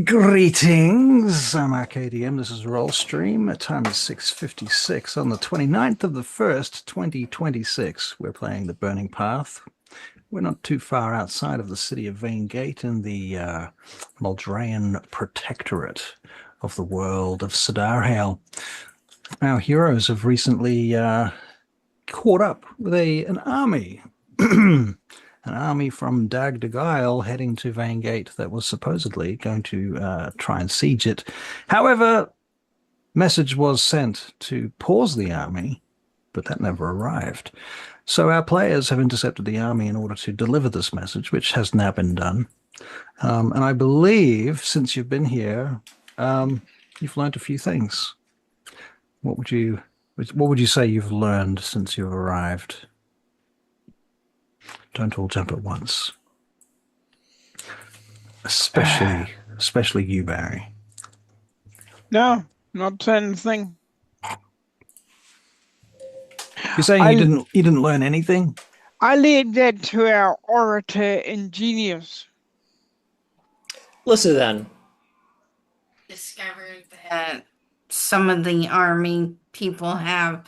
Greetings, I'm RKDM. This is Rollstream. The time is 6:56 on the 29th of the 1st, 2026. We're playing The Burning Path. We're not too far outside of the city of Vaingate in the Moldrayan Protectorate of the world of Sadarhael. Our heroes have recently caught up with an army. An army from Dag de Guile heading to Vaingate that was supposedly going to try and siege it. However, message was sent to pause the army, but that never arrived. So our players have intercepted the army in order to deliver this message, which has now been done. And I believe, since you've been here, you've learned a few things. What would you say you've learned since you've arrived? Don't all jump at once. Especially you, Barry. No, not anything. You're saying you didn't learn anything? I leave that to our orator ingenious. Listen then. Discovered that some of the army people have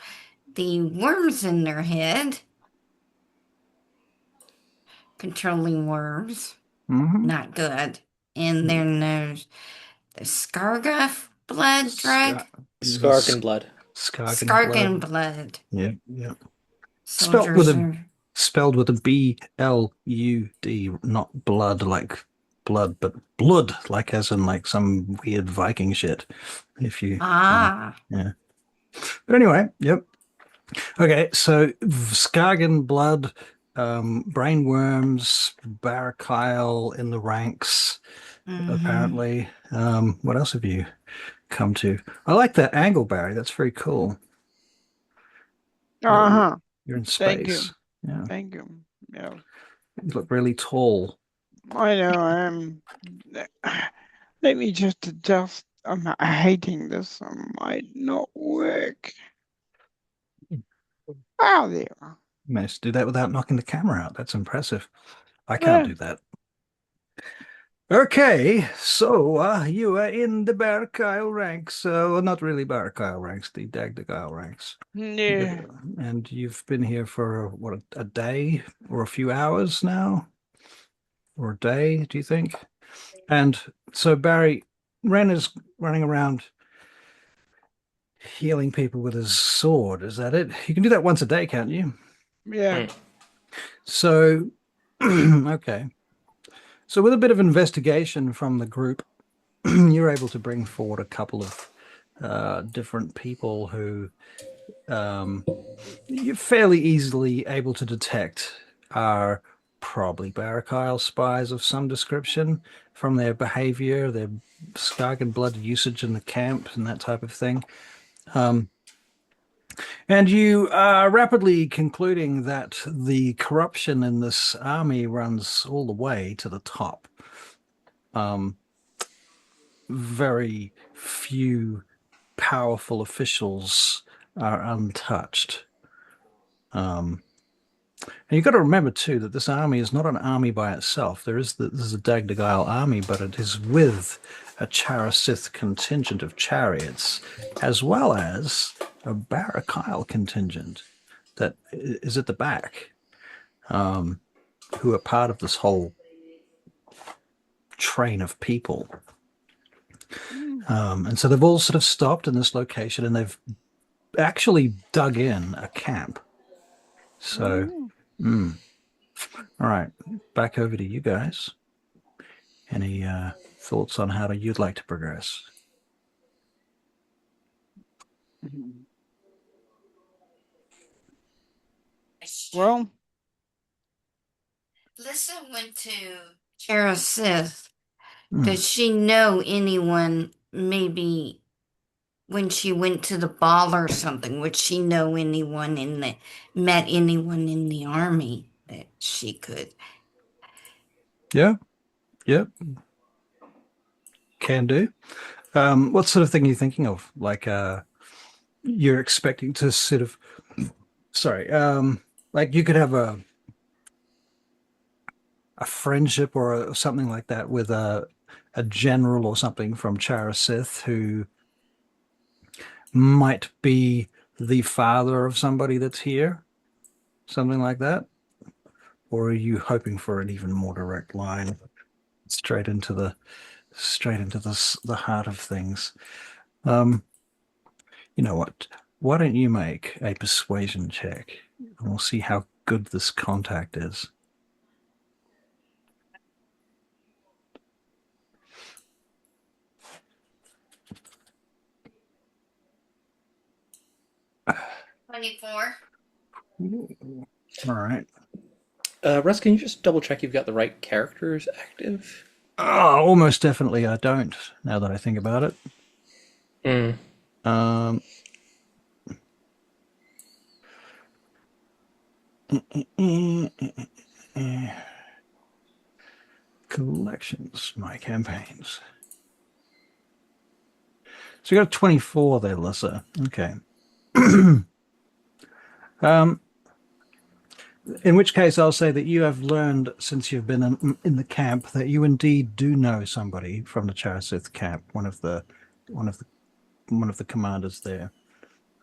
the worms in their head. Controlling worms. Not good. And then there's the Skargaf blood drug. Skargan blood. Skargan blood. Yeah. Spelled with a B-L-U-D, not blood like blood, but blood like as in like some weird Viking shit. If you yeah. But anyway, yep. Okay, so Skargan blood, brain worms, Barachiel in the ranks, apparently. What else have you come to? I like that angle, Barry. That's very cool. You're in space. Thank you. Yeah. Thank you. Yeah. You look really tall. I know I am. Let me just adjust. I'm hating this. I might not work. Oh, there. You managed to do that without knocking the camera out. That's impressive. I can't do that. Okay, so you are in the Barachiel ranks. Well, not really Barachiel ranks, the Dag de Guile ranks. Yeah. And you've been here for, what, a day or a few hours now? Or a day, do you think? And so Barry, Ren is running around healing people with his sword. Is that it? You can do that once a day, can't you? Yeah. So, okay. So with a bit of investigation from the group, you're able to bring forward a couple of different people who you're fairly easily able to detect are probably Barachiel spies of some description from their behavior, their Skargan blood usage in the camp and that type of thing. And you are rapidly concluding that the corruption in this army runs all the way to the top. Very few powerful officials are untouched. And you've got to remember, too, that this army is not an army by itself. This is a Dag de Guile army, but it is with a Charasith contingent of chariots, as well as a Barachiel contingent that is at the back, who are part of this whole train of people. And so they've all sort of stopped in this location, and they've actually dug in a camp. So, all right, back over to you guys. Any thoughts on how you'd like to progress? Well, Lissa went to Charasith. Does she know anyone, maybe when she went to the ball or something, would she know anyone met anyone in the army that she could? Yeah. Yep. Can do. What sort of thing are you thinking of? Like, you're expecting to sort of, sorry, like you could have friendship or something like that with a general or something from Charasith who might be the father of somebody that's here, something like that? Or are you hoping for an even more direct line straight into the heart of things? You know what? Why don't you make a persuasion check and we'll see how good this contact is. $24. All right. Russ, can you just double check you've got the right characters active? Almost definitely I don't, now that I think about it. Hmm. Collections, my campaigns. So you got a 24 there, Lissa. Okay. In which case, I'll say that you have learned since you've been in the camp that you indeed do know somebody from the Charasith camp, one of the commanders there.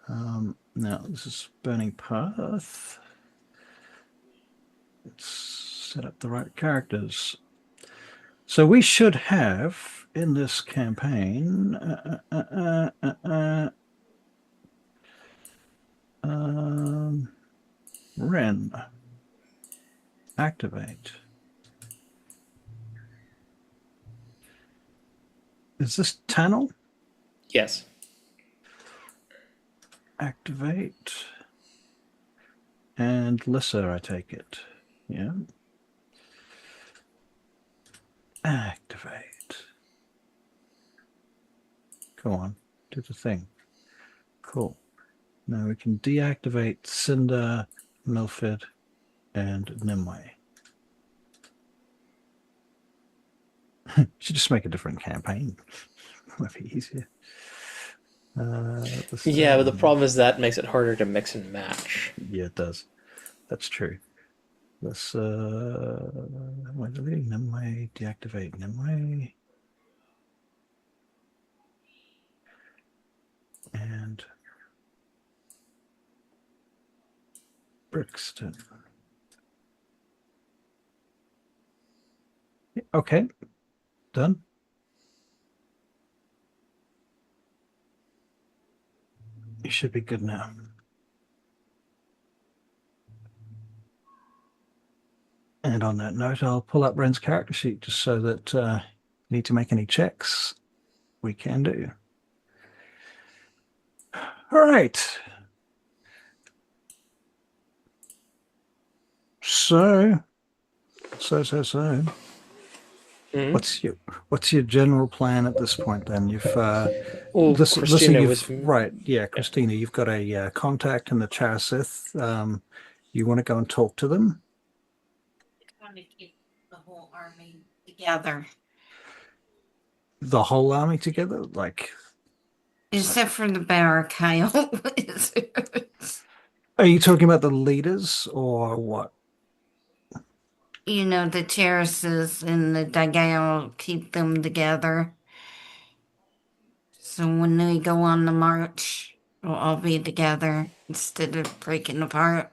Now this is Burning Path. Let's set up the right characters. So we should have in this campaign Ren. Activate. Is this Tannel? Yes. Activate. And Lissa, I take it. Yeah. Activate. Come on, do the thing. Cool. Now we can deactivate Cinder, Milford, and Nimue. Should just make a different campaign. Might be easier. Yeah, but the problem is that makes it harder to mix and match. Yeah, it does. That's true. Let's Nimue, deactivate Nimue. And Brixton. Okay, done. You should be good now. And on that note, I'll pull up Ren's character sheet just so that need to make any checks, we can do. All right. So. Mm-hmm. What's your general plan at this point? Then you've Christina was right. Yeah, Christina, you've got a contact in the Charasith. You want to go and talk to them? Trying to keep the whole army together. The whole army together, like. Except for the Barachiel wizards. Are you talking about the leaders or what? You know, the terraces and the Dagal keep them together. So when they go on the march, we'll all be together instead of breaking apart.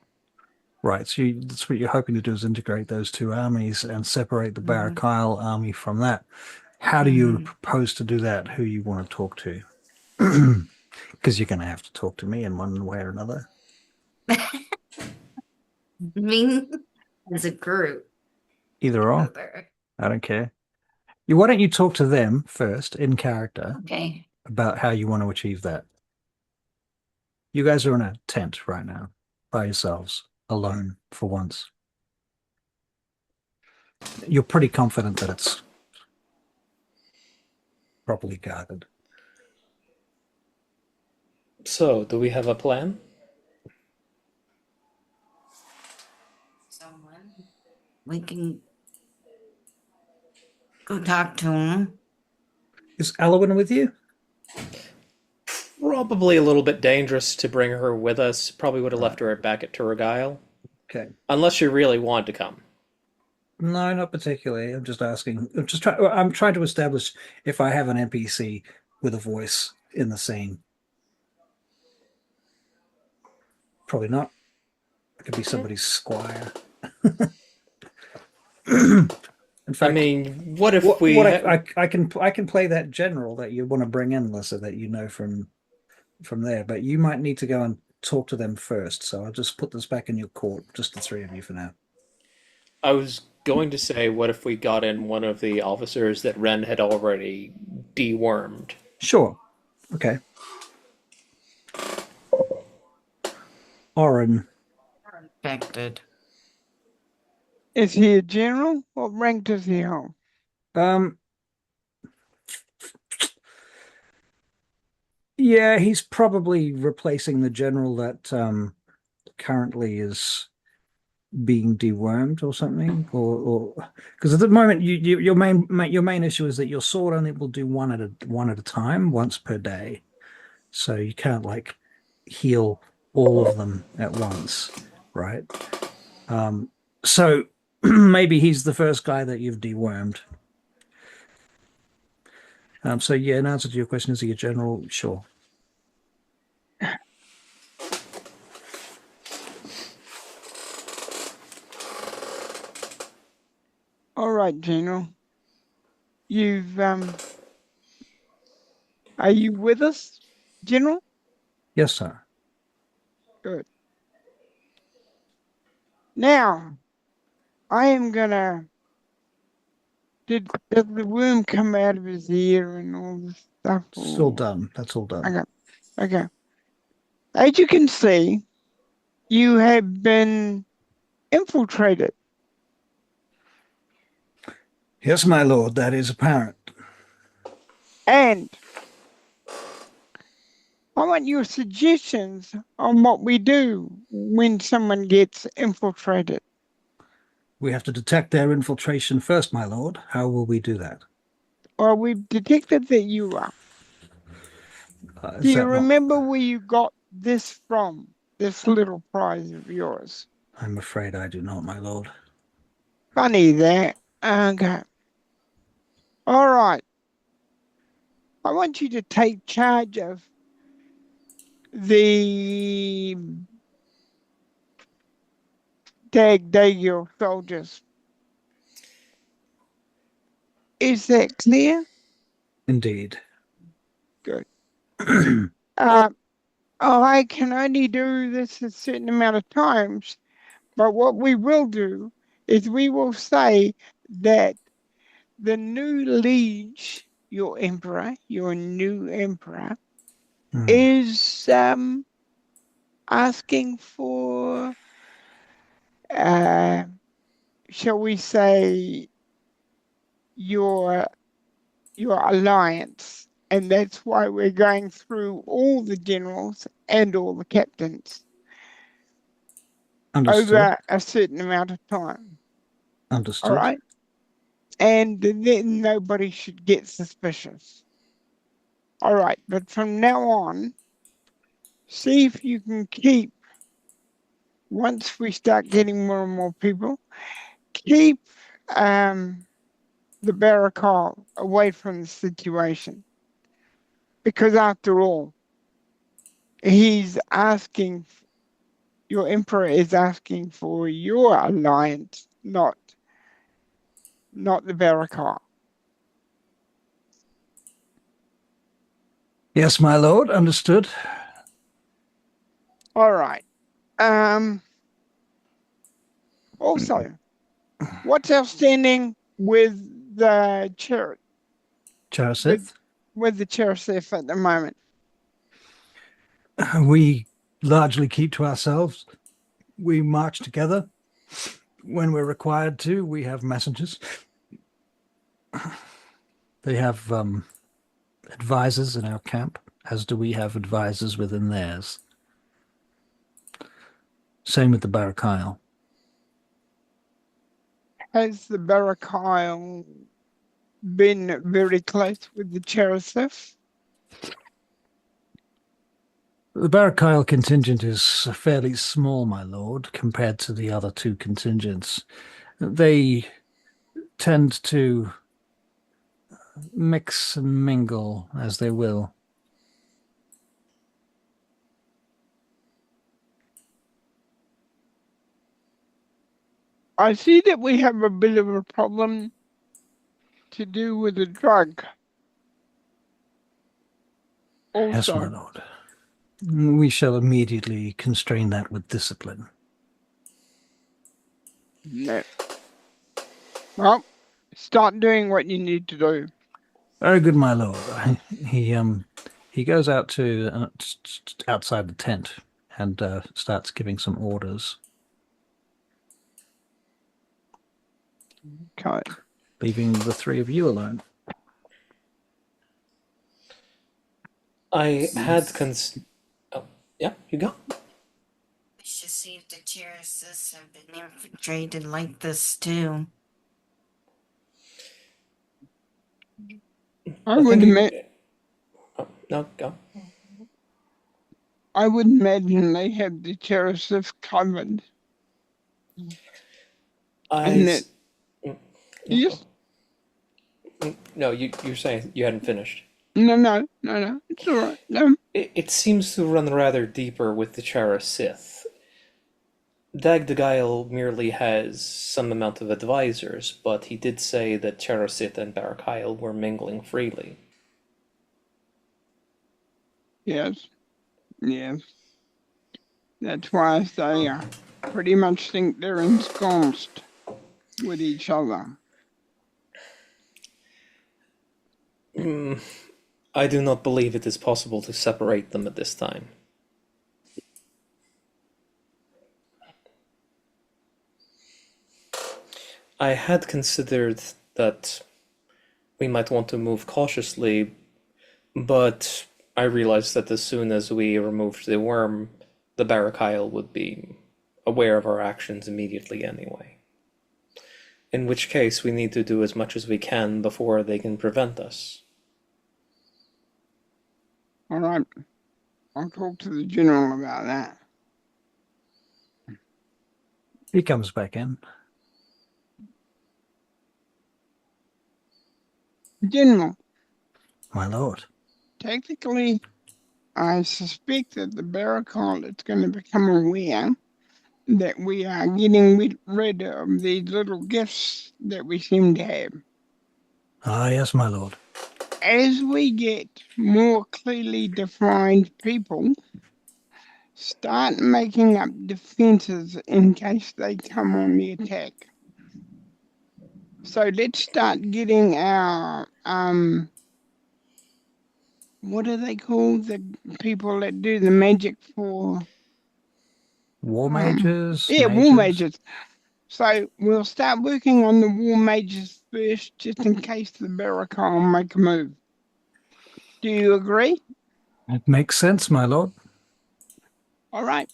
Right, so that's what you're hoping to do, is integrate those two armies and separate the Barachiel army from that. How do you propose to do that? Who you want to talk to? Because you're going to have to talk to me in one way or another. I mean, as a group. Either or. I don't care. Why don't you talk to them first in character about how you want to achieve that? You guys are in a tent right now by yourselves, alone for once. You're pretty confident that it's properly guarded. So, do we have a plan? Someone. We can go talk to him. Is Alwyn with you? Probably a little bit dangerous to bring her with us. Probably would have left her back at Turagail. Okay. Unless she really wanted to come. No, not particularly. I'm just asking. I'm trying to establish if I have an NPC with a voice in the scene. Probably not. It could be somebody's squire. In fact, I mean, what if what we? what I can play that general that you want to bring in, Lissa, that you know from there, but you might need to go and talk to them first. So I'll just put this back in your court, just the three of you for now. I was going to say, what if we got in one of the officers that Ren had already dewormed? Sure. Okay. Oren. Infected. Is he a general? What rank does he hold? Yeah, he's probably replacing the general that currently is being dewormed or something, or because at the moment your main issue is that your sword only will do one at a time, once per day, so you can't like heal all of them at once, right? So maybe he's the first guy that you've dewormed. So yeah, in answer to your question, is he a general? Sure. All right, General. You've are you with us, General? Yes, sir. Good. Now, I am gonna. Did the worm come out of his ear and all this stuff? It's all or- done. That's all done. Okay. Okay. As you can see, you have been infiltrated. Yes, my lord, that is apparent. And I want your suggestions on what we do when someone gets infiltrated. We have to detect their infiltration first, my lord. How will we do that? Or we've detected that you are. Is Do you that not- remember where you got this from? This little prize of yours? I'm afraid I do not, my lord. Funny that. Okay. All right. I want you to take charge of the Dagdagiel soldiers. Is that clear? Indeed. Good. I can only do this a certain amount of times, but what we will do is we will say that the new liege, your new emperor, is asking for, shall we say, your alliance, and that's why we're going through all the generals and all the captains Understood. over a certain amount of time. Understood. All right. And then nobody should get suspicious. All right. But from now on, see if you can keep, once we start getting more and more people, keep the Barachiel away from the situation. Because after all, he's asking, your emperor is asking for your alliance, not the Barachiel. Yes, my lord. Understood. All right. Also, what's outstanding with the church? Charasith? With the Cherasif at the moment? We largely keep to ourselves. We march together. When we're required to, we have messengers. They have advisors in our camp, as do we have advisors within theirs. Same with the Barachiel. Has the Barachiel been very close with the Cherasif? The Barachiel contingent is fairly small, my lord, compared to the other two contingents. They tend to mix and mingle as they will. I see that we have a bit of a problem to do with the drug. Yes, my Also, lord. We shall immediately constrain that with discipline. no. Well, start doing what you need to do. Very good, my lord. He goes out to outside the tent and starts giving some orders, Okay. leaving the three of you alone. I had Oh, yeah, you go. We should see if the Cheruses have been infiltrated like this too. I would No, go. imagine they have the Cheruses covered. And that, No, yes, no, you're saying you hadn't finished. no, it's all right. No, It seems to run rather deeper with the Chara Sith. Dagdagail merely has some amount of advisors, but he did say that Chara Sith and Barachiel were mingling freely. yes. That's why I say I pretty much think they're ensconced with each other. I do not believe it is possible to separate them at this time. I had considered that we might want to move cautiously, but I realized that as soon as we removed the worm, the Barachiel would be aware of our actions immediately anyway. In which case, we need to do as much as we can before they can prevent us. All right. I'll talk to the general about that. He comes back in. General, My lord. technically, I suspect that the Barachiel is going to become aware that we are getting rid of these little gifts that we seem to have. Ah, yes, my lord. As we get more clearly defined people, start making up defenses in case they come on the attack. So let's start getting our what are they called? The people that do the magic for War mages? yeah, war mages. So we'll start working on the war mages first, just in case the Barachiel make a move. Do you agree? It makes sense, my lord. All right.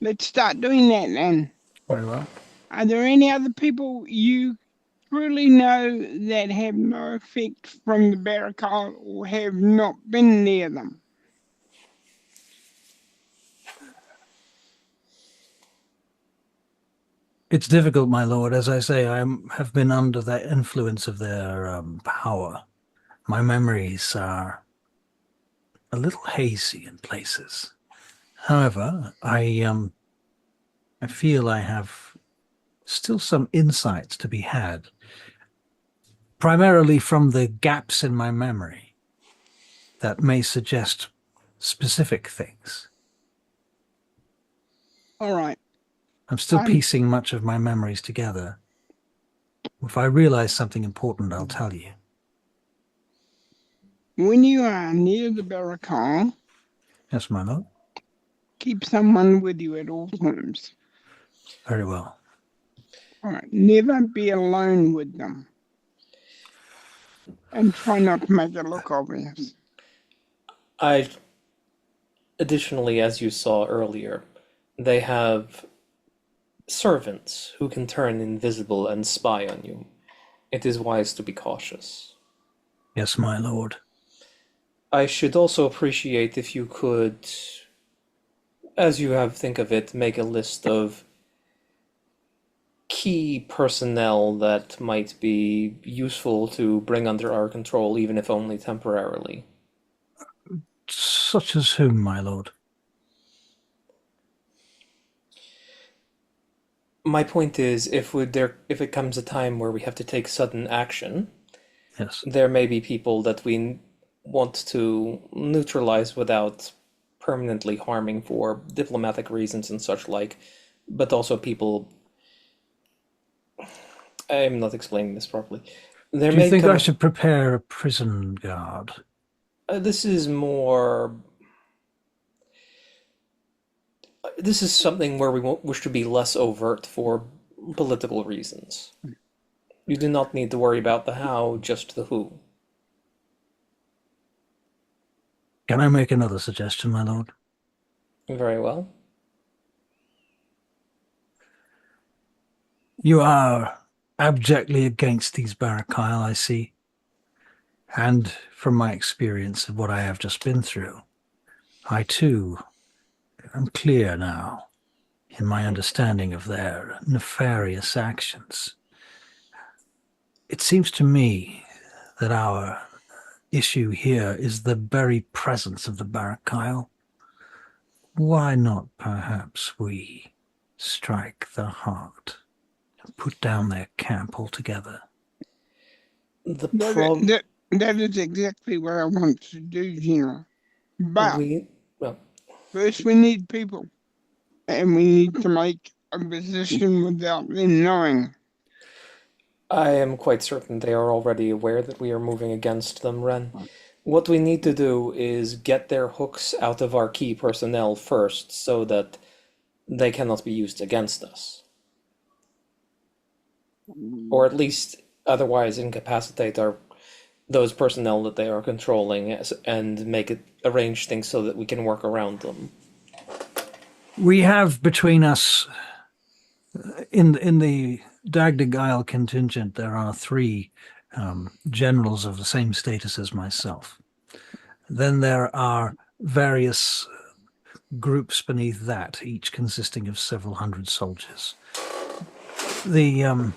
Let's start doing that then. Very well. Are there any other people you truly know that have no effect from the Barachiel or have not been near them? It's difficult, my lord. As I say, I have been under the influence of their power. My memories are a little hazy in places. However, I feel I have still some insights to be had, primarily from the gaps in my memory that may suggest specific things. All right. I'm still piecing much of my memories together. If I realize something important, I'll tell you. When you are near the Barachiel, Yes, my lord. keep someone with you at all times. Very well. All right. Never be alone with them. And try not to make it look obvious. Additionally, as you saw earlier, they have servants who can turn invisible and spy on you. It is wise to be cautious. Yes, my lord. I should also appreciate if you could, as you think of it, make a list of key personnel that might be useful to bring under our control, even if only temporarily. Such as whom, my lord? My point is, if it comes a time where we have to take sudden action, Yes. there may be people that we want to neutralize without permanently harming for diplomatic reasons and such like, but also people. I'm not explaining this properly. There Do you may think come I should prepare a prison guard? This is more. This is something where we wish to be less overt for political reasons. You do not need to worry about the how, just the who. Can I make another suggestion, my lord? Very well. You are abjectly against these Barachiel, I see. And from my experience of what I have just been through, I too am clear now in my understanding of their nefarious actions. It seems to me that our issue here is the very presence of the Barachiel. Why not perhaps we strike the heart and put down their camp altogether? The That, problem that is exactly what I want to do, Gina. But well, first we need people. And we need to make a position without them knowing. I am quite certain they are already aware that we are moving against them, Ren. What we need to do is get their hooks out of our key personnel first, so that they cannot be used against us. Or at least otherwise incapacitate those personnel that they are controlling and arrange things so that we can work around them. We have between us, in the Dagdig Isle contingent, there are 3 generals of the same status as myself. Then there are various groups beneath that, each consisting of several hundred soldiers. The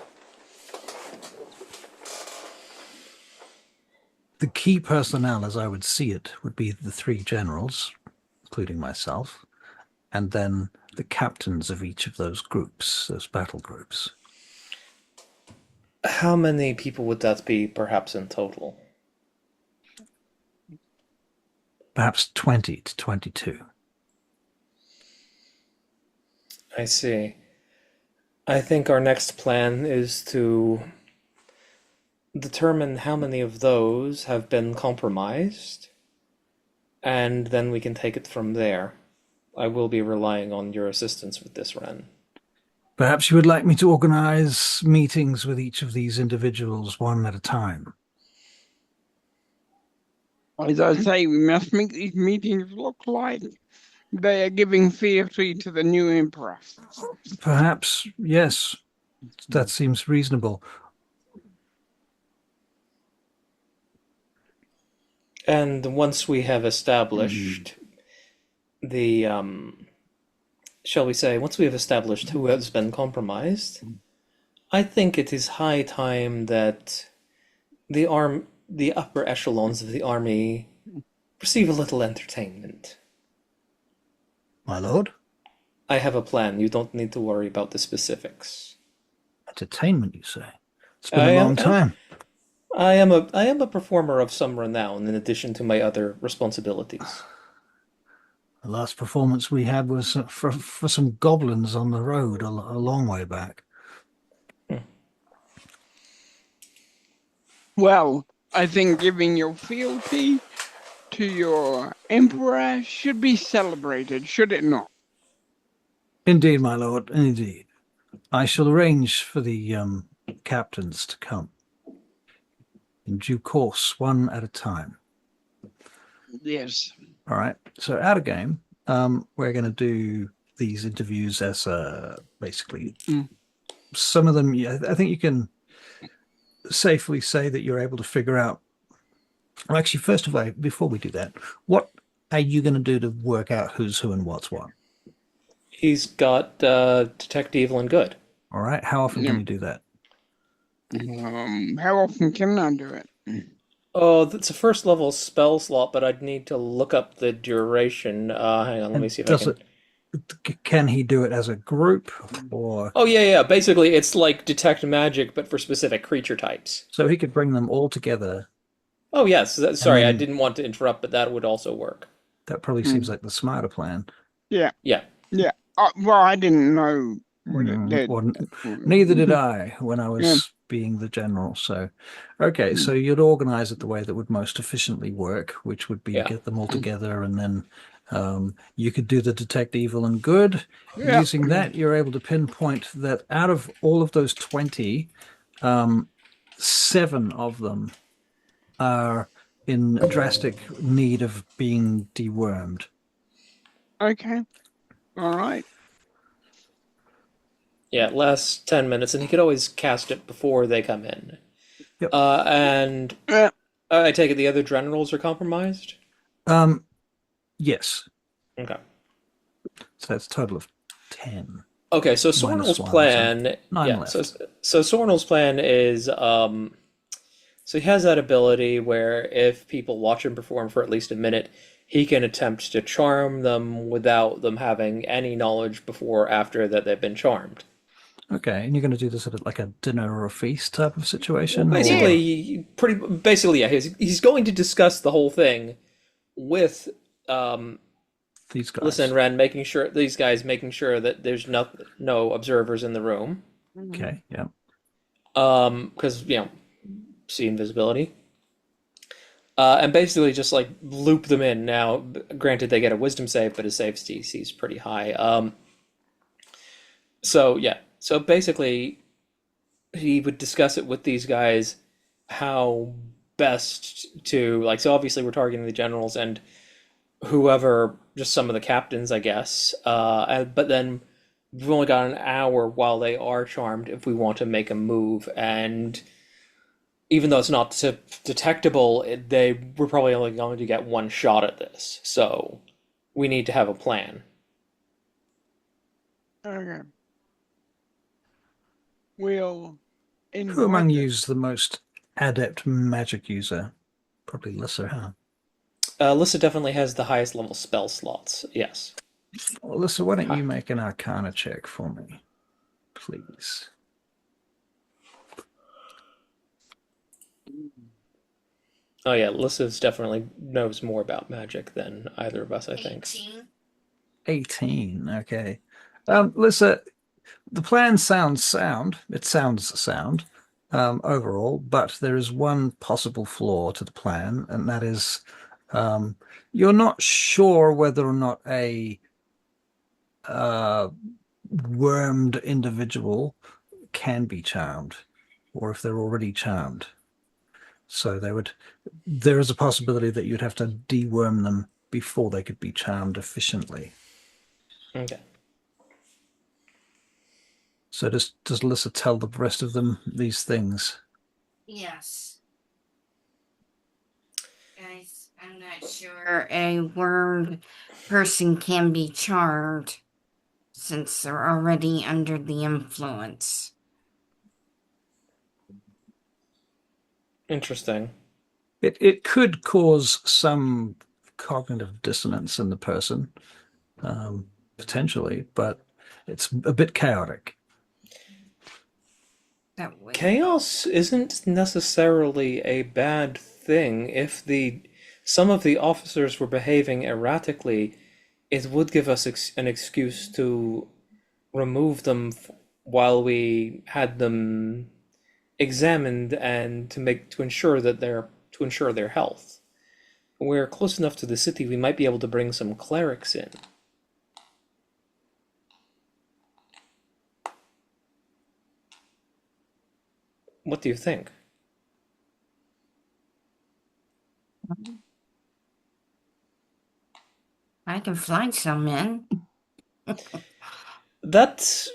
key personnel, as I would see it, would be the 3 generals, including myself, and then the captains of each of those groups, those battle groups. How many people would that be, perhaps, in total? Perhaps 20 to 22. I see. I think our next plan is to determine how many of those have been compromised, and then we can take it from there. I will be relying on your assistance with this, Ren. Perhaps you would like me to organize meetings with each of these individuals one at a time. As I say, we must make these meetings look like they are giving fealty to the new emperor. Perhaps, yes, that seems reasonable. And once we have established shall we say, once we have established who has been compromised, I think it is high time that the upper echelons of the army receive a little entertainment. My lord? I have a plan. You don't need to worry about the specifics. Entertainment, you say? It's been a long time. I am a performer of some renown in addition to my other responsibilities. The last performance we had was for some goblins on the road a long way back. Well, I think giving your fealty to your emperor should be celebrated, should it not? Indeed, my lord, indeed. I shall arrange for the captains to come in due course, one at a time. Yes. All right. So out of game, we're going to do these interviews as basically some of them. I think you can safely say that you're able to figure out. Well, actually, first of all, before we do that, what are you going to do to work out who's who and what's what? He's got detect evil and good. All right. How often can Yeah. you do that? How often can I do it? Oh, that's a first level spell slot, but I'd need to look up the duration. Hang on, let me And see if I does can. it? Can he do it as a group, or Oh, yeah, yeah. Basically, it's like detect magic, but for specific creature types. so he could bring them all together? Oh, yes. And Sorry, I then didn't want to interrupt, but that would also work. that probably seems Hmm. like the smarter plan. Yeah, Yeah. yeah. Well, I didn't know what it did. Well, That's all. neither did I when I Yeah. was being the general. So, okay, Hmm. so you'd organize it the way that would most efficiently work, which would be Yeah. get them all together, and then you could do the detect evil and good. Yeah. Using that, you're able to pinpoint that out of all of those 20, um, 7 of them are in drastic need of being dewormed. Okay. All right. Yeah, it lasts 10 minutes, and he could always cast it before they come in. Yep. And Yeah. I take it the other generals are compromised? Um, yes. Okay. So that's a total of 10 Okay, so minus Sornel's 1, so plan, 9 yeah, left. so Sornel's plan is so he has that ability where if people watch him perform for at least a minute, he can attempt to charm them without them having any knowledge before or after that they've been charmed. Okay, and you're going to do this at like a dinner or a feast type of Well, situation, or basically, yeah, he's going to discuss the whole thing with um, these Listen guys? and Ren, making sure these guys making sure that there's no observers in the room, Okay, yeah. because see invisibility. And basically just like loop them in. Now, granted, they get a wisdom save, but his save DC is pretty high. So yeah, so basically, he would discuss it with these guys how best to like. So obviously, we're targeting the generals and whoever, just some of the captains, I guess. But then we've only got an hour while they are charmed if we want to make a move, and even though it's not detectable, we're probably only going to get one shot at this. So we need to have a plan. Okay. We'll Who among invite you them. is the most adept magic user? Probably Lissa, huh? Lissa definitely has the highest level spell slots. Yes. Well, Lissa, why don't you make an Arcana check for me, please? Oh yeah, Lissa's definitely knows more about magic than either of us, I think. 18. 18. Okay. Lissa, the plan sounds sound. It sounds sound overall, but there is one possible flaw to the plan, and that is you're not sure whether or not a uh, wormed individual can be charmed, or if they're already charmed. So there is a possibility that you'd have to deworm them before they could be charmed efficiently. Okay. So does Alyssa tell the rest of them these things? Yes. Guys, I'm not sure a wormed person can be charmed since they're already under the influence. Interesting. It could cause some cognitive dissonance in the person, potentially, but it's a bit chaotic. That way. Chaos isn't necessarily a bad thing. If some of the officers were behaving erratically, it would give us an excuse to remove them while we had them examined and to ensure their health. We're close enough to the city, we might be able to bring some clerics in. What do you think? I can find some in. That's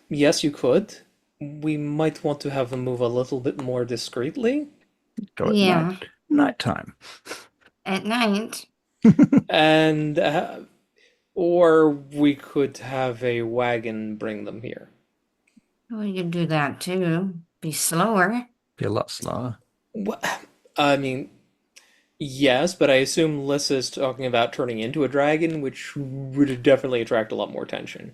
Yes, you could. We might want to have them move a little bit more discreetly. Go at Yeah, nighttime. at night. And or we could have a wagon bring them here. Well, you could do that too. Be slower. Be a lot slower. What? I mean, yes, but I assume Lissa's talking about turning into a dragon, which would definitely attract a lot more attention.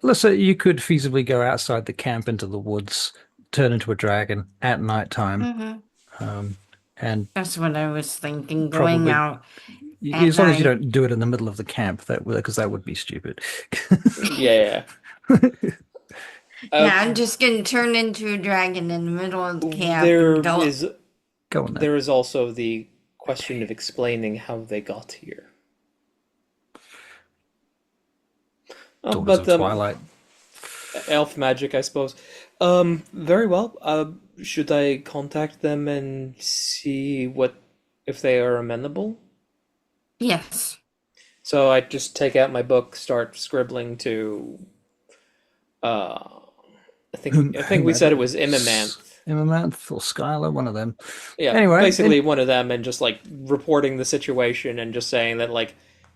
Let's say you could feasibly go outside the camp into the woods, turn into a dragon at night time, Hmm. um, and That's what I was thinking, going probably out at as long as you night. don't do it in the middle of the camp, because that would be stupid. Yeah, yeah. Yeah, I'm just gonna turn into a dragon in the middle of the camp and There don't. is Go on then. there is also the question of explaining how they got here. Oh, Daughters but of Twilight. elf magic, I suppose. Very well. Should I contact them and see what if they are amenable? Yes. So I just take out my book, start scribbling to uh I think we said it was Imamanth. Imamanth or Skylar, one of them. Yeah, Anyway, basically one of them, and just like reporting the situation and just saying that like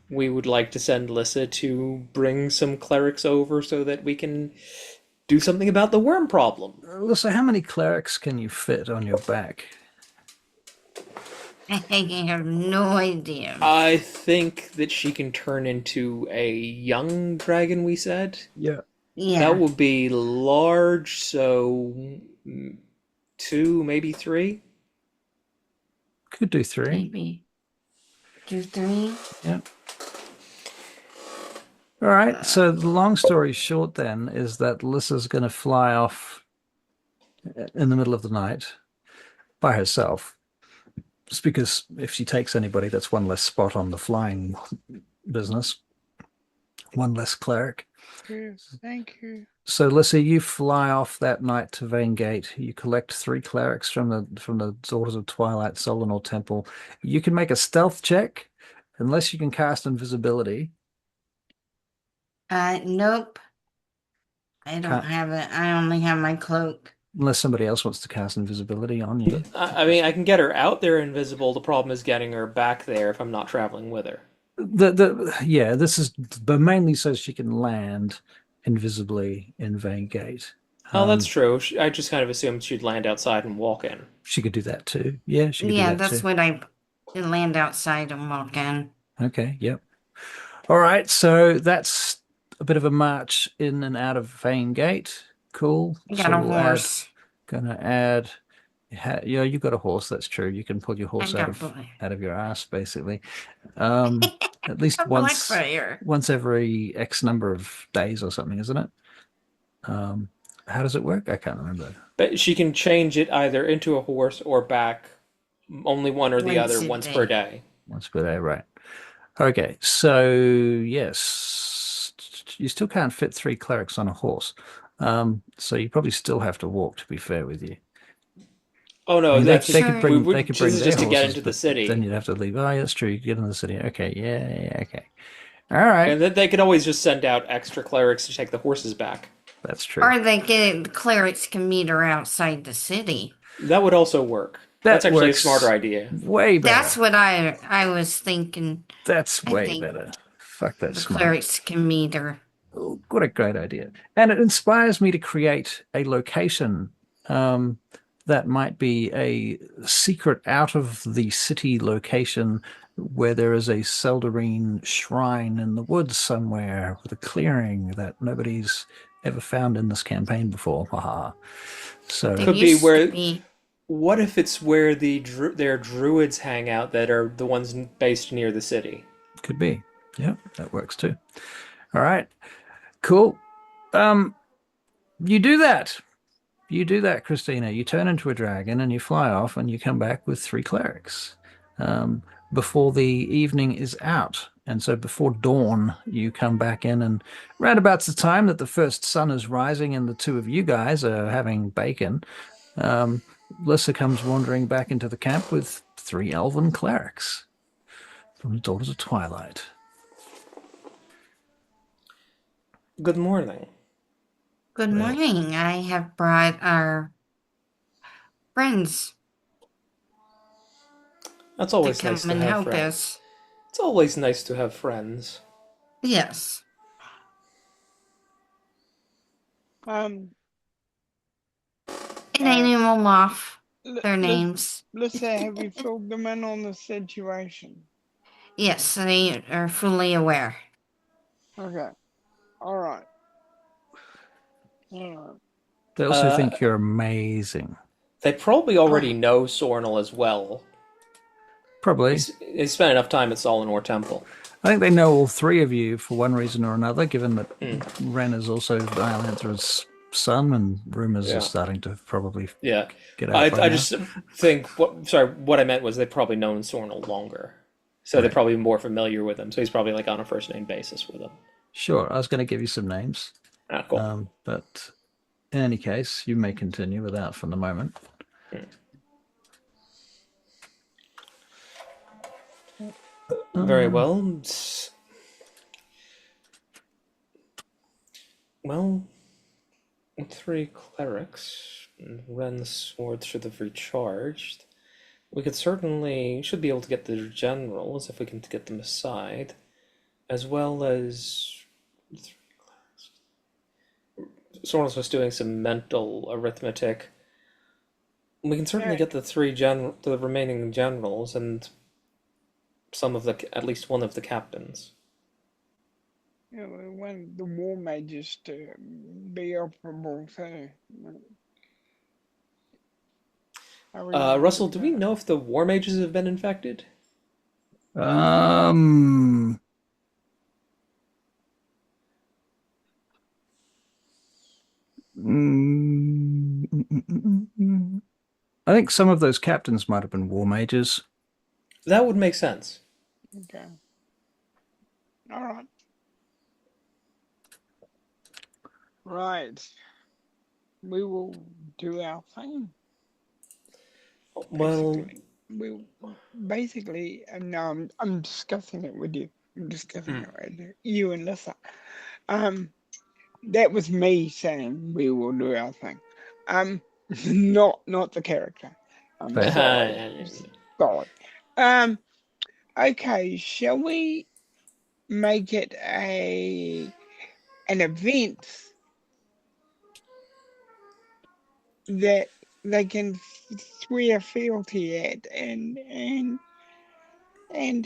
we would like to send Lissa to bring some clerics over so that we can do something about the worm problem. Listen, how many clerics can you fit on your back? I have no idea. I think that she can turn into a young dragon, we said. Yeah. Yeah. That would be large, so 2, maybe 3. Could do 3. Maybe. Do 3? Yeah. All right. So the long story short then is that Lissa's going to fly off in the middle of the night by herself. Just because if she takes anybody, that's one less spot on the flying business. One less cleric. Thank you. So Lissa, you fly off that night to Vaingate. You collect 3 clerics from the Daughters of Twilight Solanor Temple. You can make a stealth check, unless you can cast invisibility. Nope. I don't Can't- have it. I only have my cloak. Unless somebody else wants to cast invisibility on you. I mean, I can get her out there invisible. The problem is getting her back there if I'm not traveling with her. This is, but mainly so she can land invisibly in Vaingate. Oh, that's true. I just kind of assumed she'd land outside and walk in. She could do that too. Yeah, she could do Yeah, that that's too. what I land outside and walk in. Okay, yep. All right, so that's a bit of a march in and out of Vaingate. Cool. I got a we'll horse. Gonna add. Yeah, you got a horse. That's true. You can pull your horse I out got of your ass, basically. At least a Blackfire. once every X number of days or something, isn't it? How does it work? I can't remember. But she can change it either into a horse or back, only one or the Once other, a once day. per day. Once per day, right? Okay, so yes, you still can't fit 3 clerics on a horse. So you probably still have to walk. To be fair with you. Oh no, I mean, that's they could bring this is their just to get horses, into the but city. then you'd have to leave. Oh, yeah, that's true. You get into the city. Okay, yeah, okay. All right, And then they could always just send out extra clerics to take the horses back. that's true. Or the clerics can meet her outside the city. That would also work. That's actually a smarter idea. Way better. That's what I was thinking. That's I way think better. Fuck, that's The smart. clerics can meet her. Oh, what a great idea. And it inspires me to create a location that might be a secret out of the city location where there is a Seldarine shrine in the woods somewhere with a clearing that nobody's ever found in this campaign before. Haha. So There Could be used to where- be- What if it's where their druids hang out that are the ones based near the city? could be. Yeah, that works too. All right. Cool. You do that. You do that, Christina. You turn into a dragon and you fly off and you come back with 3 clerics before the evening is out. And so before dawn, you come back in, and round about the time that the first sun is rising and the 2 of you guys are having bacon, Lissa comes wandering back into the camp with 3 elven clerics from the Daughters of Twilight. Good morning. Good morning. I have brought our friends That's to always come nice to and have help friends. us. It's always nice to have friends. Yes. It ain't even off their L- names. Lissa, have you filled them in on the situation? Yes, they are fully aware. Okay. All right. All right. They also think you're amazing. They probably already know Sornal as well. Probably. They spent enough time at Solanor Temple. I think they know all three of you for one reason or another, given that Ren is also Dialanthra's son, and rumors are starting to probably Yeah. get out by I now. just think, what I meant was they've probably known Sornal longer. So they're Right. probably more familiar with him. So he's probably like on a first name basis with them. Sure, I was going to give you some names, Ah, cool. but in any case, you may continue without for the moment. Very well. Well, with 3 clerics and Ren's sword should have recharged. We should be able to get the generals if we can get them aside, as well as 3 clerics. Sornal's just doing some mental arithmetic. We can certainly get the remaining generals and at least one of the captains. Yeah, we want the war mages to be operable too. Russell, do we know if the war mages have been infected? Um, I think some of those captains might have been war mages. That would make sense. Okay. All right. Right. We will do our thing. Well, Basically, and now I'm discussing it with you. I'm discussing it with you and Lissa. That was me saying we will do our thing. Not the character. Sorry. Okay, shall we make it an event that they can swear fealty at and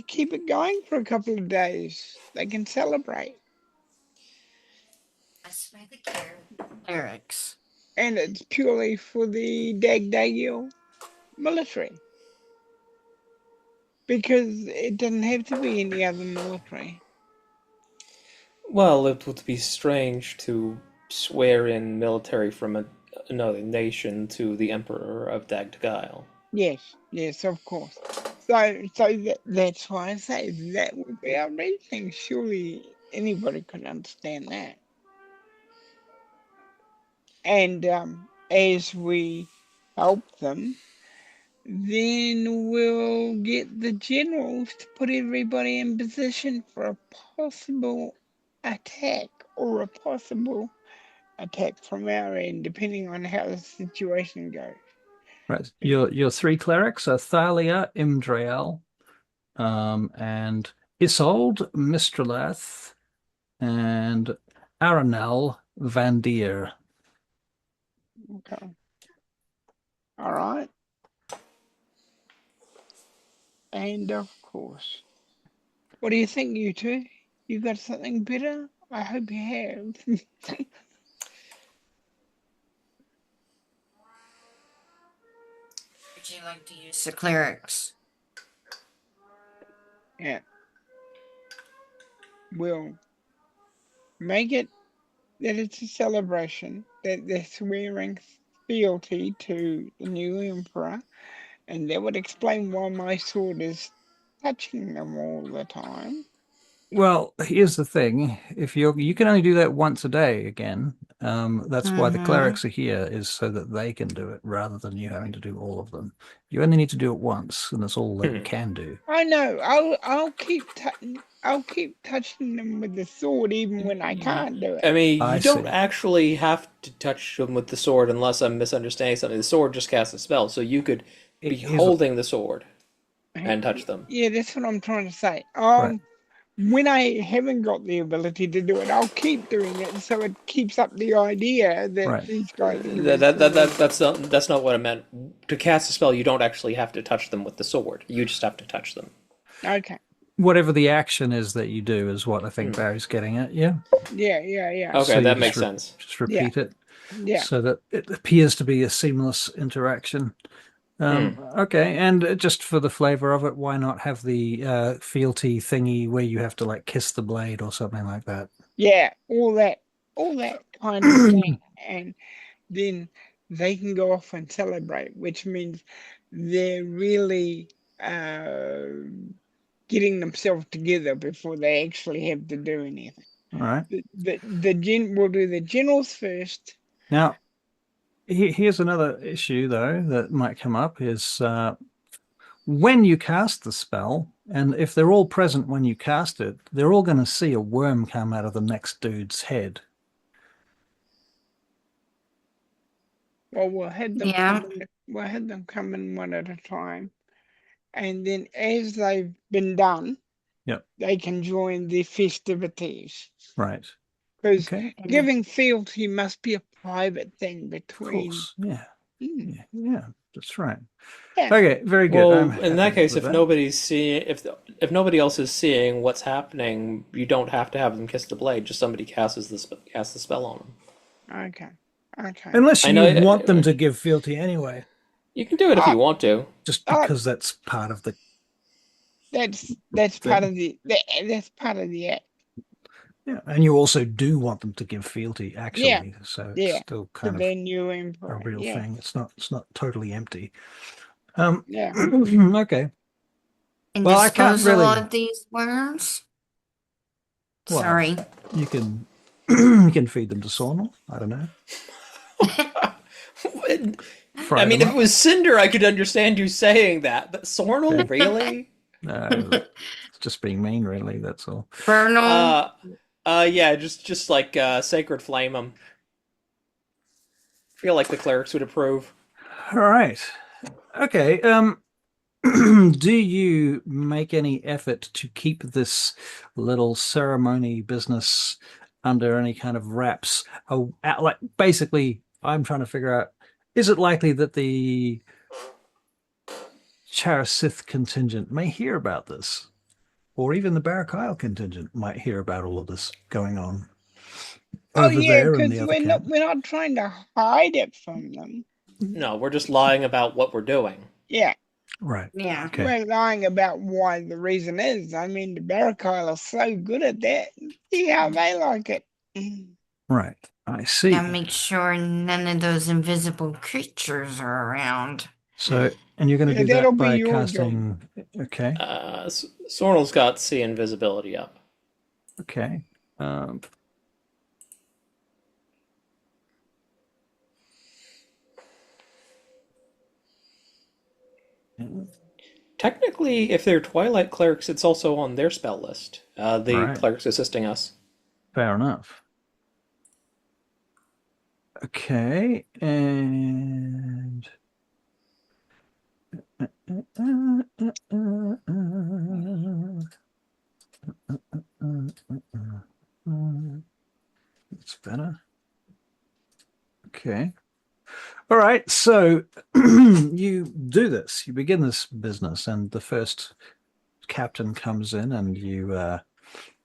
keep it going for a couple of days? They can celebrate. I swear the clerics. And it's purely for the Dagdagiel military. Because it doesn't have to be any other military. well, it would be strange to swear in military from another nation to the Emperor of Dagdagiel. Yes, of course. So that's why I say that would be our reasoning. Surely anybody could understand that. And as we help them, then we'll get the generals to put everybody in position for a possible attack or a possible attack from our end, depending on how the situation goes. Right. Your 3 clerics are Thalia, Imdrael, and Isolde, Mistralath, and Aranel Vandir. Okay. All right. And of course, what do you think, you two? You got something better? I hope you have. Would you like to use the clerics? Yeah. We'll make it that it's a celebration, that they're swearing fealty to the new emperor, and that would explain why my sword is touching them all the time. Well, here's the thing. If you can only do that once a day again. That's why the clerics are here, is so that they can do it rather than you having to do all of them. You only need to do it once, and that's all they can do. I know. I'll keep touching them with the sword even when I can't do it. I mean, I you don't see. actually have to touch them with the sword unless I'm misunderstanding something. The sword just casts a spell, so you could be holding the sword and touch them. Yeah, that's what I'm trying to say. Right. when I haven't got the ability to do it, I'll keep doing it, so it keeps up the idea that Right. these guys can That's not what I meant. To cast a spell, you don't actually have to touch them with the sword. You just have to touch them. Okay. Whatever the action is that you do is what I think Barry's getting at. Yeah. Yeah. Okay, So you that just makes sense. Just repeat it Yeah. so that it appears to be a seamless interaction. Okay, and just for the flavor of it, why not have the fealty thingy where you have to like kiss the blade or something like that? Yeah. All that kind of thing. And then they can go off and celebrate, which means they're really getting themselves together before they actually have to do anything. All right. We'll do the generals first. Now, here's another issue though that might come up is when you cast the spell, and if they're all present when you cast it, they're all going to see a worm come out of the next dude's head. Well, we'll have them Yeah. come in one at a time, and then as they've been done, Yep. they can join the festivities. Right. Because Okay. giving fealty must be a private thing Of between. course. Yeah. Mm, Yeah. That's right. yeah. Okay. Very good. Well, I'm in that happy case, with if that. nobody's seeing, if nobody else is seeing what's happening, you don't have to have them kiss the blade. Just somebody casts the spell on them. Okay. Okay. Unless I you know- want them to give fealty anyway, You can do it if you want to. just because that's part of the. That's thing. part of that's part of the act. Yeah, and you also do want them to give fealty, actually. So it's Yeah. still To kind of their new a emperor. real Yeah. thing. It's not totally empty. Yeah. Okay. And Well, I can't disposal really- of these worms. Well, Sorry. You can you can feed them to Sornel. I don't know. Fry I mean, them if it was Cinder, I could understand you saying that. But Sornel, really? No, it's just being mean, really. That's all. Vernal. Yeah, just like Sacred Flame them. Feel like the clerics would approve. All right. Okay. Do you make any effort to keep this little ceremony business under any kind of wraps? Like basically, I'm trying to figure out: is it likely that the Charasith contingent may hear about this, or even the Barachiel contingent might hear about all of this going on over there in the other camp? we're not trying to hide it from them. No, we're just lying about what we're doing. Yeah. Right. Yeah. Okay. We're lying about why the reason is. I mean, the Barachiel are so good at that. See how they like it. Right. I see. Now make sure none of those invisible creatures are around. So, and you're going to Yeah, do that'll that be by your casting. Okay. Sornel's got see invisibility up. Okay. Technically, if they're Twilight clerics, it's also on their spell list. The Right. clerics assisting us. Fair enough. Okay, and it's better. Okay. All right, so you do this. You begin this business, and the first captain comes in, and the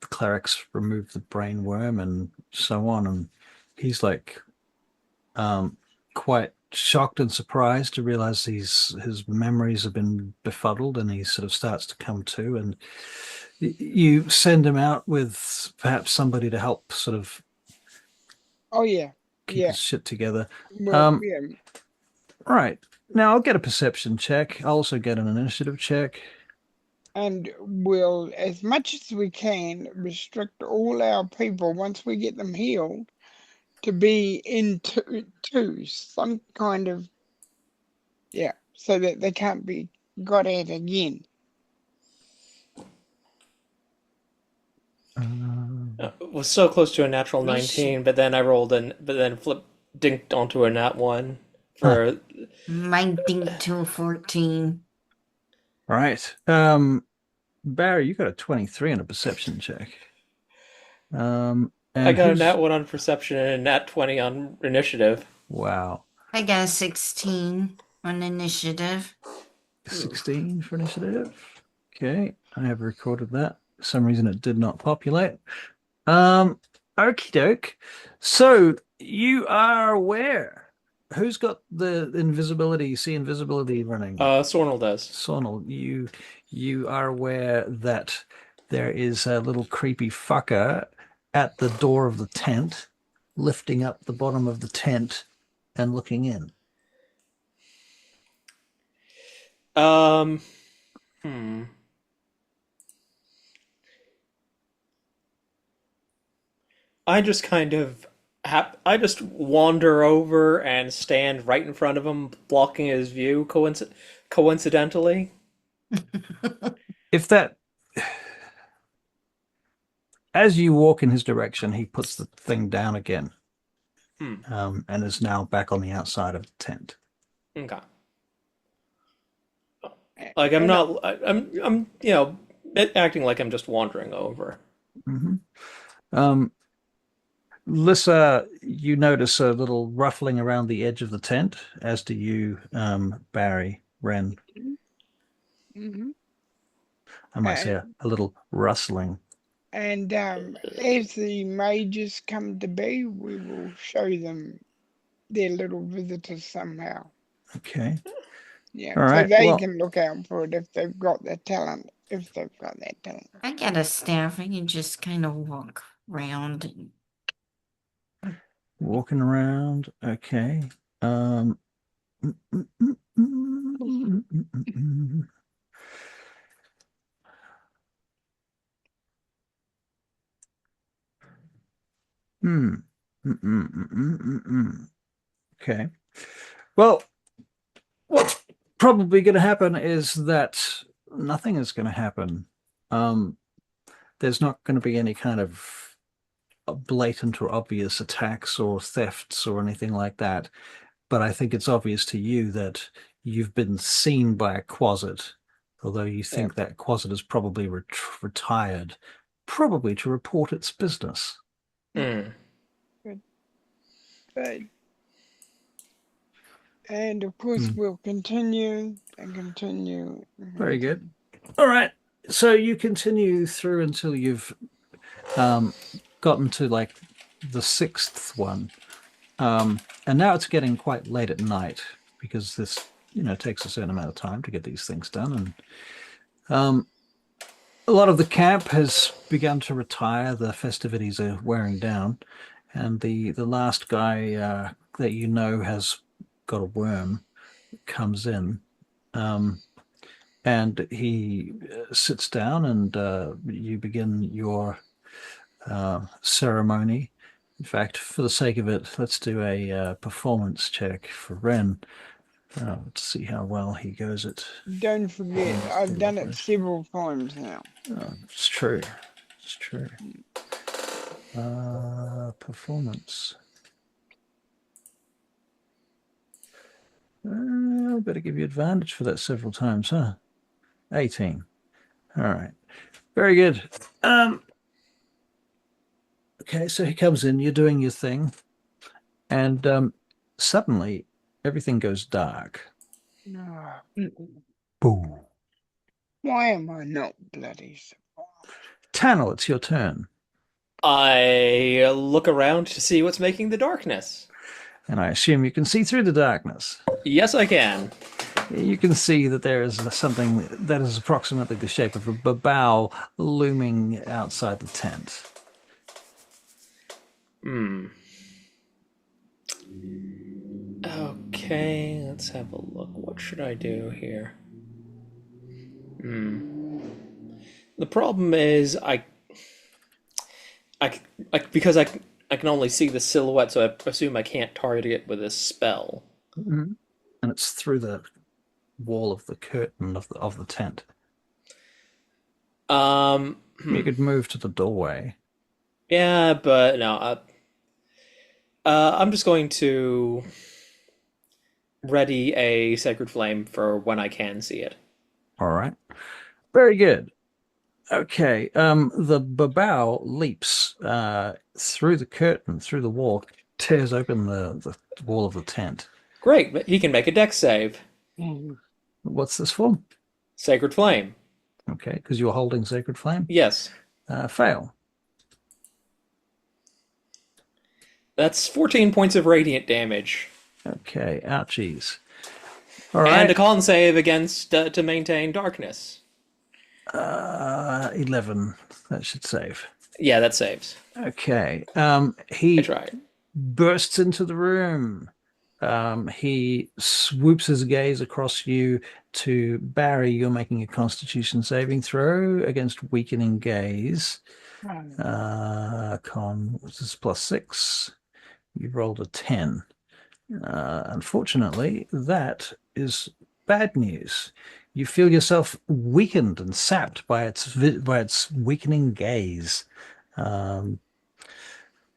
clerics remove the brain worm and so on, and he's like quite shocked and surprised to realize his memories have been befuddled, and he sort of starts to come to, and you send him out with perhaps somebody to help sort of keep his shit together. Well, Right. Now I'll get a perception check. I'll also get an initiative check. And we'll, as much as we can, restrict all our people once we get them healed to be in twos, some kind of, so that they can't be got at again. Was so close to a natural 19, but then I rolled but then dinked onto a nat 1 for. Mine dinked to a 14. Right. Barry, you got a 23 on a perception check. I And got a who's nat 1 on perception and a nat 20 on initiative. wow, I got a 16 on initiative. 16 for initiative. Okay, I have recorded that. For some reason, it did not populate. Okie doke. So you are aware. Who's got the invisibility? You see invisibility running. Sornel does. Sonal, you are aware that there is a little creepy fucker at the door of the tent, lifting up the bottom of the tent and looking in. Hmm. I just kind of I just wander over and stand right in front of him, blocking his view coincidentally. If that, as you walk in his direction, he puts the thing down again, and is now back on the outside of the tent. Okay. Like I'm not I'm acting like I'm just wandering over. Mm-hmm. Lissa, you notice a little ruffling around the edge of the tent, as do you, Barry, Ren. Mm-hmm. I might say a little rustling. And as the mages come to be, we will show them their little visitors somehow. Okay. Yeah, All so right. they Well, can look out for it if they've got the talent. If they've got that talent. I got a staff. I can just kind of walk around. walking around. Okay. Um. Hmm. Okay. Well, what's probably going to happen is that nothing is going to happen. Um, there's not going to be any kind of blatant or obvious attacks or thefts or anything like that. But I think it's obvious to you that you've been seen by a Quasit, although you think that Quasit is probably retired, probably to report its business. Hmm. Good. And of course, we'll continue and continue. Very good. All right. So you continue through until you've gotten to like the sixth one. And now it's getting quite late at night because this, takes a certain amount of time to get these things done. And a lot of the camp has begun to retire. The festivities are wearing down. And the last guy that you know has got a worm comes in. And he sits down and you begin your ceremony. In fact, for the sake of it, let's do a performance check for Ren. Let's see how well he goes at. Don't forget, I've done it several times now. It's true. It's true. Performance. I better give you advantage for that several times, huh? 18. All right. Very good. Okay, so he comes in, you're doing your thing, and suddenly everything goes dark. No. Boom. Why am I not bloody surprised? Tannel, it's your turn. I look around to see what's making the darkness. And I assume you can see through the darkness. Yes, I can. You can see that there is something that is approximately the shape of a babao looming outside the tent. Okay, let's have a look. What should I do here? The problem is because I can only see the silhouette, so I assume I can't target it with a spell. And it's through the wall of the curtain of the tent. You could move to the doorway. Yeah, but no. I'm just going to ready a sacred flame for when I can see it. All right. Very good. Okay. The babao leaps through the curtain, through the wall, tears open the wall of the tent. Great, but he can make a dex save. Mm. What's this for? Sacred Flame. Okay, because you're holding Sacred Flame. Yes. Fail. That's 14 points of radiant damage. Okay, ouchies. All And right. a con save against to maintain darkness. 11. That should save. Yeah, that saves. Okay. I He tried. bursts into the room. He swoops his gaze across you to Barry. You're making a Constitution saving throw against weakening gaze. This is +6. You rolled a 10. Unfortunately, that is bad news. You feel yourself weakened and sapped by its weakening gaze.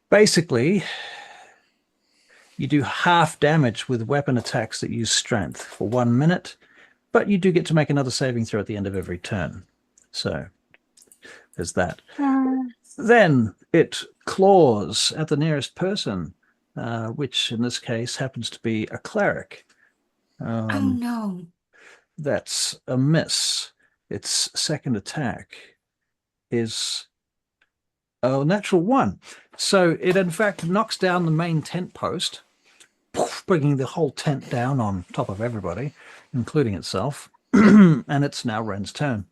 Basically, you do half damage with weapon attacks that use strength for 1 minute, but you do get to make another saving throw at the end of every turn. So there's that. Then it claws at the nearest person, which in this case happens to be a cleric. Oh no. That's a miss. Its second attack is a natural 1. So it in fact knocks down the main tent post, bringing the whole tent down on top of everybody, including itself. And it's now Ren's turn.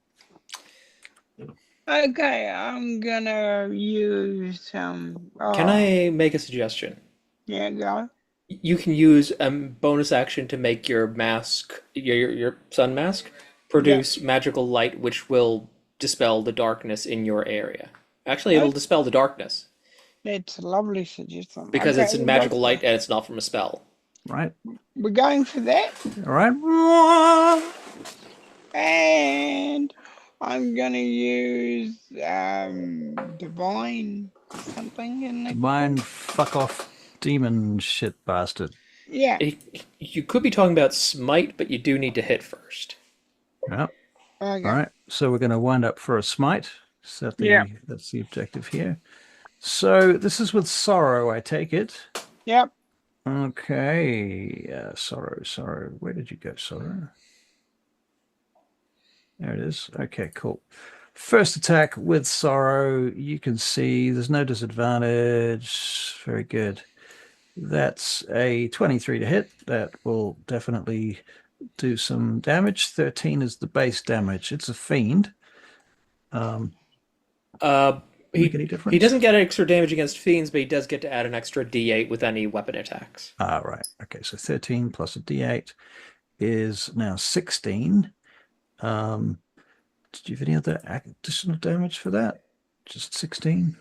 Okay, I'm gonna use Can I make a suggestion? Yeah, go. You can use a bonus action to make your mask, your sun mask, produce magical light, which will dispel the darkness in your area. Actually, it'll dispel the darkness That's a lovely suggestion. because Okay, it's in we'll go magical for light that. and it's not from a spell. Right? We're going for that, All right. and I'm gonna use divine something in the Divine fuck off demon shit bastard. yeah. You could be talking about smite, but you do need to hit first. Yeah. Okay. All right. So we're going to wind up for a smite. That's the objective here. So this is with sorrow, I take it. Yep. Okay. Sorrow. Where did you go, sorrow? There it is. Okay, cool. First attack with sorrow. You can see there's no disadvantage. Very good. That's a 23 to hit. That will definitely do some damage. 13 is the base damage. It's a fiend. Make any difference? He doesn't get extra damage against fiends, but he does get to add an extra D8 with any weapon attacks. Right. Okay, so 13 plus a D8 is now 16. Did you have any other additional damage for that? Just 16?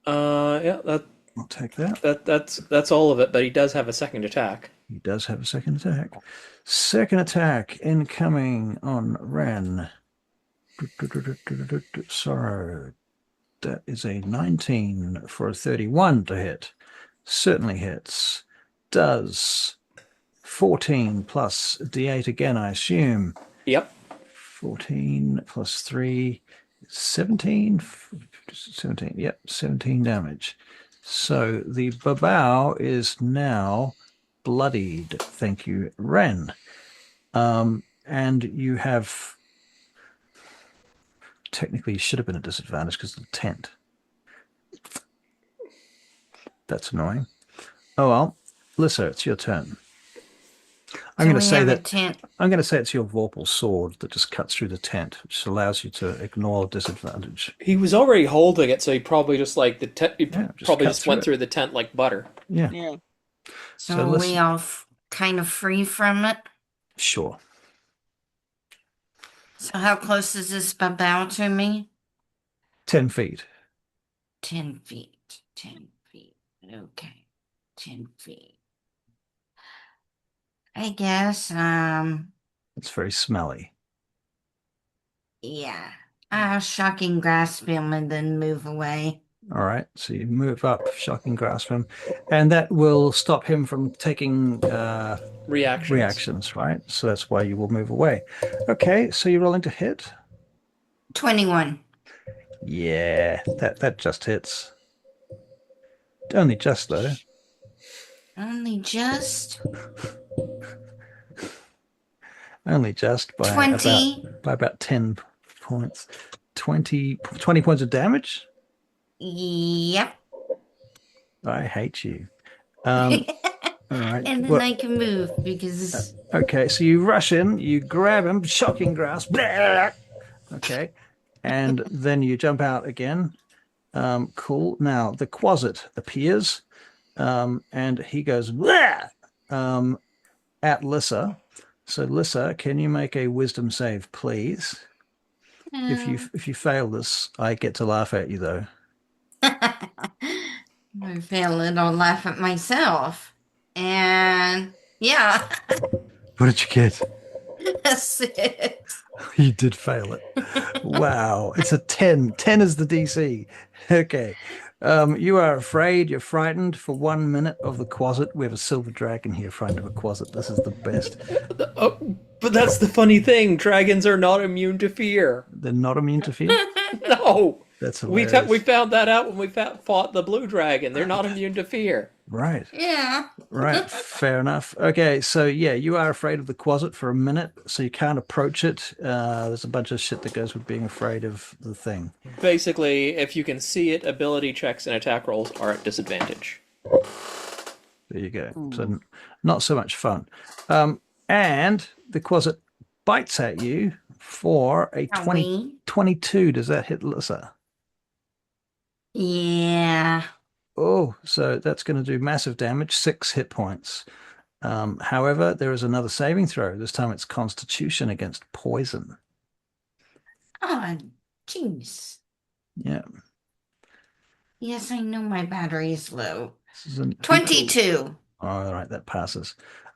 Yeah, I'll take that. that's all of it, but he does have a second attack. He does have a second attack. Second attack incoming on Ren. Sorrow. That is a 19 for a 31 to hit. Certainly hits. Does 14 plus D8 again, I assume. Yep. 14 plus 3, 17. 17. Yep, 17 damage. So the babao is now bloodied. Thank you, Ren. And you have technically should have been a disadvantage because of the tent. That's annoying. Oh well, Lissa, it's your turn. I'm going to say that I'm going to say it's your Vorpal sword that just cuts through the tent, which allows you to ignore disadvantage. He was already holding it, so he probably just like the tent. He probably just went through through the tent like butter. Yeah. Yeah. So are we all kind of free from it? Sure. So how close is this babao to me? 10 feet. 10 feet. 10 feet. Okay. 10 feet. I guess, It's very smelly. yeah. I'll shocking grasp him and then move away. All right. So you move up, shocking grasp him, and that will stop him from taking reactions, right? So that's why you will move away. Okay. So you're rolling to hit. 21. Yeah, that just hits. Only just though. Only just Only just by 20. about 10 points. 20 points of damage? Yep. I hate you. All right. And then Well, I can move because okay, so you rush in, you grab him, shocking grasp. Blah! Okay. And then you jump out again. Cool. Now the Quasit appears, and he goes "Blah!" At Lissa. So Lissa, can you make a wisdom save, please? If you fail this, I get to laugh at you though. I fail it, I'll laugh at myself. And yeah, What did you get? that's it. You did fail it. Wow. It's a 10. 10 is the DC. Okay. You are afraid, you're frightened for 1 minute of the Quasit. We have a silver dragon here frightened of a Quasit. This is the best. Oh, but that's the funny thing. Dragons are not immune to fear. They're not immune to fear? No. That's We hilarious. found that out when we fought the blue dragon. They're not immune to fear. Right. Yeah. Right. Fair enough. Okay. So, yeah, you are afraid of the Quasit for a minute, so you can't approach it. There's a bunch of shit that goes with being afraid of the thing. Basically, if you can see it, ability checks and attack rolls are at disadvantage. There you go. So, not so much fun. And the Quasit bites at you for a 22. Does that hit Lissa? Yeah. Oh, so that's going to do massive damage, 6 hit points. However, there is another saving throw. This time it's Constitution against poison. Oh, jeez. Yeah. Yes, I know my battery is low. This is an 22. All right, that passes.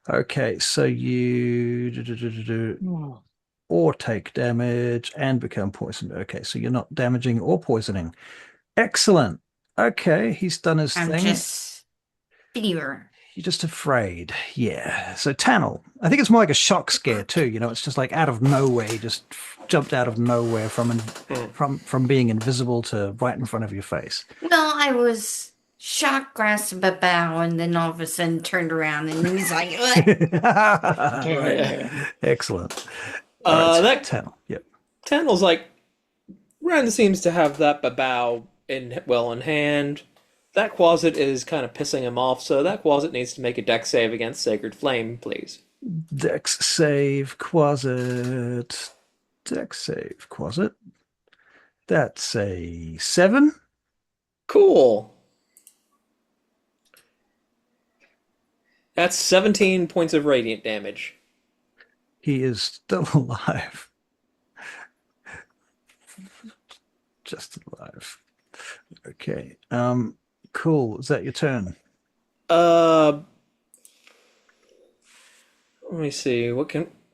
Okay, so you or take damage and become poisoned. Okay, so you're not damaging or poisoning. Excellent. Okay, he's done his I'm thing. just fear. You're just afraid. Yeah. So Tannel, I think it's more like a shock scare too. You know, it's just like out of nowhere. He just jumped out of nowhere from being invisible to right in front of your face. Well, I was shocked, grasped a bow, and then all of a sudden turned around and he was like, what? Excellent. All right, That Tannel. Yep. Tannel's like, Ren seems to have that babao in hand. That Quasit is kind of pissing him off, so that Quasit needs to make a dex save against Sacred Flame, please. Dex save, Quasit. Dex save, Quasit. That's a 7. Cool. That's 17 points of radiant damage. He is still alive. Just alive. Okay. Cool. Is that your turn? Let me see.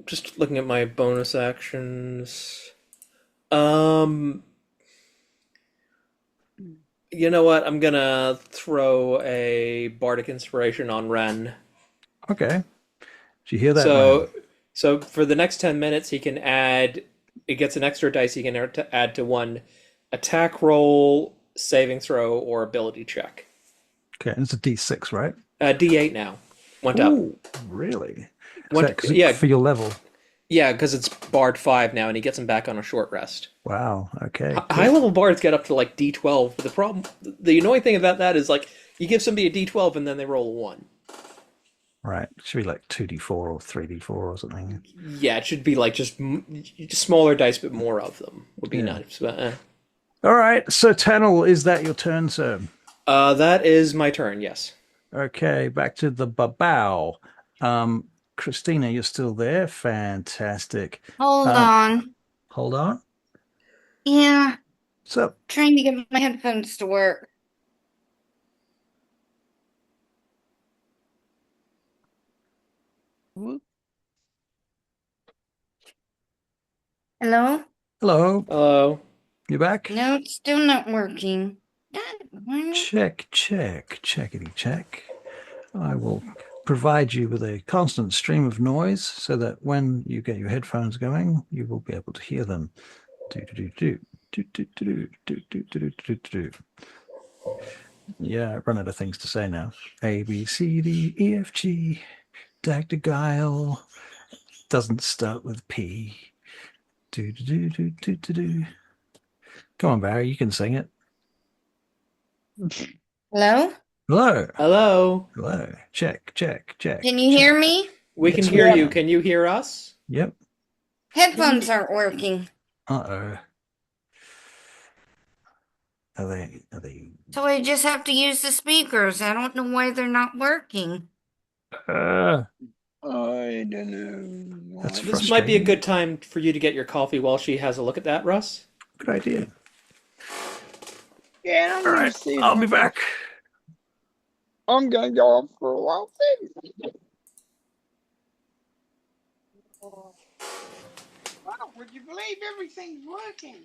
Just looking at my bonus actions. You know what? I'm gonna throw a Bardic Inspiration on Ren. Okay. Did you hear that? Ryan? So for the next 10 minutes, he gets an extra dice he can add to one attack roll, saving throw, or ability check. Okay, and it's a D6, right? D8 now. Went up. Ooh, really? Yeah. For your level. Yeah, because it's Bard 5 now, and he gets him back on a short rest. Wow. Okay. High level bards get up to like D12, but the annoying thing about that is like you give somebody a D12 and then they roll a 1. Right. It should be like 2D4 or 3D4 or something. Yeah, it should be like just smaller dice, but more of them would be nice. But, All right. So Tannel, is that your turn, sir? that is my turn. Yes. Okay. Back to the babao. Christina, you're still there. Fantastic. Hold on. Hold on. Yeah, What's up? trying to get my headphones to work. Hello? Hello. Hello. You back? No, it's still not working. Why not? Check, checkity check. I will provide you with a constant stream of noise so that when you get your headphones going, you will be able to hear them. Yeah, I run out of things to say now. A, B, C, D, E, F, G. Dagda Guile doesn't start with P. Come on, Barry, you can sing it. Hello? Hello. Hello. Hello. Check. Can you hear me? We Yes, can hear we you. can. Can you hear us? Yep. Headphones aren't working. Uh-oh. Are they? So I just have to use the speakers. I don't know why they're not working. I don't know. That's This might be a frustrating. good time for you to get your coffee while she has a look at that, Russ. Good idea. Yeah, I'm All gonna right, see if I'll I be can- back. I'm gonna go off for a while. Wow, would you believe everything's working?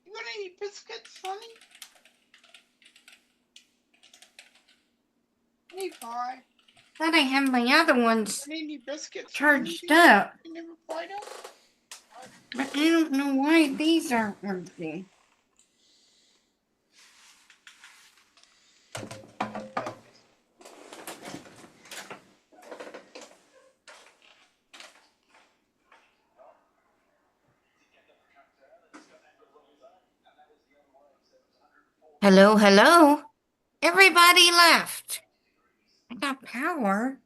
You got any biscuits, Sonny? Hey, Pie. Thought I had my other ones Got any biscuits? or charged anything? up, You never fried them? but I don't know why these aren't working. Hello? Everybody left. I got power.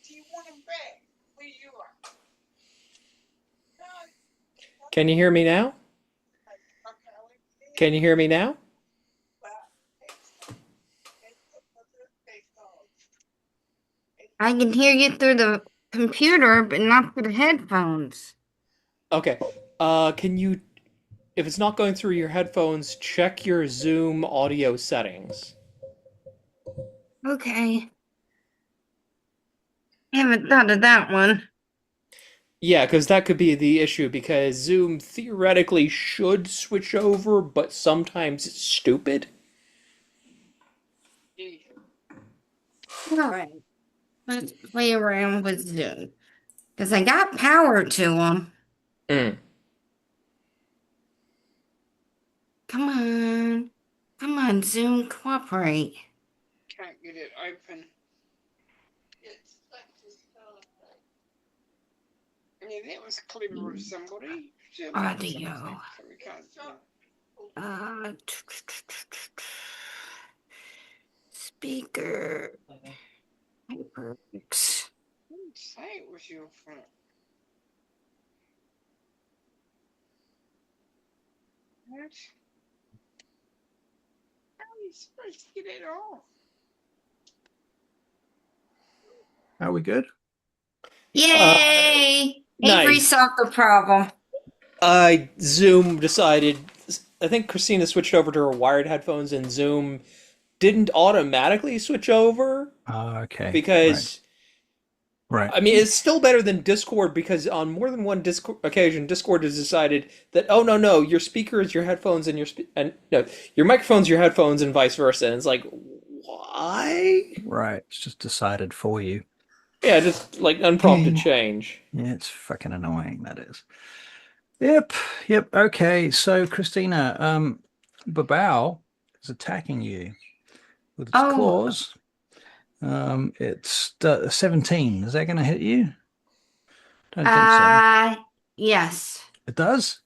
Do you want them back? Where you are? Can you hear me now? Okay, Can you hear me now? I can hear you through the computer, but not through the headphones. Okay. Can you, if it's not going through your headphones, check your Zoom audio settings. Okay. Haven't thought of that one. Yeah, because that could be the issue, because Zoom theoretically should switch over, but sometimes it's stupid. All right. Let's play around with Zoom. Because I got power to them. Mm. Come on. Come on, Zoom, cooperate. can't get it open. Yeah, that was clever of somebody. Audio. So we can't do it. Speaker. Hyperx. I didn't say it was your fault. What? How are you supposed to get it off? Are we good? Yay! Avery Nice. solved the problem. Zoom decided, I think Christina switched over to her wired headphones, and Zoom didn't automatically switch over Okay. because Right. I mean, it's still better than Discord, because on more than one occasion, Discord has decided that, oh no, your speaker is your headphones and no, your microphone's your headphones and vice versa. And it's like, why? Right. It's just decided for you. Yeah, just like unprompted change. Yeah, it's fucking annoying, that is. Yep. Okay, so Christina, Babao is attacking you with its claws. It's 17. Is that going to hit you? Don't think so. Yes. It does?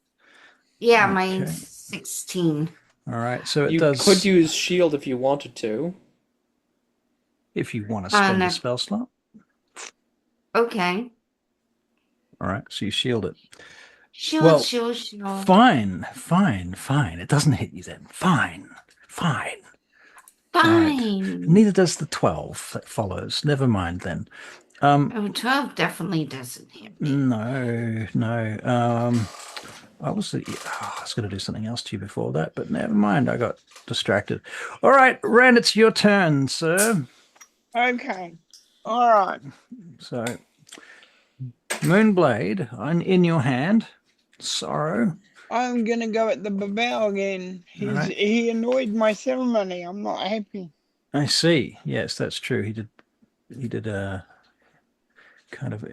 Yeah, Okay. mine's 16. All right. So it You does. could use shield if you wanted to. If you want to spend no. a spell slot. Okay. All right. So you shield it. Shield, Well, shield. fine. It doesn't hit you then. Fine. Right. Fine. Neither does the 12 that follows. Never mind then. Oh, 12 definitely doesn't hit me. No. I was going to do something else to you before that, but never mind. I got distracted. All right, Ren, it's your turn, sir. Okay. All right. So, Moonblade in your hand. Sorrow. I'm gonna go at the Babel again. Right. He annoyed my ceremony. I'm not happy. I see. Yes, that's true. He did kind of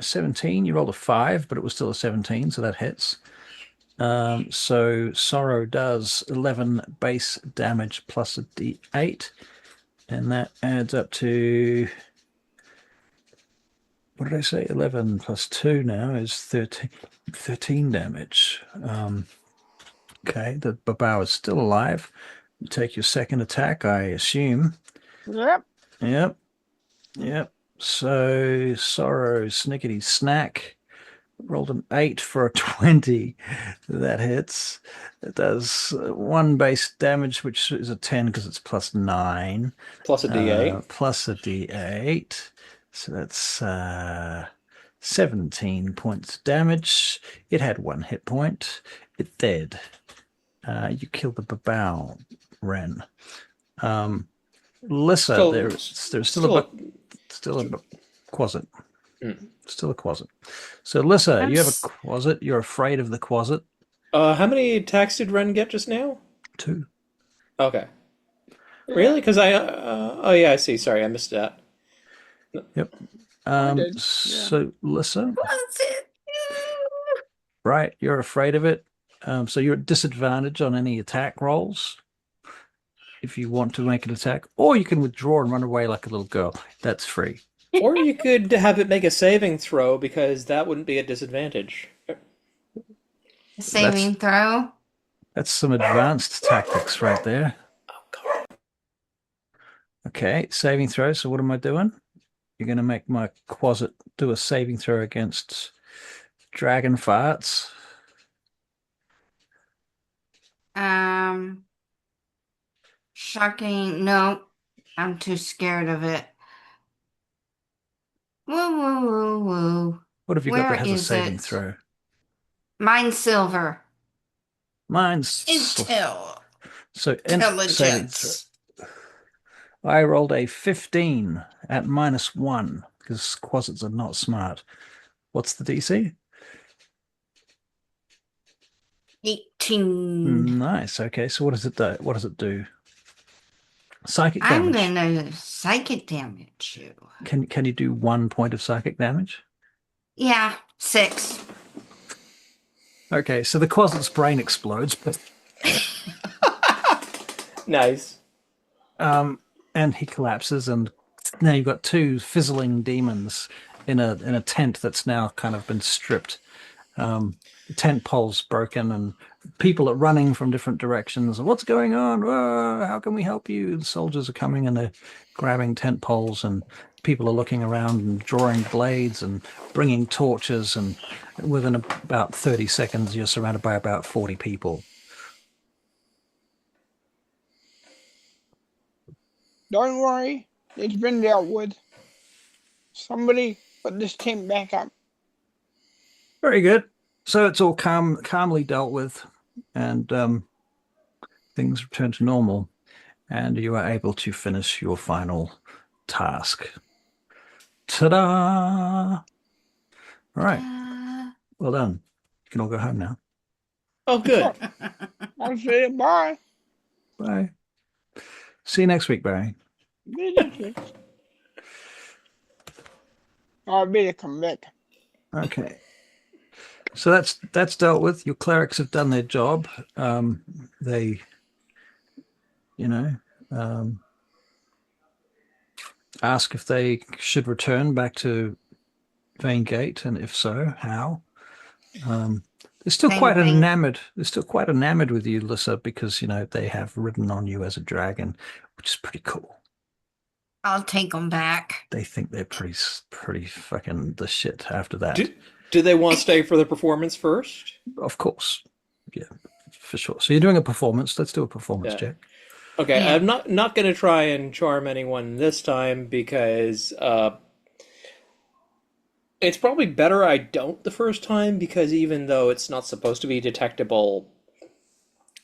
17. You rolled a 5, but it was still a 17, so that hits. So Sorrow does 11 base damage plus a d8, and that adds up to, what did I say? 11 plus 2 now is 13 damage. Okay, the Babao is still alive. You take your second attack, I assume. Yep. Yep. So Sorrow snickety snack rolled an 8 for a 20. That hits. It does 1 base damage, which is a 10 because it's plus 9. Plus a d8. Plus a d8. So that's 17 points damage. It had 1 hit point. It dead. You killed the Babao, Ren. Lissa, there's still a Quasit. Still a Quasit. So, Lissa, you have a Quasit. You're afraid of the Quasit. How many attacks did Ren get just now? 2. Okay. Really? Because oh yeah, I see. Sorry, I missed that. Yep. did. So, Lissa, What's it? right? You're afraid of it. So you're at disadvantage on any attack rolls if you want to make an attack, or you can withdraw and run away like a little girl. That's free. Or you could have it make a saving throw because that wouldn't be a disadvantage. Saving throw? That's some advanced tactics right there. Oh god. Okay, saving throw. So what am I doing? You're going to make my Quasit do a saving throw against dragon farts. Shocking. No, I'm too scared of it. Woo. What have you Where got that has a is saving it? throw? Mine's silver. Mine's Intel. so Intelligence. I rolled a 15 at -1 because Quasits are not smart. What's the DC? 18. Nice. Okay, so what does it do? What does it do? Psychic I'm damage. gonna psychic damage you. Can you do 1 point of psychic damage? Yeah, 6. Okay, so the Quasit's brain explodes, but Nice. and he collapses, and now you've got 2 fizzling demons in a tent that's now kind of been stripped. The tent pole's broken, and people are running from different directions. What's going on? Whoa, how can we help you? The soldiers are coming, and they're grabbing tent poles, and people are looking around and drawing blades and bringing torches, and within about 30 seconds, you're surrounded by about 40 people. Don't worry. It's been dealt with. Somebody put this tent back up. Very good. So it's all calmly dealt with, and things return to normal, and you are able to finish your final task. Ta-da! All right. Well done. You can all go home now. Oh, good. I'll say it. Bye. Bye. See you next week, Barry. I'll better come back. Okay. So that's dealt with. Your clerics have done their job. They, ask if they should return back to Vane Gate, and if so, how. They're still Bang, quite bang. enamored. They're still quite enamored with you, Lissa, because they have ridden on you as a dragon, which is pretty cool. I'll take them back. They think they're pretty fucking the shit after that. Do they want to stay for the performance first? Of course, yeah, for sure. So you're doing a performance. Let's do a performance Yeah. check. Okay, Yeah. I'm not going to try and charm anyone this time because it's probably better I don't the first time because even though it's not supposed to be detectable.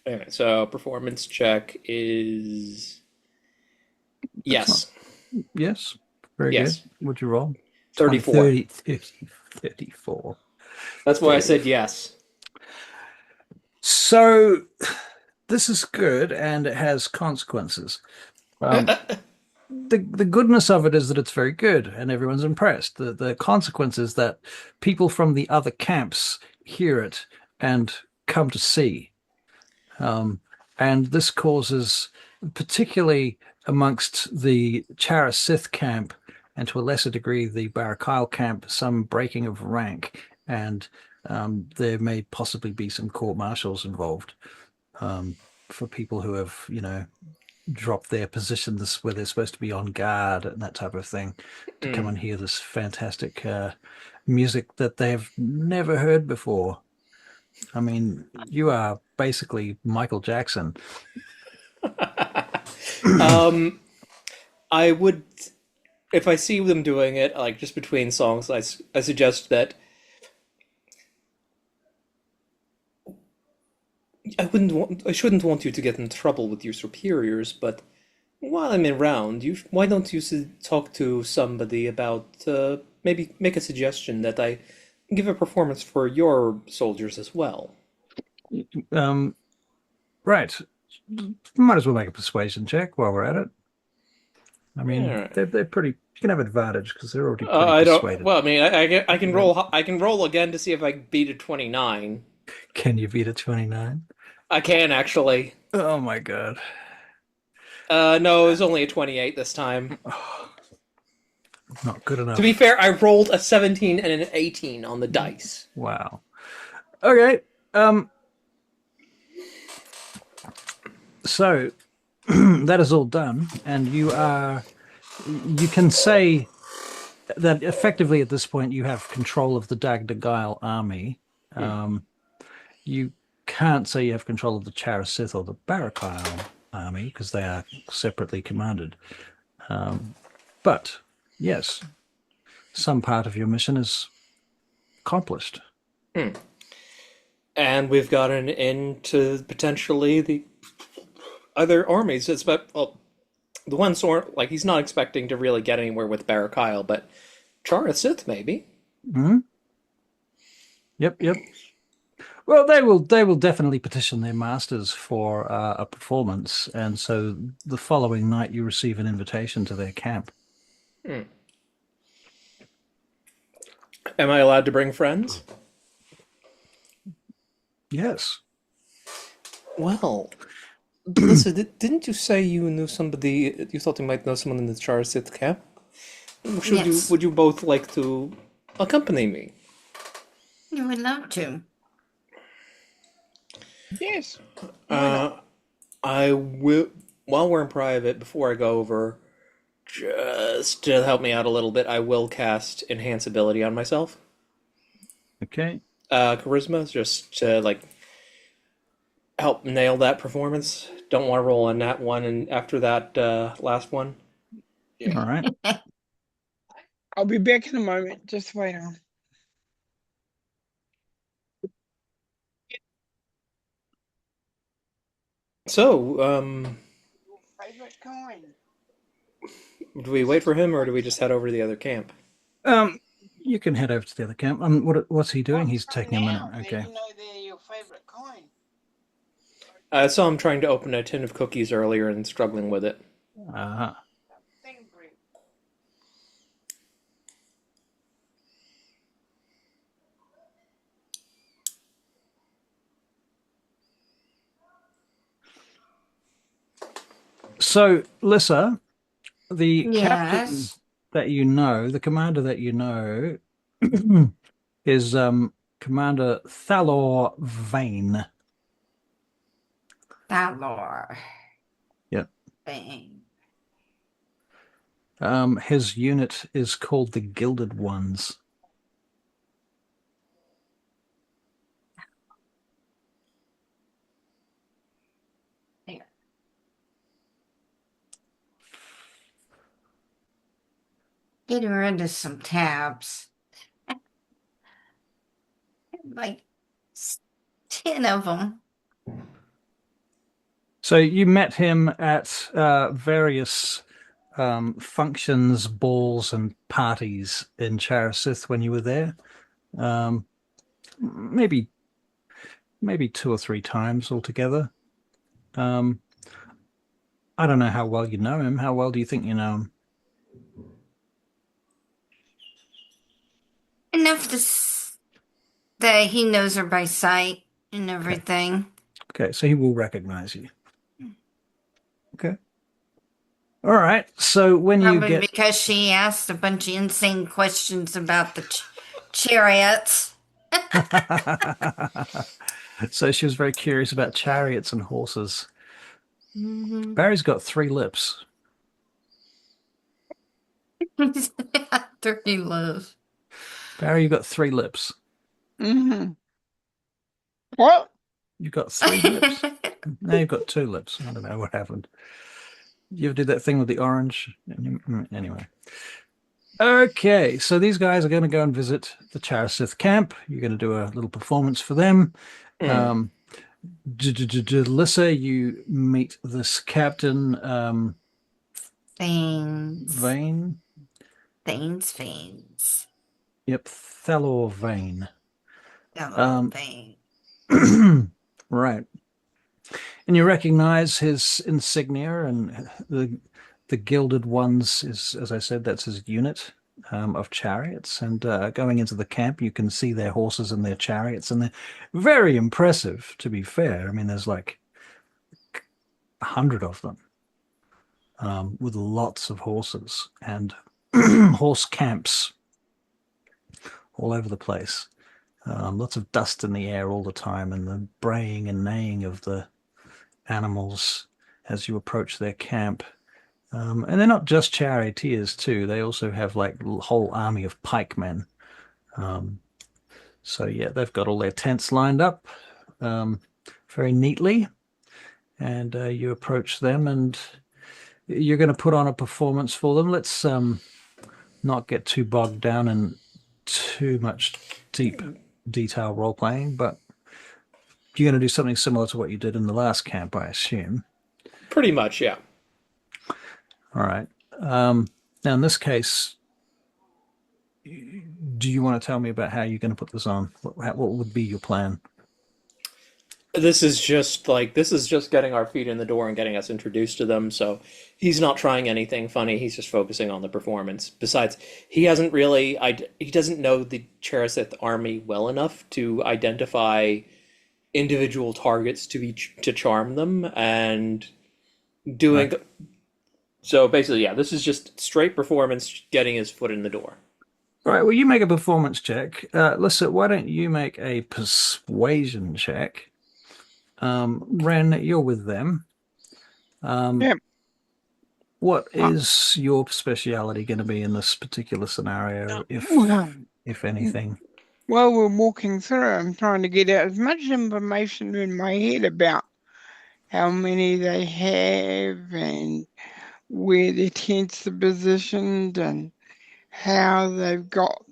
Anyway, so performance check is yes. Yes, very Yes. good. What'd you roll? 34. 30, 34. That's why I said yes. So this is good, and it has consequences. The goodness of it is that it's very good, and everyone's impressed. The consequence is that people from the other camps hear it and come to see. And this causes, particularly amongst the Charasith camp, and to a lesser degree the Barachiel camp, some breaking of rank, and there may possibly be some court martials involved for people who have, dropped their positions where they're supposed to be on guard and that type of thing, to come and hear this fantastic music that they've never heard before. I mean, you are basically Michael Jackson. I would, if I see them doing it, like just between songs, I suggest that I shouldn't want you to get in trouble with your superiors, but while I'm around, why don't you talk to somebody about maybe make a suggestion that I give a performance for your soldiers as well. Right. Might as well make a persuasion check while we're at it. I All mean, right. they're pretty. You can have advantage because they're already pretty I don't. persuaded. Well, I mean, I can roll. I can roll again to see if I beat a 29. Can you beat a 29? I can actually. Oh my god. No, it was only a 28 this time. Not good enough. To be fair, I rolled a 17 and an 18 on the dice. Wow. Okay. So that is all done, and you can say that effectively at this point you have control of the Dagdagal army. You can't say you have control of the Charasith or the Barachiel army because they are separately commanded. But yes, some part of your mission is accomplished. And we've gotten into potentially the other armies. It's about, well, the one sort, like, he's not expecting to really get anywhere with Barachiel, but Chara Sith, maybe. Yep. Well, they will definitely petition their masters for a performance, and so the following night you receive an invitation to their camp. Am I allowed to bring friends? Yes. Well, Lisa, didn't you say you knew somebody, you thought you might know someone in the Chara Sith camp? Yes. Would you both like to accompany me? I would love to. Yes. I will, while we're in private, before I go over, just to help me out a little bit, I will cast Enhance Ability on myself. Okay. Charisma, just to, like, help nail that performance. Don't want to roll on that one, and after that last one. All right. I'll be back in a moment. Just wait on. So, Favorite coin. do we wait for him, or do we just head over to the other camp? You can head over to the other camp. What's he doing? He's taking a minute. Okay. You know they're your favorite coin. I saw him trying to open a tin of cookies earlier and struggling with it. Uh-huh. So, Lissa, The captain Yes. that you know, the commander that you know, is Commander Thalor Vane. Thalor. Yep. Thing. His unit is called the Gilded Ones. There. Getting rid of some tabs. Like 10 of them. So you met him at various functions, balls, and parties in Charasith when you were there. Maybe 2 or 3 times altogether. I don't know how well you know him. How well do you think you know him? Enough that he knows her by sight and everything. Okay, so he will recognize you. Okay. All right. So when you Probably get because she asked a bunch of insane questions about the chariots. so she was very curious about chariots and horses. Mm-hmm. Barry's got 3 lips. 30 lives. Barry, you've got 3 lips. Mm-hmm. What? You've got 3 lips. Now you've got 2 lips. I don't know what happened. You ever did that thing with the orange? Anyway. Okay, so these guys are going to go and visit the Charasith camp. You're going to do a little performance for them. Lissa, you meet this captain, Veins. Vane. Veins. Yep, Thalor Vane. Vein. Right. And you recognize his insignia, and the Gilded Ones is, as I said, that's his unit of chariots. And going into the camp, you can see their horses and their chariots, and they're very impressive, to be fair. I mean, there's like 100 of them with lots of horses and horse camps all over the place. Lots of dust in the air all the time, and the braying and neighing of the animals as you approach their camp. And they're not just charioteers too. They also have like a whole army of pikemen. So yeah, they've got all their tents lined up very neatly. And you approach them and you're going to put on a performance for them. Let's not get too bogged down in too much deep detail role playing, but you're going to do something similar to what you did in the last camp, I assume. Pretty much, yeah. All right. Now, in this case, do you want to tell me about how you're going to put this on? What would be your plan? This is just getting our feet in the door and getting us introduced to them. So he's not trying anything funny. He's just focusing on the performance. Besides, he doesn't know the Charasith army well enough to identify individual targets to charm them and doing. Right. So basically, yeah, this is just straight performance, getting his foot in the door. All right. Well, you make a performance check. Lissa, why don't you make a persuasion check? Ren, you're with them. Yeah. What is your speciality going to be in this particular scenario, if anything? While we're walking through, I'm trying to get out as much information in my head about how many they have and where their tents are positioned and how they've got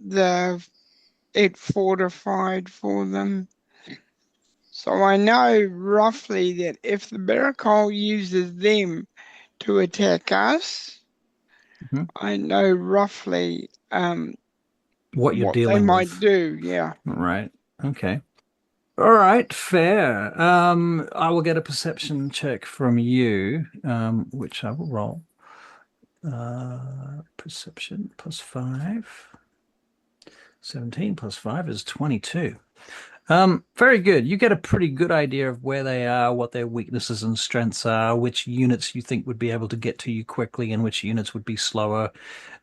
it fortified for them. So I know roughly that if the Barachiel uses them to attack us, I know roughly what you're what dealing they might with. do. Yeah. Right. Okay. All right. Fair. I will get a perception check from you, which I will roll. Perception +5. 17 + 5 is 22. Very good. You get a pretty good idea of where they are, what their weaknesses and strengths are, which units you think would be able to get to you quickly and which units would be slower.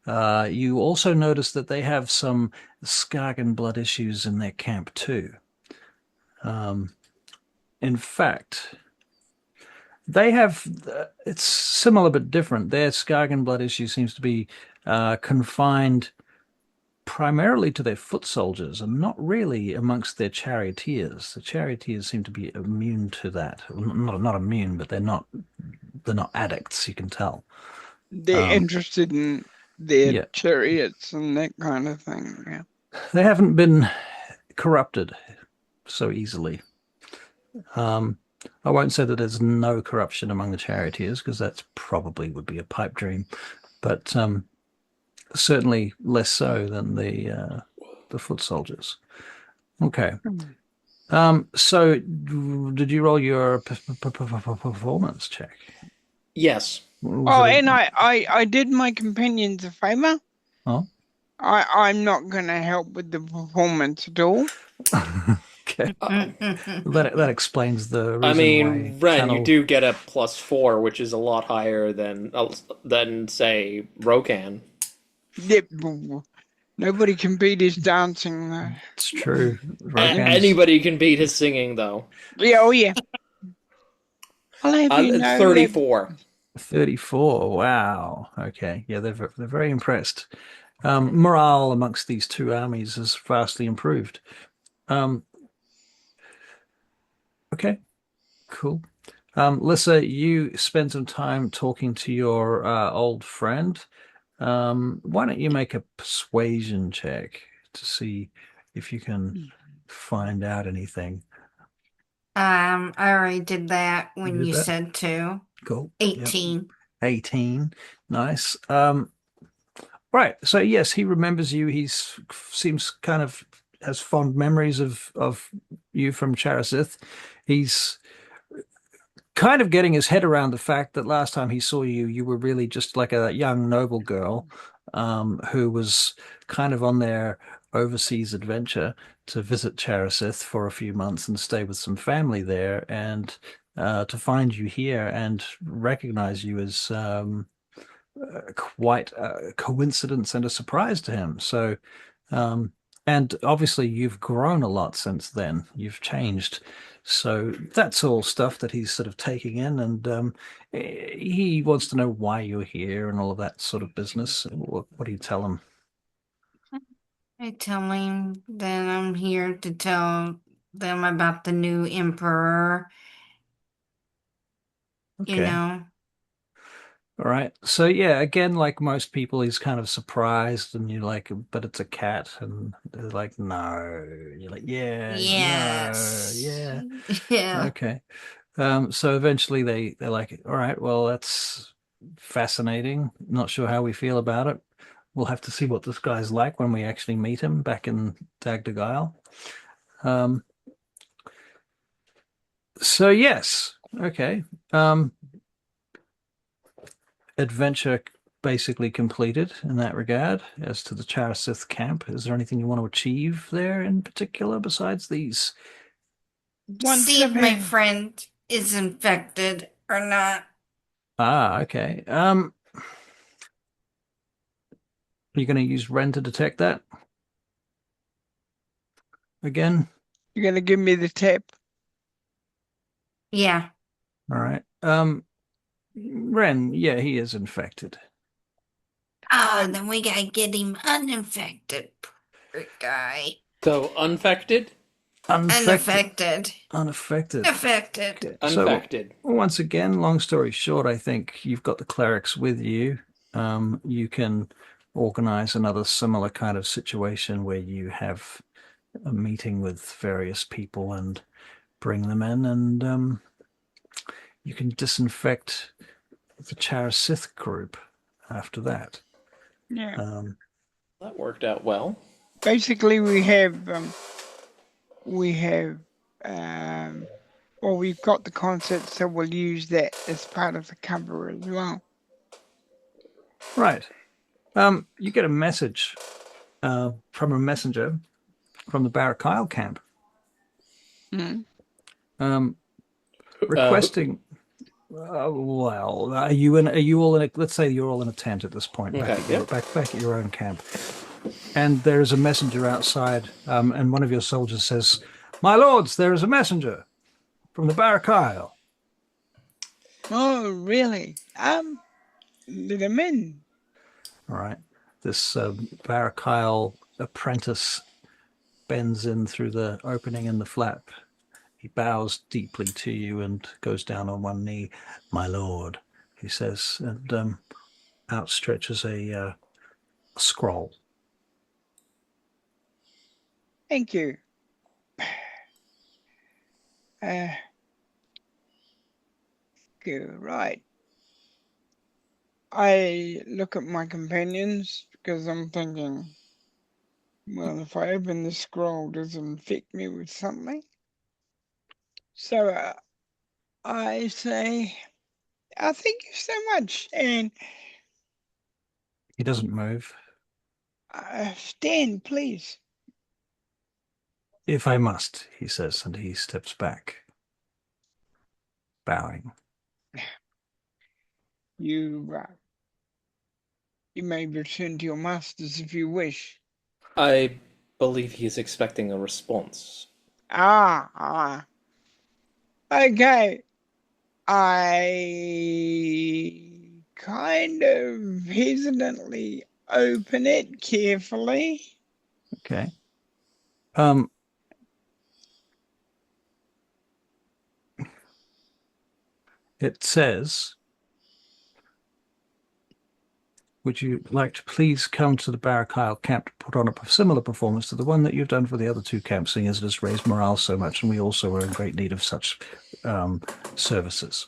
You also notice that they have some Skagan blood issues in their camp too. In fact, they have it's similar but different. Their Skagan blood issue seems to be confined primarily to their foot soldiers and not really amongst their charioteers. The charioteers seem to be immune to that. Well, not immune, but they're not addicts, you can tell. They're interested in their Yeah. chariots and that kind of thing. Yeah. They haven't been corrupted so easily. I won't say that there's no corruption among the charioteers because that's probably would be a pipe dream, but certainly less so than the foot soldiers. Okay. So did you roll your performance check? Yes. Oh, and I did my companions a favor. Oh. I'm not going to help with the performance at all. Okay. That explains the reason I mean, why Ren, channel... you do get a +4, which is a lot higher than say Rokan. Yep. Nobody can beat his dancing, though. It's true. Anybody can beat his singing, though. Yeah, oh yeah. I'll have you know 34. 34. Wow. Okay. Yeah, they're very impressed. Morale amongst these two armies has vastly improved. Okay. Cool. Lissa, you spend some time talking to your old friend. Why don't you make a persuasion check to see if you can find out anything? I already did that when did you that? said to. Cool. 18. Yep. 18. Nice. Right. So yes, he remembers you. Seems kind of has fond memories of you from Charasith. He's kind of getting his head around the fact that last time he saw you, you were really just like a young noble girl who was kind of on their overseas adventure to visit Charasith for a few months and stay with some family there, and to find you here and recognize you as quite a coincidence and a surprise to him. So, and obviously you've grown a lot since then. You've changed. So that's all stuff that he's sort of taking in, and he wants to know why you're here and all of that sort of business. What do you tell him? I tell him that I'm here to tell them about the new emperor. Okay. You know. All right. So yeah, again, like most people, he's kind of surprised, and you're like, "But it's a cat," and they're like, "No." You're like, "Yeah, Yes. no, yeah, Yeah. okay." So eventually they're like, "All right, well, that's fascinating. Not sure how we feel about it. We'll have to see what this guy's like when we actually meet him back in Dagdagile." So yes, okay. Adventure basically completed in that regard. As to the Charasith camp, is there anything you want to achieve there in particular besides these? See if my friend is infected or not. Ah, okay. You're going to use Ren to detect that again? You're going to give me the tip? Yeah. All right. Ren, yeah, he is infected. Oh, then we gotta get him uninfected. Poor guy. So, unaffected? Unaffected. Unaffected. Affected. Okay. Unaffected. So, once again, long story short, I think you've got the clerics with you. You can organize another similar kind of situation where you have a meeting with various people and bring them in, and you can disinfect the Charasith group after that. Yeah. That worked out well. Basically, we've got the concept, so we'll use that as part of the cover as well. Right. You get a message from a messenger from the Barachiel camp. Mm. Requesting. Well, are you in? Are you all in? Let's say you're all in a tent at this point, back Okay, at your back at your own camp, and there is a messenger outside, and one of your soldiers says, "My lords, there is a messenger from the Barachiel." Oh, really? Let him in. All right, this Barachiel apprentice bends in through the opening in the flap. He bows deeply to you and goes down on one knee. "My lord," he says, and outstretches a scroll. Thank you. Right. I look at my companions because I'm thinking, well, if I open the scroll, does it infect me with something? So I say, oh, thank you so much. And He doesn't move. stand, please. "If I must," he says, and he steps back, bowing. You may return to your masters if you wish. I believe he is expecting a response. Okay. I kind of hesitantly open it carefully. Okay. It says, "Would you like to please come to the Barachiel camp to put on a similar performance to the one that you've done for the other two camps, seeing as it has raised morale so much, and we also are in great need of such services.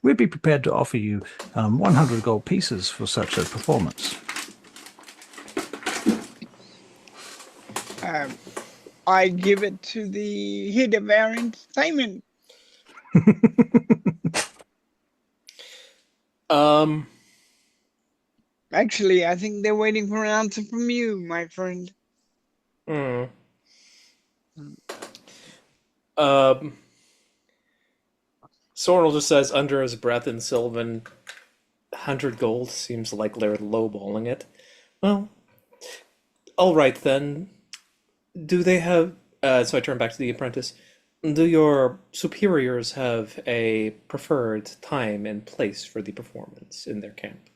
We'd be prepared to offer you 100 gold pieces for such a performance." I give it to the head of our entertainment. Actually, I think they're waiting for an answer from you, my friend. Sorrel just says under his breath in Sylvan, 100 gold seems like they're lowballing it. Well, all right then. Do they have? So I turn back to the apprentice. Do your superiors have a preferred time and place for the performance in their camp?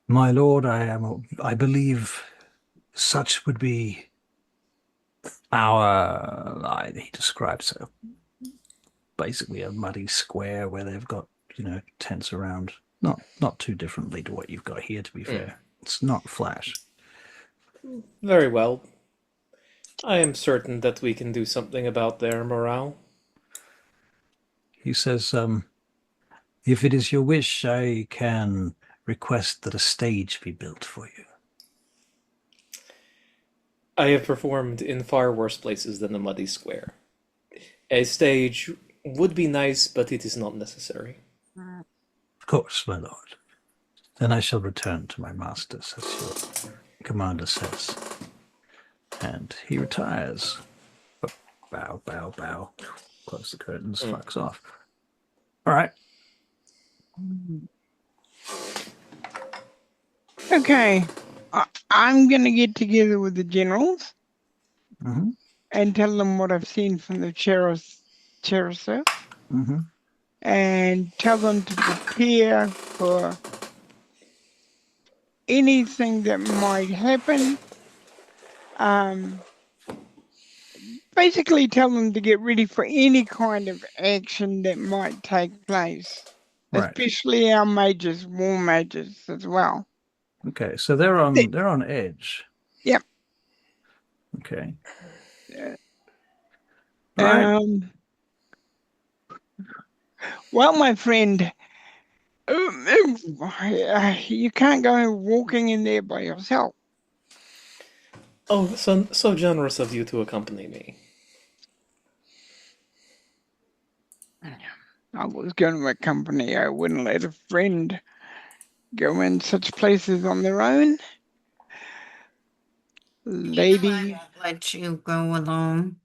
"My lord, I believe such would be he describes basically a muddy square where they've got, tents around, not too differently to what you've got here, to be fair. It's not flash." Very well. I am certain that we can do something about their morale. He says, "If it is your wish, I can request that a stage be built for you." I have performed in far worse places than the muddy square. A stage would be nice, but it is not necessary. "Of course, my lord. Then I shall return to my masters, as your commander says." And he retires. Bow, bow, bow. Close the curtains, fucks off. All right. Okay. I'm going to get together with the generals Mm-hmm. and tell them what I've seen from the Cherusel Mm-hmm. and tell them to prepare for anything that might happen. Basically tell them to get ready for any kind of action that might take place, Right. especially our mages, war mages as well. Okay, so they're on edge. Yep. Okay. Right. Well, my friend, you can't go walking in there by yourself. Oh, so generous of you to accompany me. I was going to accompany. I wouldn't let a friend go in such places on their own. lady. I won't let you go alone.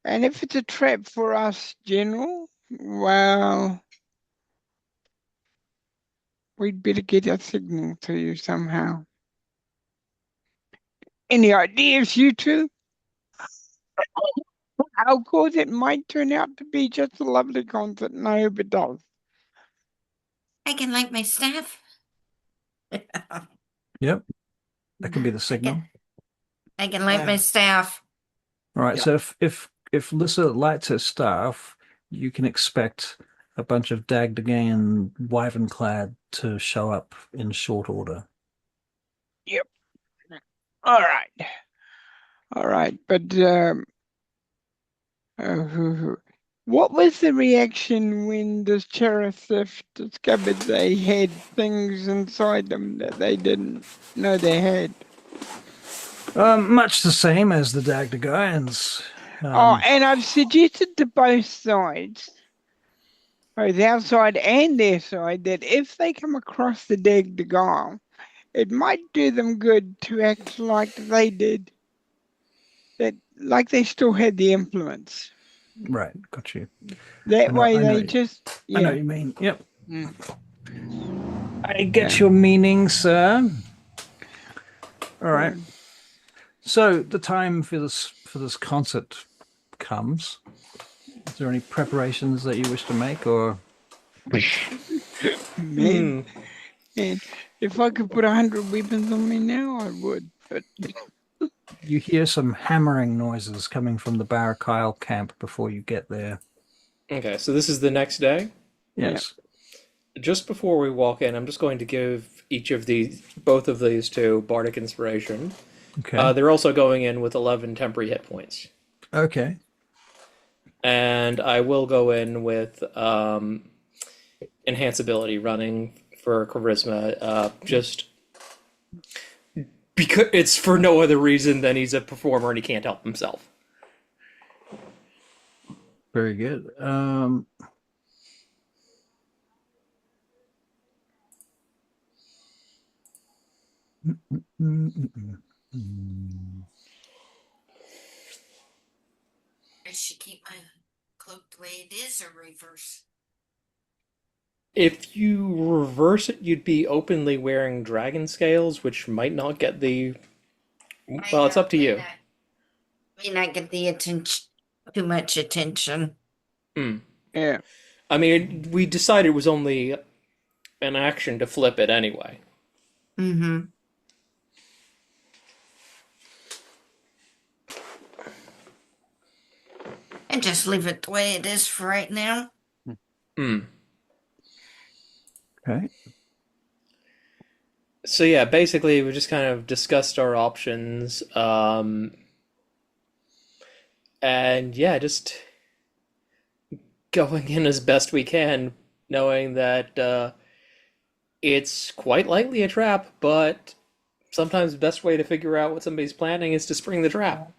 And if it's a trap for us, General, well, we'd better get a signal to you somehow. Any ideas, you two? How course it might turn out to be just a lovely concert, and I hope it does. I can light my staff. Yep. That can be the signal. I can light my staff. All right. Yeah. So if Lissa lights her staff, you can expect a bunch of Dagdagan wyvern-clad to show up in short order. Yep. All right. But what was the reaction when the sheriff discovered they had things inside them that they didn't know they had? Much the same as the Dagdagans. And I've suggested to both sides, both our side and their side, that if they come across the Dagdagal, it might do them good to act like they did. That, like they still had the influence. Right. Got you. That way I know they you- just, I know yeah. what you mean. Yep. Mm. I get your meaning, sir. All right. So the time for this concert comes. Is there any preparations that you wish to make, or Man, and if I could put 100 weapons on me now, I would. But you hear some hammering noises coming from the Barachiel camp before you get there? Okay, so this is the next day. Yes. Just before we walk in, I'm just going to give both of these two Bardic Inspiration. Okay. They're also going in with 11 temporary hit points. Okay. And I will go in with Enhance Ability running for Charisma, just because it's for no other reason than he's a performer and he can't help himself. Very good. I should keep my cloak the way it is or reverse. If you reverse it, you'd be openly wearing dragon scales, which might not get the... Well, it's up to you. May not get the attention, too much attention. yeah, I mean, we decided it was only an action to flip it anyway. Mm-hmm. And just leave it the way it is for right now. Okay. So yeah, basically we just kind of discussed our options, and yeah, just going in as best we can, knowing that it's quite likely a trap, but sometimes the best way to figure out what somebody's planning is to spring the trap.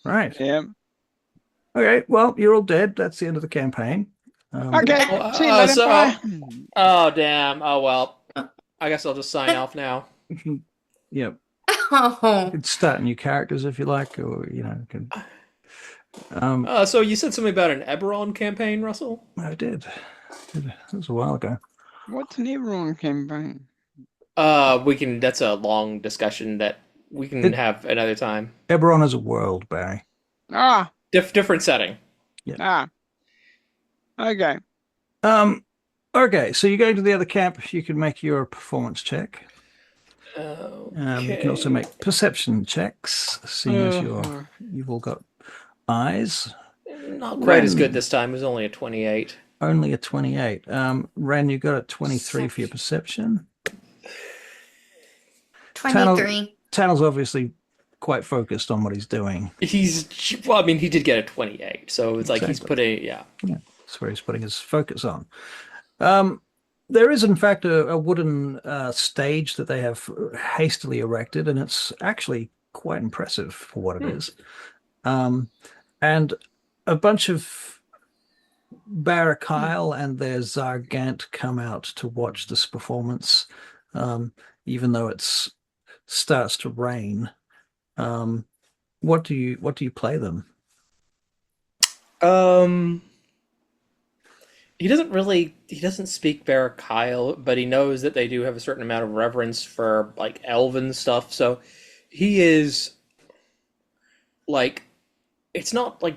Right. yeah. Okay. Well, you're all dead. That's the end of the campaign. Okay, see you later. Bye. Oh damn! Oh well, I guess I'll just sign off now. Yep. Oh, You can start new characters if you like, or you can. So you said something about an Eberron campaign, Russell? I did. That was a while ago. What's an Everon campaign? We can. That's a long discussion that we can have another time. Eberron is a world, Barry. Ah, Different setting. okay. Okay, so you go to the other camp. You can make your performance check. You can also make perception checks, seeing as you've all got eyes. Not quite as good this time. It was only a 28. Only a 28. Ren, you got a 23 for your perception. 23. Tannel's obviously quite focused on what he's doing. Well, I mean, he did get a 28, so it's like he's Exactly. putting, yeah. That's where he's putting his focus on. There is, in fact, a wooden stage that they have hastily erected, and it's actually quite impressive for what it is. And a bunch of Barachiel and their Zargant come out to watch this performance, even though it's starts to rain, what do you play them? Um, he doesn't speak Barachiel, but he knows that they do have a certain amount of reverence for like elven stuff. So he is like, it's not like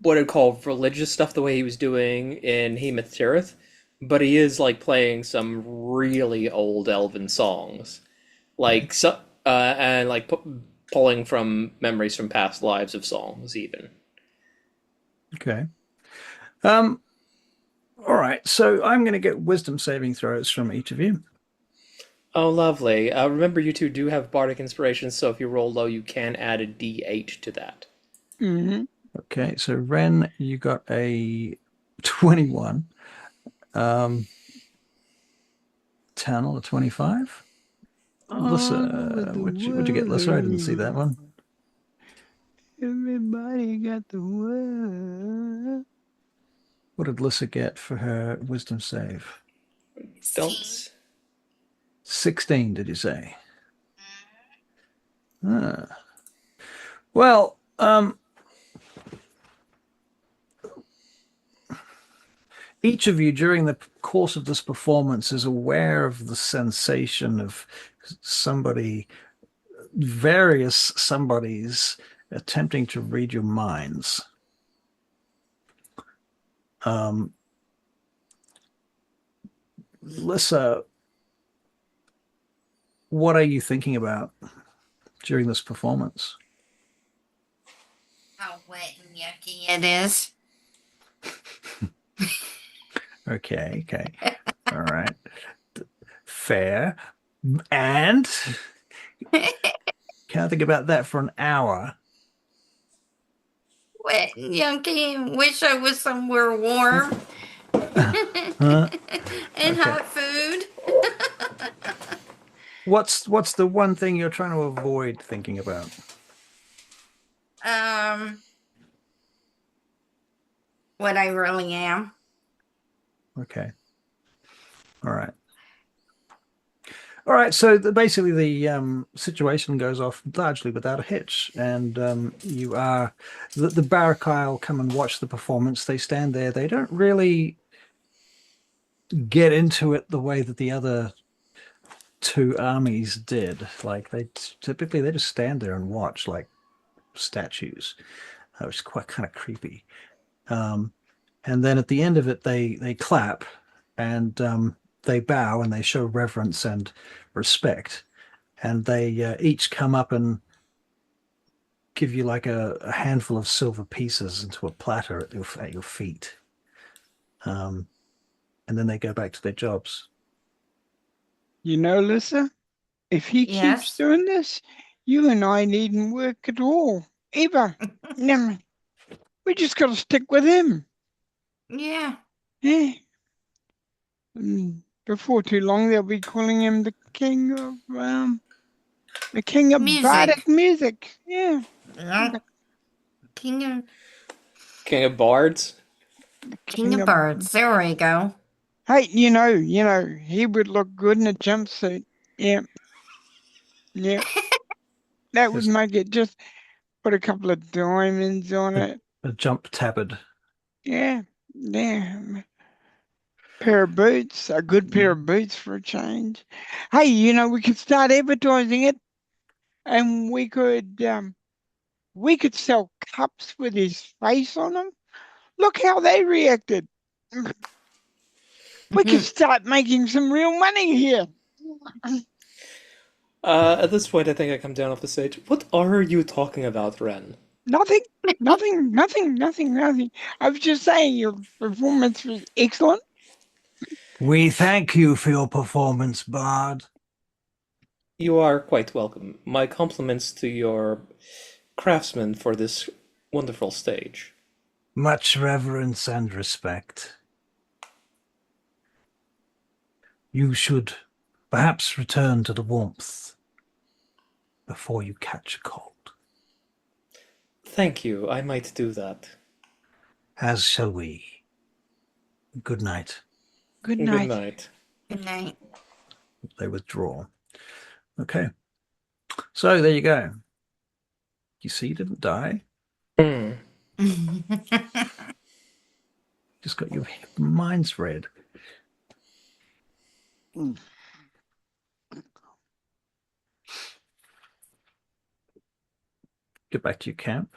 what I'd call religious stuff the way he was doing in Hemoth Tirith, but he is like playing some really old elven songs, like so, and like pulling from memories from past lives of songs, even. Okay. All right. So I'm going to get wisdom saving throws from each of you. Oh, lovely. Remember, you two do have bardic inspiration, so if you roll low, you can add a D8 to that. Mm-hmm. Okay. So Ren, you got a 21. Tannel, a 25. Lissa, what'd you get, Lissa? I didn't see that one. Everybody got the world. What did Lissa get for her wisdom save? Don't. 16, did you say? Ah. Well, each of you during the course of this performance is aware of the sensation of various somebodies attempting to read your minds. Lissa, what are you thinking about during this performance? How wet and yucky it is. Okay. All right. Fair. And can't think about that for an hour. Wet and yucky. Wish I was somewhere warm. Huh? And Okay. hot food. What's the one thing you're trying to avoid thinking about? What I really am. Okay. All right. So basically, the situation goes off largely without a hitch, and the Barachiel come and watch the performance. They stand there. They don't really get into it the way that the other two armies did. Like they just stand there and watch like statues. That was quite kind of creepy. And then at the end of it, they clap and they bow and they show reverence and respect. And they each come up and give you like a handful of silver pieces into a platter at your feet. And then they go back to their jobs. You know, Lissa, if he keeps Yes. doing this, you and I needn't work at all. Ever. No, we just got to stick with him. Yeah. Yeah. Before too long, they'll be calling him the king of Music. bardic music. Yeah. Yeah. King King of Bards? of Birds. There we go. Hey, you know, he would look good in a jumpsuit. Yeah. That would Just make it, just put a couple of diamonds on it. a jump tabard. Yeah. Pair of boots, a good pair of boots for a change. Hey, we could start advertising it, and we could sell cups with his face on them. Look how they reacted. We could start making some real money here. At this point, I think I come down off the stage. What are you talking about, Ren? Nothing. I was just saying your performance was excellent. We thank you for your performance, Bard. You are quite welcome. My compliments to your craftsmen for this wonderful stage. Much reverence and respect. You should perhaps return to the warmth before you catch a cold. Thank you. I might do that. As shall we. Good night. Good Good night. night. Good night. They withdraw. Okay. So there you go. You see, he didn't die. Hmm. Just got your minds read. Mm. Get back to your camp,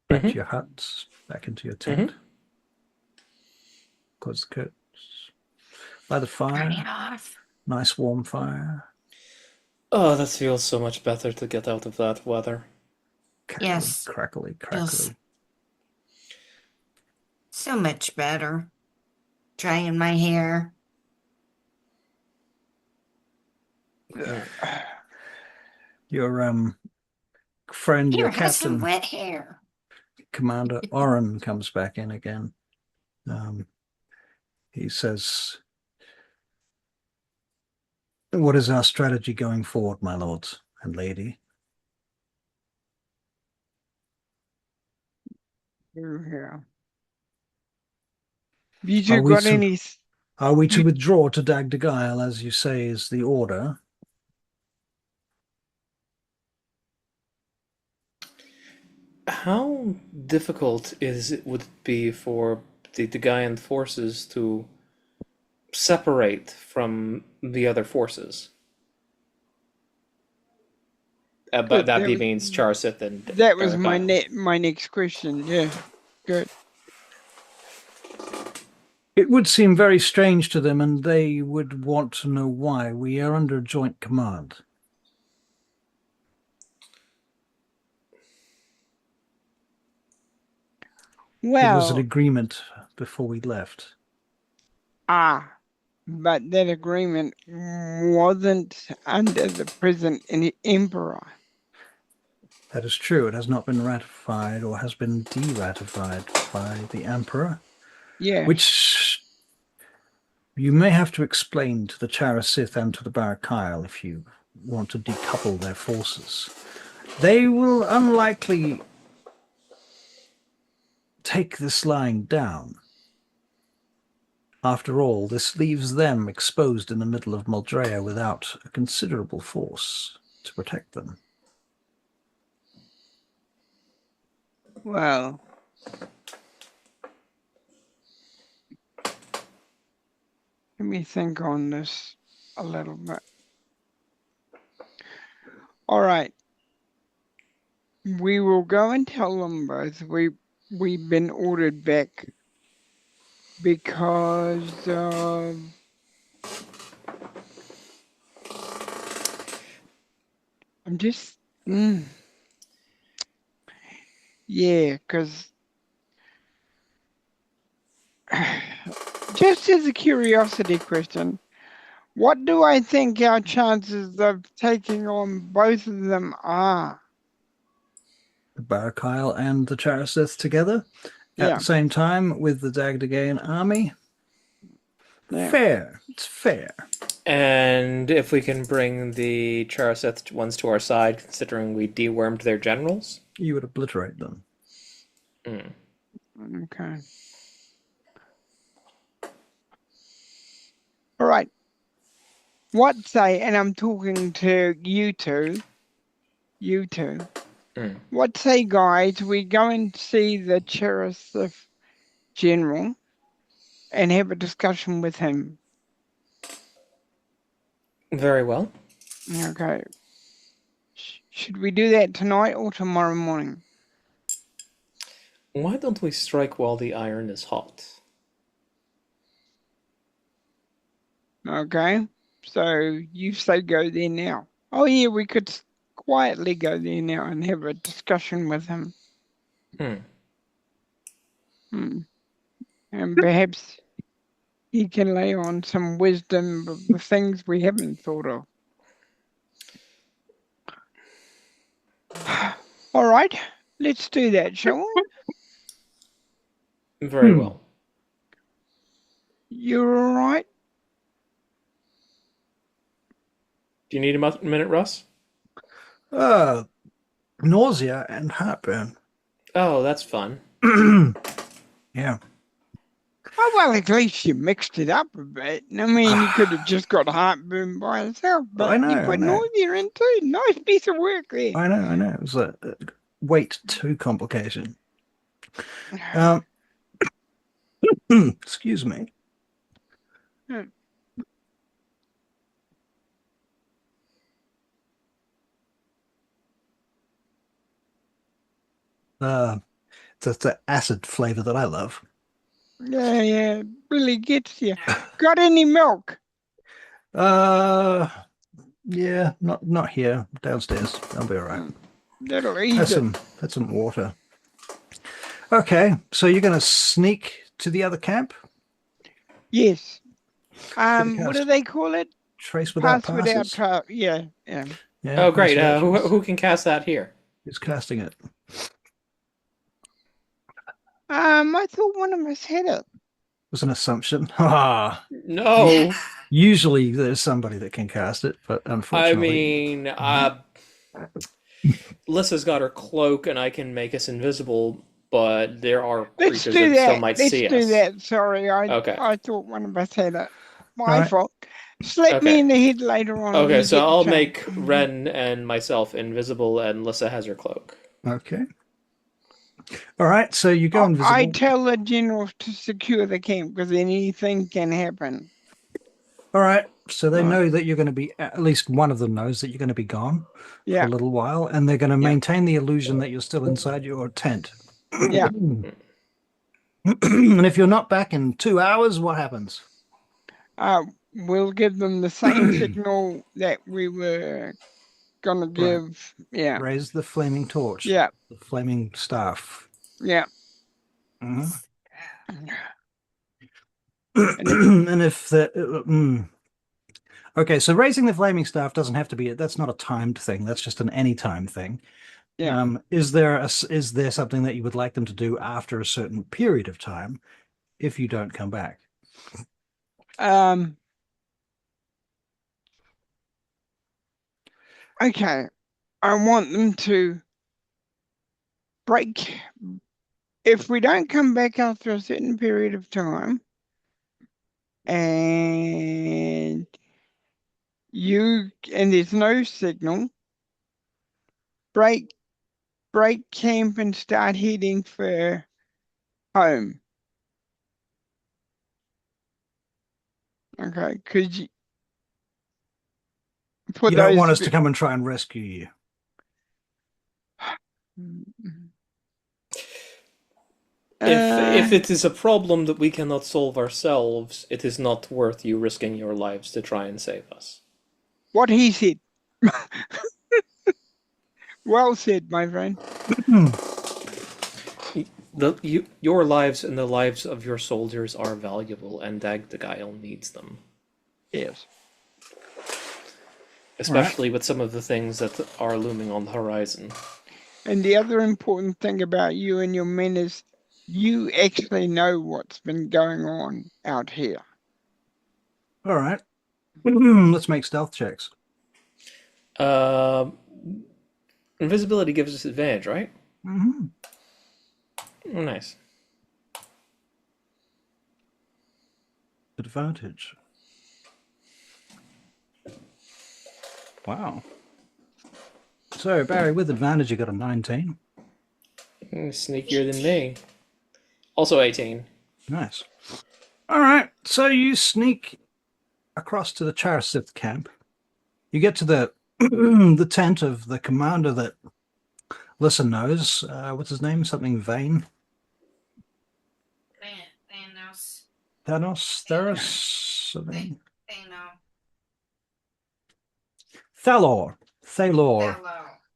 back Mhm. to your huts, back into your tent. Close the curtains. By the Turn it fire, off. nice warm fire. Oh, that feels so much better to get out of that weather. Crackly, Yes. crackly, Feels crackly. so much better. Drying my hair. Your friend, your Here, have some captain, wet hair. Commander Oren, comes back in again. He says, "What is our strategy going forward, my lords and lady?" Yeah. You Are two we got to any? are we to You, withdraw to Dagdagail, as you say is the order? How difficult would it be for the Gaian forces to separate from the other forces? But good. that means Charasith and That was Barachiel. my next question. Yeah. Good. It would seem very strange to them, and they would want to know why. We are under joint command. It was an Well, agreement before we left. but that agreement wasn't under the present emperor. That is true. It has not been ratified or has been de-ratified by the Emperor, Yeah. which you may have to explain to the Charasith and to the Barachiel if you want to decouple their forces. They will unlikely take this lying down. After all, this leaves them exposed in the middle of Moldrea without a considerable force to protect them. Well, let me think on this a little bit. All right. We will go and tell them both we've been ordered back because I'm just yeah, because just as a curiosity question, what do I think our chances of taking on both of them are? The Barachiel and the Charasith together at Yeah, the same time with the Dagdagan army. yeah. Fair. It's fair. And if we can bring the Charasith ones to our side, considering we dewormed their generals? You would obliterate them. Okay. All right. What say, and I'm talking to you two, what say, guys, we go and see the Charasith general and have a discussion with him? Very well. Okay. Should we do that tonight or tomorrow morning? Why don't we strike while the iron is hot? Okay. So you say go there now. Oh yeah, we could quietly go there now and have a discussion with him. And perhaps he can lay on some wisdom of the things we haven't thought of. All right, let's do that, shall we? Very well. You're all right? Do you need a minute, Russ? Nausea and heartburn. Oh, that's fun. Yeah. Oh, well, at least you mixed it up a bit. I mean, you could have just got heartburn by itself, I but you know, I put know. nausea in too. Nice piece of work there. I know. It was a weight 2 complication. Um, excuse me. It's the acid flavor that I love. Yeah, really gets you. Got any milk? Yeah, not here. Downstairs. I'll be all right. That'll ease it. Had some water. Okay, so you're gonna sneak to the other camp? Yes. Gonna What do cast they call it? Trace without Pass without passes? yeah. Yeah, Oh, great. observations. Who can cast that here? Who's casting it? I thought one of us had it. It was an assumption. Ah, No. usually there's somebody that can cast it, but I unfortunately, mean, Lissa's got her cloak and I can make us invisible, but there are Let's creatures do that that. still might Let's see do us. that. Sorry, Okay. I thought one of us had it. My Alright. fault. Slap me Okay. in the head later on. when Okay, you so get the I'll chance. make Ren and myself invisible, and Lissa has her cloak. okay. All right, so you go invisible. I tell the generals to secure the camp because anything can happen. All right, so they Right. know that you're going to be, at least one of them knows that you're going to be gone for Yeah, a little while, and they're going to Yeah. maintain the illusion that you're still inside your tent. yeah. And if you're not back in 2 hours, what happens? We'll give them the same signal that we were gonna give. Yeah, Raise the flaming torch. yeah, The flaming staff. yeah. Mhm. And And if the okay, so raising the flaming staff doesn't have to be that's not a timed thing. That's just an anytime thing. Yeah. Is there something that you would like them to do after a certain period of time if you don't come back? Okay. I want them to break. If we don't come back after a certain period of time, and there's no signal, break camp and start heading for home. Okay, could you put You don't those want us to come and try and rescue you. If it is a problem that we cannot solve ourselves, it is not worth you risking your lives to try and save us. What he said. Well said, my friend. Your lives and the lives of your soldiers are valuable, and Dagdagail needs them. Yes. Especially with some of the things that are looming on the horizon. And the other important thing about you and your men is you actually know what's been going on out here. All right. Let's make stealth checks. Invisibility gives us advantage, right? Mm-hmm. Oh, nice. Advantage. Wow. So, Barry, with advantage, you got a 19. Sneakier than me. Also 18. Nice. All right. So you sneak across to the Charasith camp. You get to the the tent of the commander that Lissa knows. What's his name? Something Vane. Thanos. Thanos? Theros? Something. Thanos. Thalor.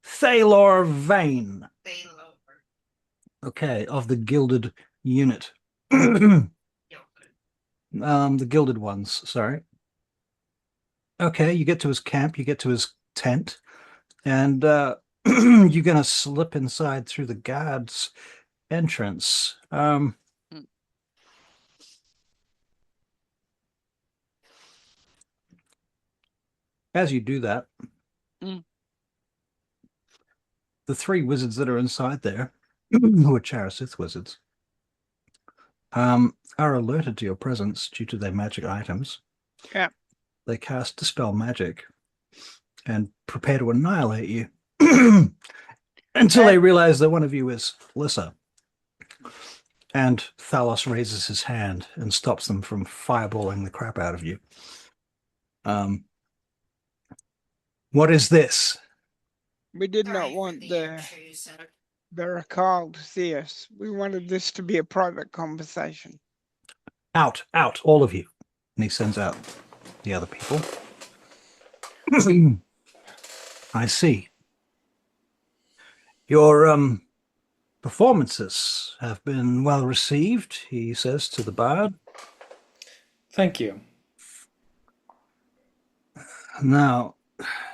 Thalor Vane. Okay, of the Gilded Unit. The Gilded Ones, sorry. Okay, you get to his camp, you get to his tent, and you're going to slip inside through the guard's entrance. As you do that, the 3 wizards that are inside there, who are Charasith wizards, are alerted to your presence due to their magic items. Yeah. They cast Dispel Magic and prepare to annihilate you until they realize that one of you is Lissa. And Thalos raises his hand and stops them from fireballing the crap out of you. What is this? We did not want the Barachiel to see us. We wanted this to be a private conversation. Out, all of you. And he sends out the other people. I see. Your performances have been well received, he says to the bard. Thank you. Now,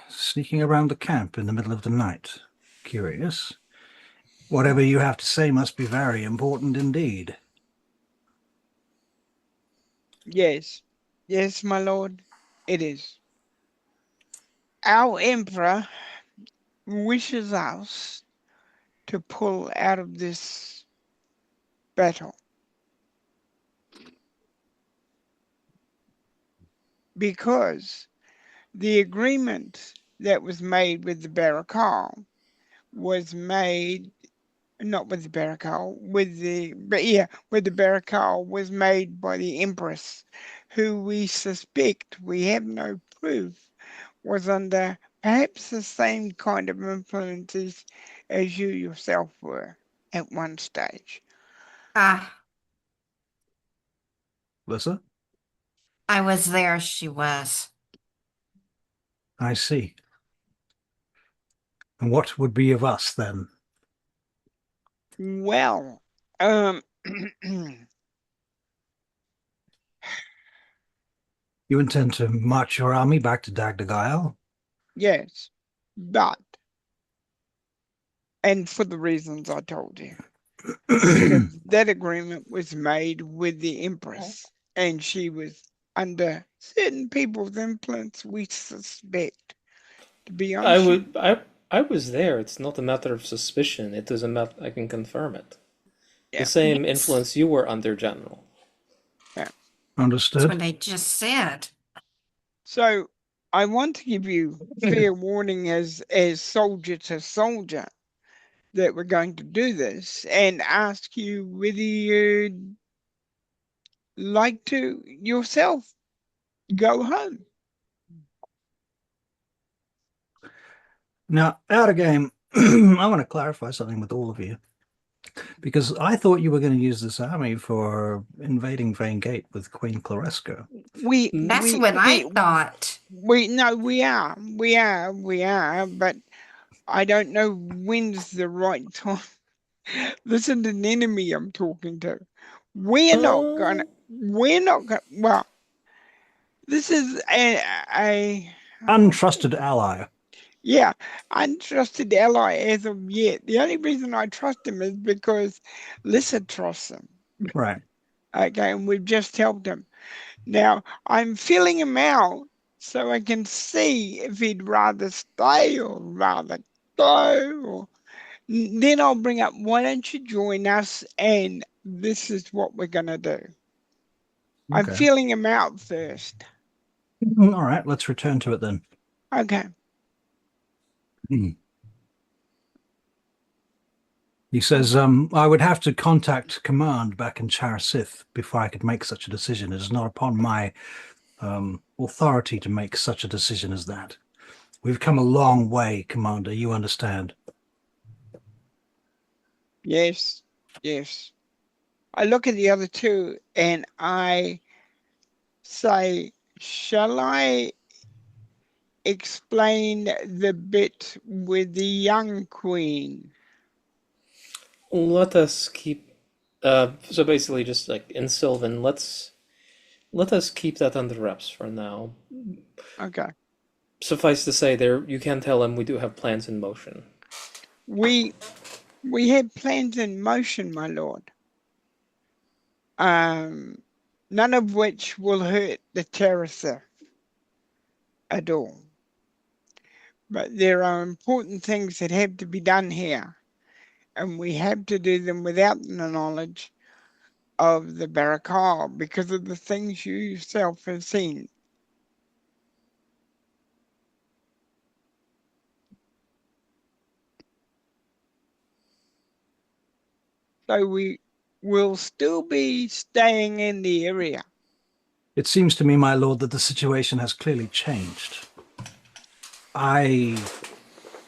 sneaking around the camp in the middle of the night. Curious. Whatever you have to say must be very important indeed. Yes. Yes, my lord. It is. Our emperor wishes us to pull out of this battle. Because the agreement that was made with the Barachiel was made, not with the Barachiel, with the Barachiel was made by the Empress, who we suspect, we have no proof, was under perhaps the same kind of influences as you yourself were at one stage. Lissa? I was there, she was. I see. And what would be of us then? Well, You intend to march your army back to Dagdagail? yes, but, and for the reasons I told you, because that agreement was made with the Empress, and she was under certain people's influence, we suspect. To be honest, I was there. It's not a matter of suspicion. It is a matter. I can confirm it. Yeah. The same influence you were under, General. Yeah. Understood. That's what I just said. So I want to give you fair warning as soldier to soldier that we're going to do this, and ask you whether you'd like to yourself go home. Now, out of game, I want to clarify something with all of you. Because I thought you were going to use this army for invading Vane Gate with Queen Claresco. That's what I thought. We are, but I don't know when's the right time. This is an enemy I'm talking to. We're not gonna, well, this is a untrusted ally. Yeah, untrusted ally as of yet. The only reason I trust him is because Lissa trusts him. Right. Okay, and we've just helped him. Now, I'm filling him out so I can see if he'd rather stay or rather go. Or then I'll bring up, why don't you join us? And this is what we're going to do. Okay. I'm feeling him out first. All right, let's return to it then. Okay. He says, I would have to contact command back in Charasith before I could make such a decision. It is not upon my authority to make such a decision as that. We've come a long way, Commander, you understand. Yes, yes. I look at the other two and I say, shall I explain the bit with the young queen? Let us keep. So basically, just like in Sylvan, let us keep that under wraps for now. Okay. Suffice to say, there you can tell him we do have plans in motion. We have plans in motion, my lord. None of which will hurt the Terrasith at all. But there are important things that have to be done here, and we have to do them without the knowledge of the Barachiel because of the things you yourself have seen. So we will still be staying in the area. It seems to me, my lord, that the situation has clearly changed. I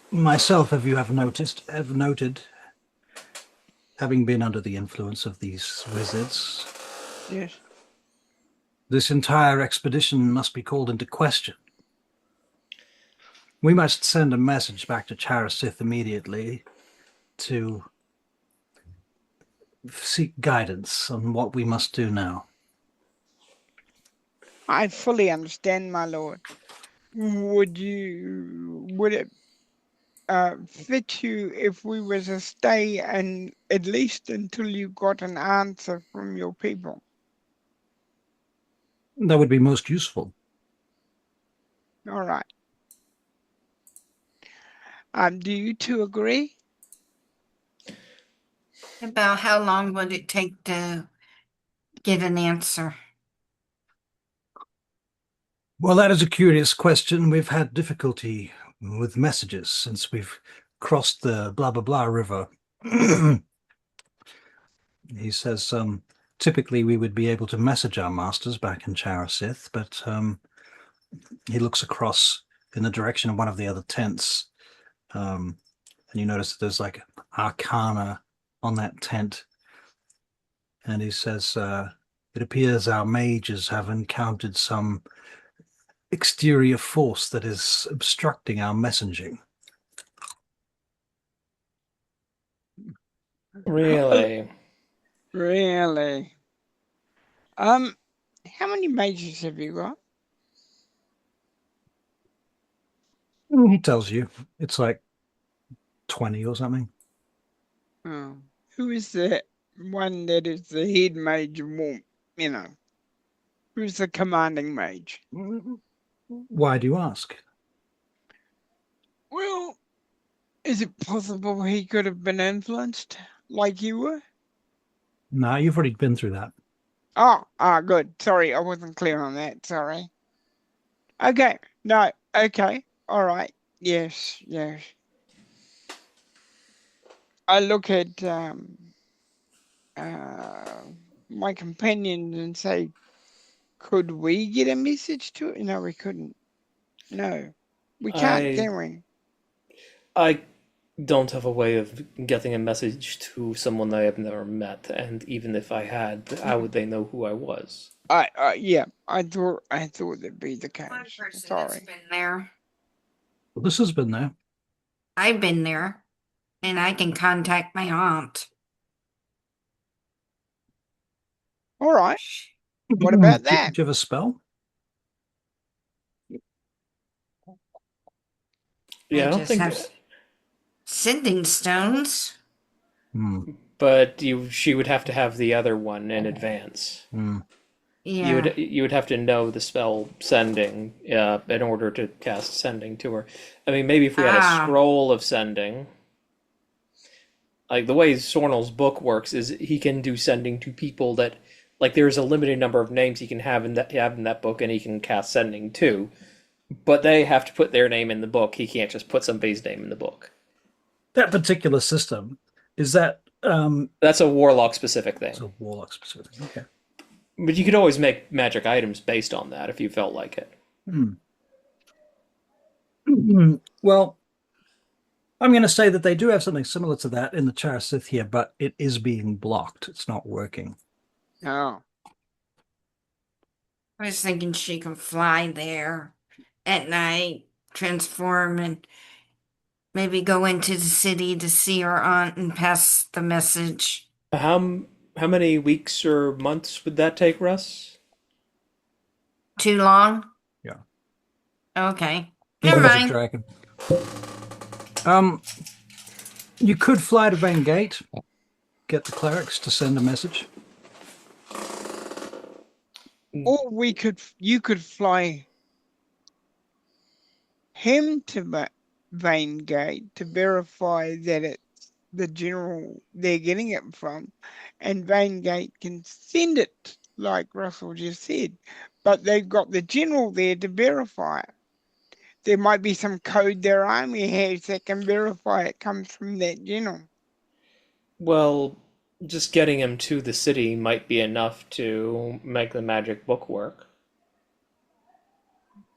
myself, have noted, having been under the influence of these wizards, Yes. this entire expedition must be called into question. We must send a message back to Charasith immediately to seek guidance on what we must do now. I fully understand, my lord. Would it fit you if we were to stay and at least until you got an answer from your people? That would be most useful. All right. Do you two agree? About how long would it take to get an answer? Well, that is a curious question. We've had difficulty with messages since we've crossed the blah blah blah river. He says typically we would be able to message our masters back in Charasith, but he looks across in the direction of one of the other tents, and you notice that there's like arcana on that tent, and he says it appears our mages have encountered some exterior force that is obstructing our messaging. Really? Really? How many mages have you got? He tells you it's like 20 or something. Oh. Who is the one that is the head mage? You know, who's the commanding mage? Why do you ask? Well, is it possible he could have been influenced like you were? No, you've already been through that. Oh, good. Sorry, I wasn't clear on that. Sorry. Okay. No. Okay. All right. Yes. Yes. I look at my companions and say, could we get a message to it? No, we couldn't. No, we can't, can we? I don't have a way of getting a message to someone I have never met, and even if I had, how would they know who I was? Yeah, I thought that'd be the case. One person that's Sorry. been there. Well, this has been there. I've been there, and I can contact my aunt. All right. What about that? Do you have a spell? Yeah, I don't just think. have sending stones. But she would have to have the other one in advance. Yeah. You would have to know the spell sending in order to cast sending to her. I mean, maybe if we had a scroll of sending, like the way Sornel's book works is he can do sending to people that, like, there's a limited number of names he can have in that book, and he can cast sending to, but they have to put their name in the book. He can't just put somebody's name in the book. That particular system, is that that's a warlock specific thing. It's a warlock specific. Okay. But you could always make magic items based on that if you felt like it. Well, I'm going to say that they do have something similar to that in the Charasith here, but it is being blocked. It's not working. Oh. I was thinking she can fly there at night, transform, and maybe go into the city to see her aunt and pass the message. How many weeks or months would that take, Russ? Too long? Yeah. Okay. He's Never a magic mind. dragon. You could fly to Vane Gate, get the clerics to send a message. Or you could fly him to Vane Gate to verify that it's the general they're getting it from, and Vaingate can send it, like Russell just said, but they've got the general there to verify it. There might be some code their army has that can verify it comes from that general. Well, just getting him to the city might be enough to make the magic book work.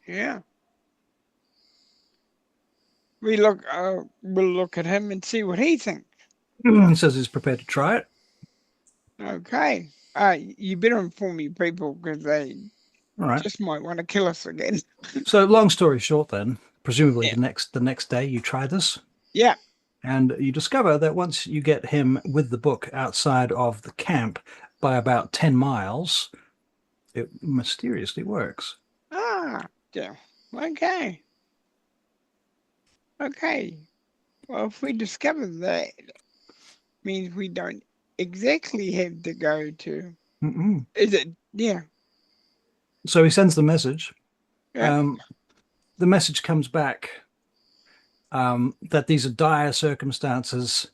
Yeah. We'll look at him and see what he thinks. He says he's prepared to try it. Okay. You better inform your people because they All right. just might want to kill us again. So, long story short, then, presumably Yeah. the next day you try this, Yeah. and you discover that once you get him with the book outside of the camp by about 10 miles, it mysteriously works. Yeah. Okay. Okay. Well, if we discover that, means we don't exactly have to go to. Mm-mm. Is it? Yeah. So he sends the message. Yeah. The message comes back that these are dire circumstances.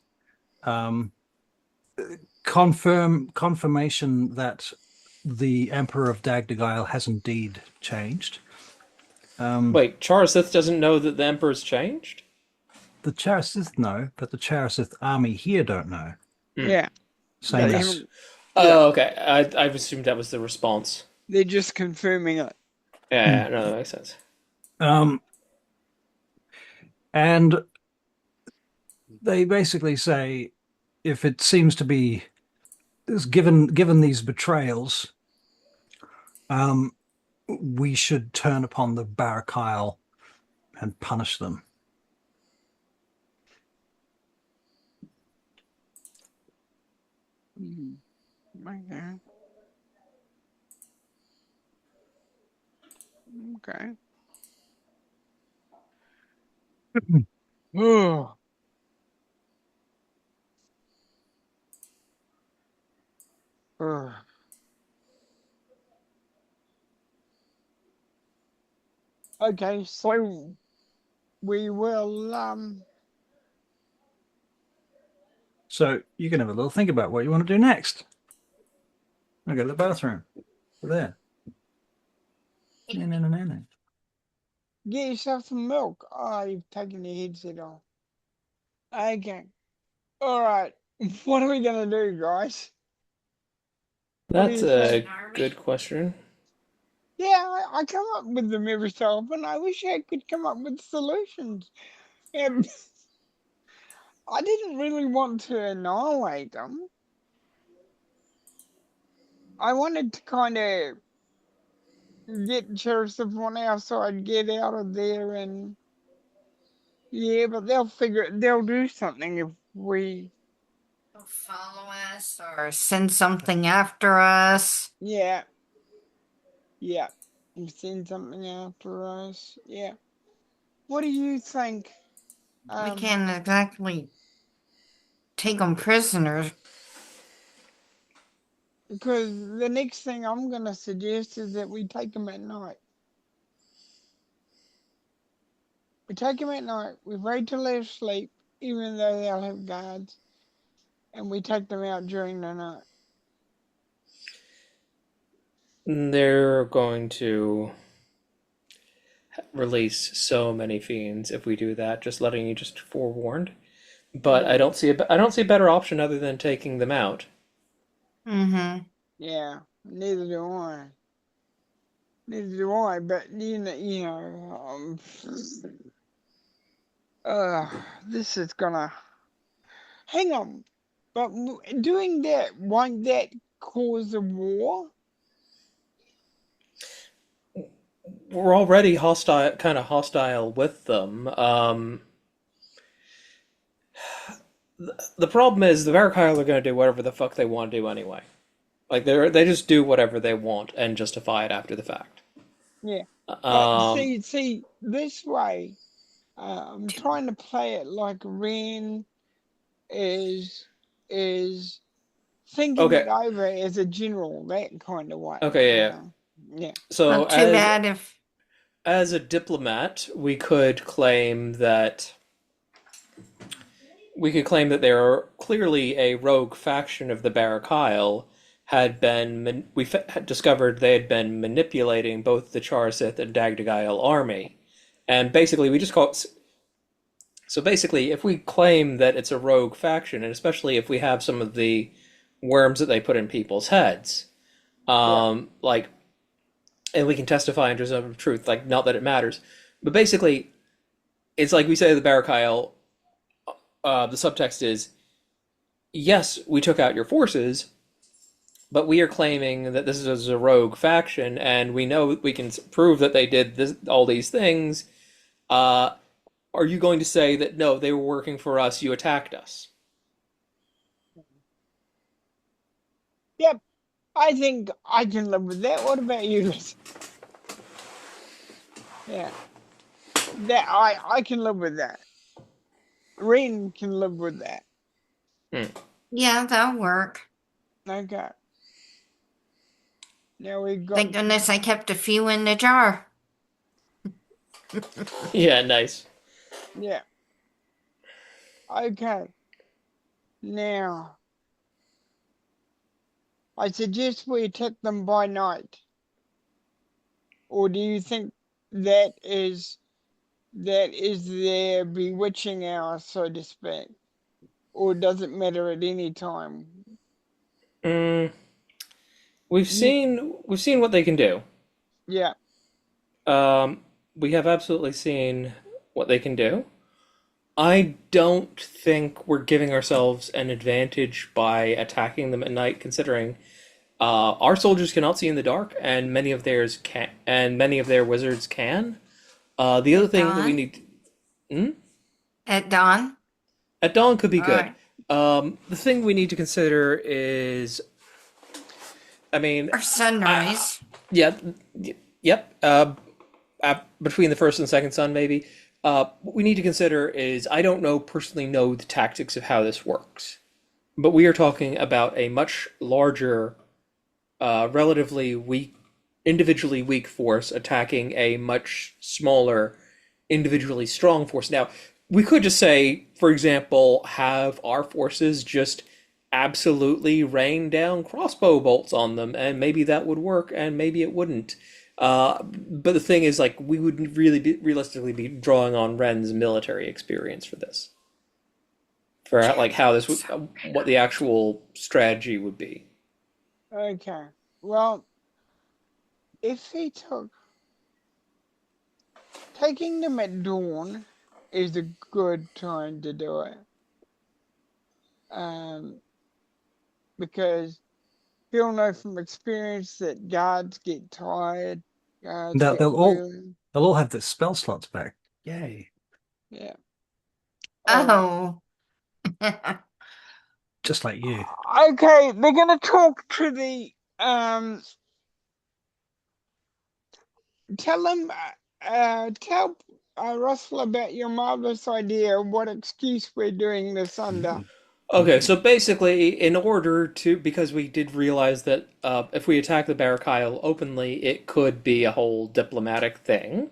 Confirmation that the Emperor of Dagdagile has indeed changed. Wait, Charasith doesn't know that the Emperor's changed? The Charasith know, but the Charasith army here don't know. Yeah. Same They as haven't- Oh, okay. I've assumed that was the response. They're just confirming it. Yeah, no, that makes sense. and they basically say if it seems to be given these betrayals, we should turn upon the Barachiel and punish them. Okay. Okay. Oh. Ugh. Okay, so we will So you can have a little think about what you want to do next. I'll go to the bathroom. Over there. No. get yourself some milk. Oh, you've taken your headset off. Okay. Alright. What are we gonna do, guys? What do That's you a think? good question. Yeah, I come up with them every so often. I wish I could come up with solutions. I didn't really want to annihilate them. I wanted to kind of get Sheriff on our side, get out of there, and yeah, but they'll do something if we, They'll follow us or send something after us. yeah, send something after us, yeah. What do you think? We can't exactly take them prisoners. Because the next thing I'm gonna suggest is that we take them at night. We take them at night. We wait till they're asleep, even though they'll have guards, and we take them out during the night. They're going to release so many fiends if we do that. Just letting you just forewarned. But I don't see a better option other than taking them out. Mm-hmm. Yeah, neither do I. Neither do I. But this is gonna. Hang on. But doing that, won't that cause a war? We're already kind of hostile with them. The problem is the Barachiel are going to do whatever the fuck they want to do anyway. Like they just do whatever they want and justify it after the fact. Yeah. But see, this way, I'm trying to play it like Ren is thinking Okay. it over as a general, that kind of way. Okay, yeah. Yeah. So Not too bad if as a diplomat, we could claim that we could claim that they are clearly a rogue faction of the Barachiel. Had discovered they had been manipulating both the Charsith and Dagdagail army, and basically we just call it. So basically, if we claim that it's a rogue faction, and especially if we have some of the worms that they put in people's heads, like, and we can testify under some of truth, like, not that it matters, but basically, it's like we say to the Barachiel, the subtext is, yes, we took out your forces, but we are claiming that this is a rogue faction, and we know we can prove that they did all these things. Are you going to say that, no, they were working for us, you attacked us? Yep, I think I can live with that. What about you, Liz? Yeah, that I can live with that. Ren can live with that. Yeah, that'll work. Okay. Now we got. Thank goodness I kept a few in the jar. Yeah, nice. Yeah. Okay. Now, I suggest we attack them by night. Or do you think that is their bewitching hour, so to speak? Or does it matter at any time? We've seen what they can do. Yeah. We have absolutely seen what they can do. I don't think we're giving ourselves an advantage by attacking them at night, considering our soldiers cannot see in the dark, and many of theirs can, and many of their wizards can. The other thing that we need At dawn? At dawn could be good. Right. The thing we need to consider is, I mean, Or sunrise. yeah, yep. Between the first and second sun, maybe. What we need to consider is, I don't personally know the tactics of how this works, but we are talking about a much larger, relatively weak, individually weak force attacking a much smaller, individually strong force. Now, we could just say, for example, have our forces just absolutely rain down crossbow bolts on them, and maybe that would work, and maybe it wouldn't. But the thing is, like, we would realistically be drawing on Ren's military experience for this, for like how this would, what the actual strategy would be. Okay. Well, if he taking them at dawn is a good time to do it. Because you'll know from experience that guards get tired. They'll all have their spell slots back. Yay. Yeah. Oh. Just like you. Okay, they're gonna talk to the tell Russell about your marvelous idea of what excuse we're doing this under. Okay, so basically, in order to, because we did realize that if we attack the Barachiel openly, it could be a whole diplomatic thing.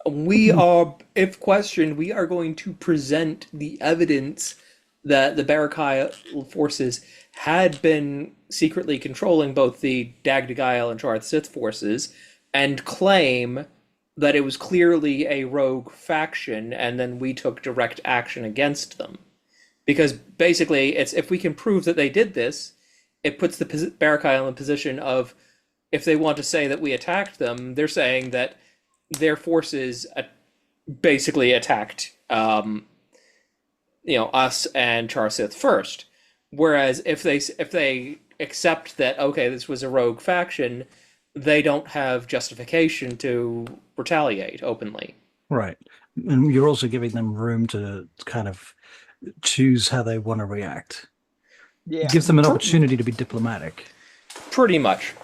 We are, if questioned, we are going to present the evidence that the Barachiel forces had been secretly controlling both the Dagdagail and Charth Sith forces, and claim that it was clearly a rogue faction, and then we took direct action against them. Because basically, it's, if we can prove that they did this, it puts the Barachiel in a position of, if they want to say that we attacked them, they're saying that their forces basically attacked, us and Char Sith first. Whereas if they accept that, okay, this was a rogue faction, they don't have justification to retaliate openly. Right. And you're also giving them room to kind of choose how they want to react. Yeah. It gives them an opportunity to be diplomatic. Pretty much.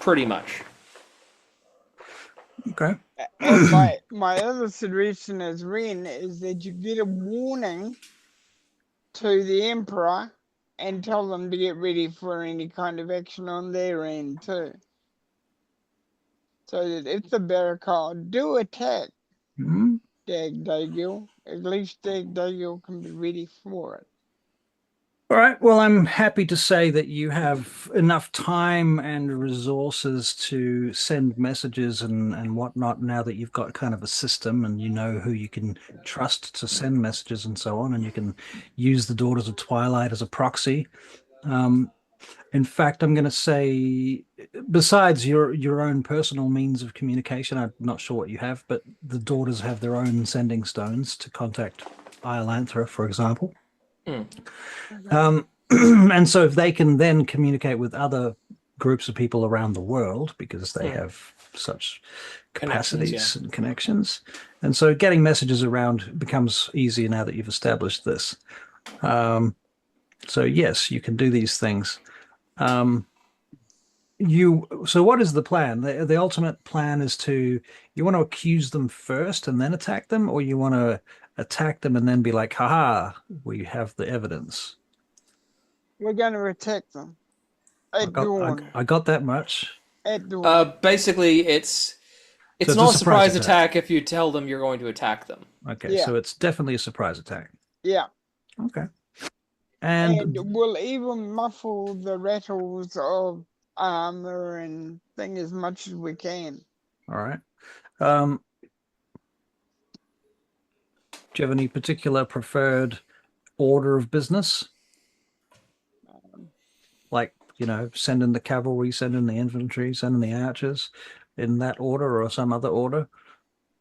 Okay. And my other suggestion as Ren is that you get a warning to the Emperor and tell them to get ready for any kind of action on their end too. So that if the Barachiel do attack, Dag Dagil. At least Dag Dagil can be ready for it. All right. Well, I'm happy to say that you have enough time and resources to send messages and whatnot now that you've got kind of a system and you know who you can trust to send messages and so on, and you can use the Daughters of Twilight as a proxy. In fact, I'm going to say, besides your own personal means of communication, I'm not sure what you have, but the Daughters have their own sending stones to contact Iolanthra, for example. Okay. And so if they can then communicate with other groups of people around the world because they have such capacities and connections, and so getting messages around becomes easier now that you've established this. So yes, you can do these things. So what is the plan? The ultimate plan is you want to accuse them first and then attack them, or you want to attack them and then be like, haha, we have the evidence. We're going to attack them. At dawn. I got that much. At dawn. Basically, it's So not a surprise attack if you tell them you're going to attack them. Okay, so it's definitely a surprise attack. Yeah. Okay. And we'll even muffle the rattles of armor and thing as much as we can. All right. Do you have any particular preferred order of business? Like, send in the cavalry, send in the infantry, send in the archers, in that order or some other order?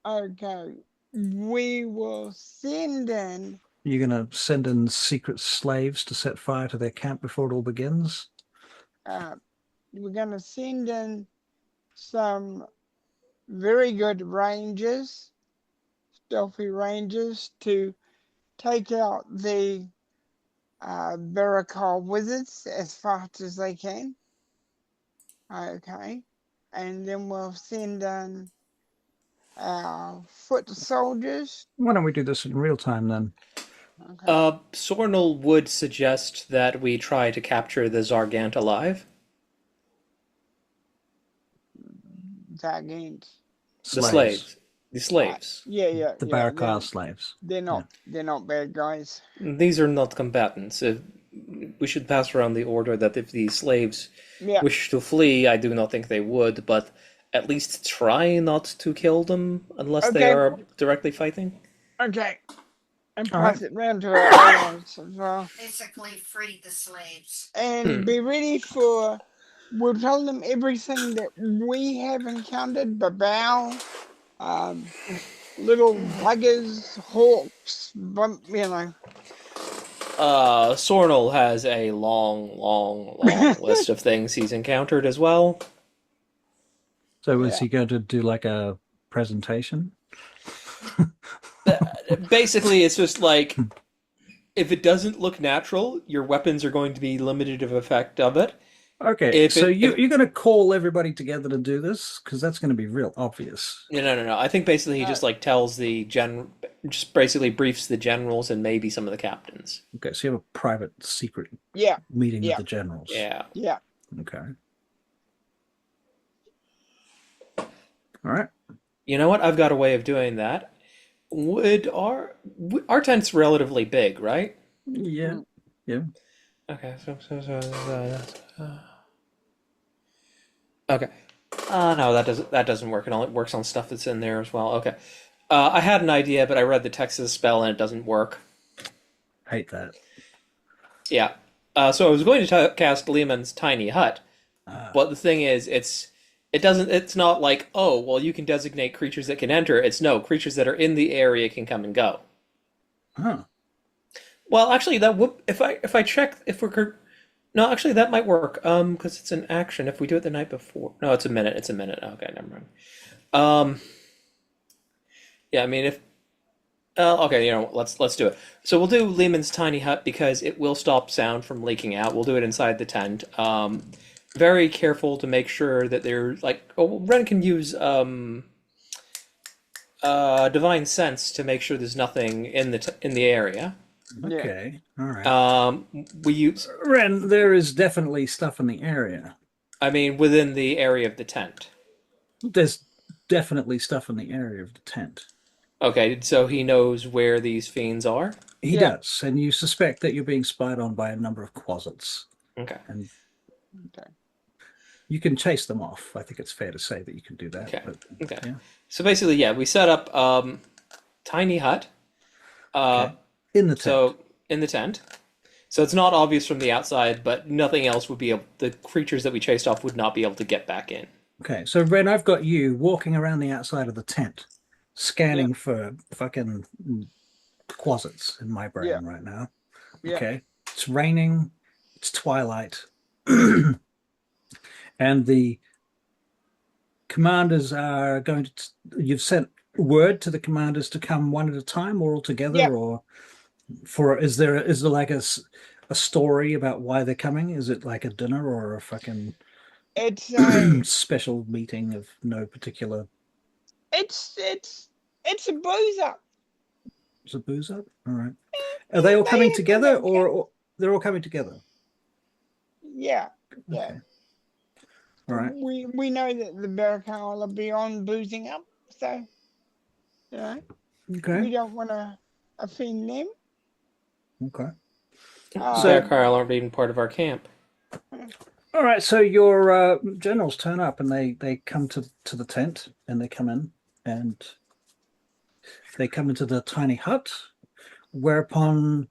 Okay. We will send in... You're going to send in secret slaves to set fire to their camp before it all begins? We're going to send in some very good rangers, stealthy rangers, to take out the Barachiel wizards as fast as they can. Okay. And then we'll send in our foot soldiers. Why don't we do this in real time then? Okay. Sornel would suggest that we try to capture the Zargant alive. Zargant. The slaves. Yeah. The Barachiel slaves. They're not bad guys. These are not combatants. We should pass around the order that if the slaves wish to flee, I do not think they would, but at least try not to kill them unless they are directly fighting. Okay. And pass it round to our allies as well. Basically, free the slaves. And be ready for... We'll tell them everything that we have encountered. Babao, little buggers, hawks, Sornel has a long list of things he's encountered as well. So is he going to do like a presentation? Basically, it's just like, if it doesn't look natural, your weapons are going to be limited of effect of it. Okay, you're going to call everybody together to do this? Because that's going to be real obvious. No. I think basically he just tells just basically briefs the generals and maybe some of the captains. Okay, so you have a private, secret meeting with the generals. Yeah. Okay. All right. You know what? I've got a way of doing that. Our tent's relatively big, right? Yeah. Okay. Okay. No, that doesn't work. It only works on stuff that's in there as well. Okay. I had an idea, but I read the text of the spell and it doesn't work. Hate that. Yeah. So I was going to cast Lehman's tiny hut, but the thing is, it's not like, oh, well, you can designate creatures that can enter. It's no, creatures that are in the area can come and go. Huh. Well, actually, that would if I check if we're no, actually that might work. Because it's an action. If we do it the night before, no, it's a minute. It's a minute. Okay, never mind. Yeah, I mean if. Okay, let's do it. So we'll do Lehman's tiny hut because it will stop sound from leaking out. We'll do it inside the tent. Very careful to make sure that they're like. Oh, Ren can use divine sense to make sure there's nothing in the area. Okay, all right. We use Ren. There is definitely stuff in the area. I mean, within the area of the tent. There's definitely stuff in the area of the tent. Okay, so he knows where these fiends are. He Yeah. does, and you suspect that you're being spied on by a number of quasits, Okay. and Okay. you can chase them off. I think it's fair to say that you can do that. Okay. But Okay. yeah, So basically, yeah, we set up tiny hut. okay. In the tent. So in the tent. So it's not obvious from the outside, but nothing else would be able. The creatures that we chased off would not be able to get back in. Okay, so Ren, I've got you walking around the outside of the tent, Yeah. scanning for fucking quasits in my Yeah. brain right now. Yeah. Okay, it's raining, it's twilight, and the commanders are going to. You've sent word to the commanders to come one at a time or all Yeah. together, or for is there like a story about why they're coming? Is it like a dinner or a fucking It's a special meeting of no particular? it's a booze up. Is it booze up? All right. Are they all They coming have together, their own or they're all coming together? Yeah. Yeah. Okay. All right. We know that the Barachiel are beyond boozing up, so you know Okay. we don't want to offend them. Okay. Uh, So- Barachiel aren't even part of our camp. All right. So your generals turn up and they come to the tent and they come in and they come into the tiny hut, whereupon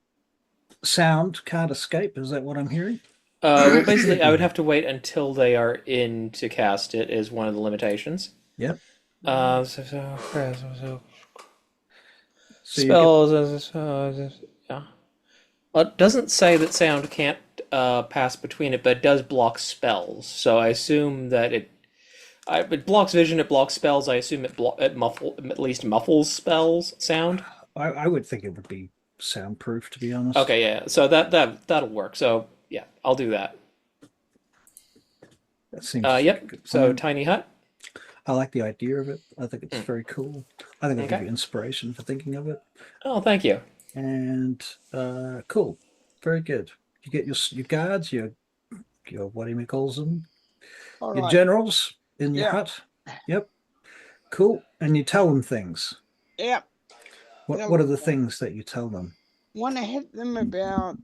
sound can't escape. Is that what I'm hearing? Well, basically, I would have to wait until they are in to cast it. Is one of the limitations. Yep. So So you get, spells. Yeah. Well, it doesn't say that sound can't pass between it, but it does block spells. So I assume that it blocks vision, it blocks spells. I assume it at least muffles spells sound. I would think it would be soundproof, to be honest. Okay, yeah. So that'll work. So yeah, I'll do that. That seems Yep. good So plan. tiny hut. I like the idea of it. I think it's very cool. I think it'll give Okay. you inspiration for thinking of it. Oh, thank you. And cool, very good. You get your guards, your what do you calls them? all Your right. generals in your Yeah. hut. Yep, cool. And you tell them things. Yeah. What are the things that you tell them? Want to hit them about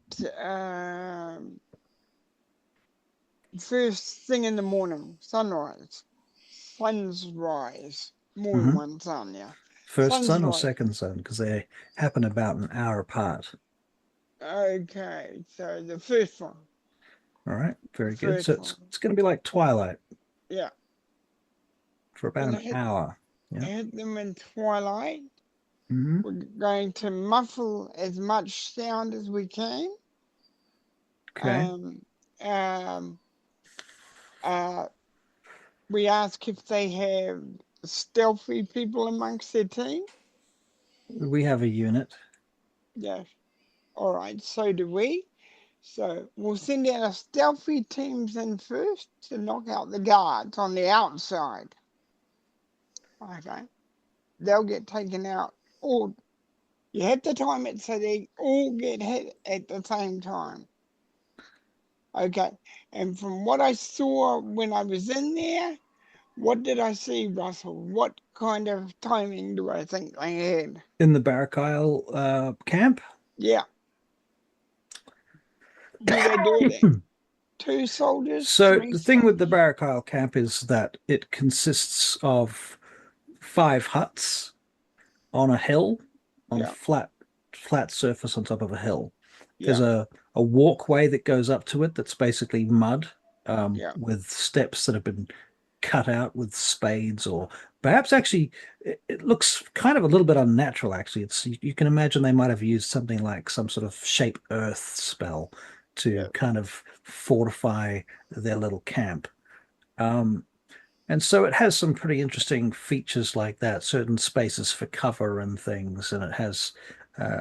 first thing in the morning, sunrise, sun's rise, more than one sun, yeah. First Sun's son or right. second son? Because they happen about an hour apart. Okay, so the first one, All right, very good. First So one. it's going to be like twilight yeah. for about Gonna an hit- hour. Yeah. Hit them in twilight. hmm We're going to muffle as much sound as we can. Okay. We ask if they have stealthy people amongst their team. We have a unit. Yes. All right, so do we. So we'll send out our stealthy teams in first to knock out the guards on the outside. Okay. They'll get taken out. Or you have to time it so they all get hit at the same time. Okay. And from what I saw when I was in there, what did I see, Russell? What kind of timing do I think they had? In the Barachiel camp? Yeah. Do they do it? 2 soldiers? So 3 the thing with the soldiers? Barachiel camp is that it consists of 5 huts on a hill, on Yeah. a flat surface on top of a hill. Yeah. There's a walkway that goes up to it that's basically mud Yeah. with steps that have been cut out with spades, or perhaps actually it looks kind of a little bit unnatural. Actually, it's you can imagine they might have used something like some sort of shape earth spell to Yeah. kind of fortify their little camp. And so it has some pretty interesting features like that, certain spaces for cover and things, and it has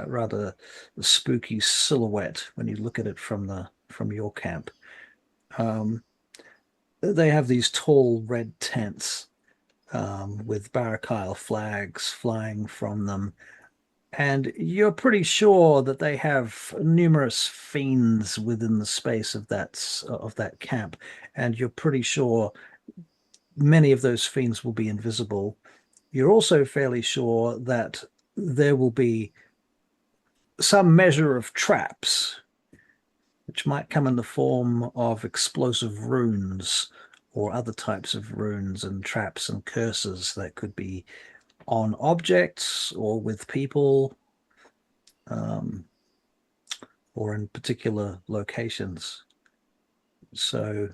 rather spooky silhouette when you look at it from your camp. They have these tall red tents with Barachiel flags flying from them, and you're pretty sure that they have numerous fiends within the space of that camp, and you're pretty sure many of those fiends will be invisible. you're also fairly sure that there will be some measure of traps, which might come in the form of explosive runes or other types of runes and traps and curses that could be on objects or with people, or in particular locations. So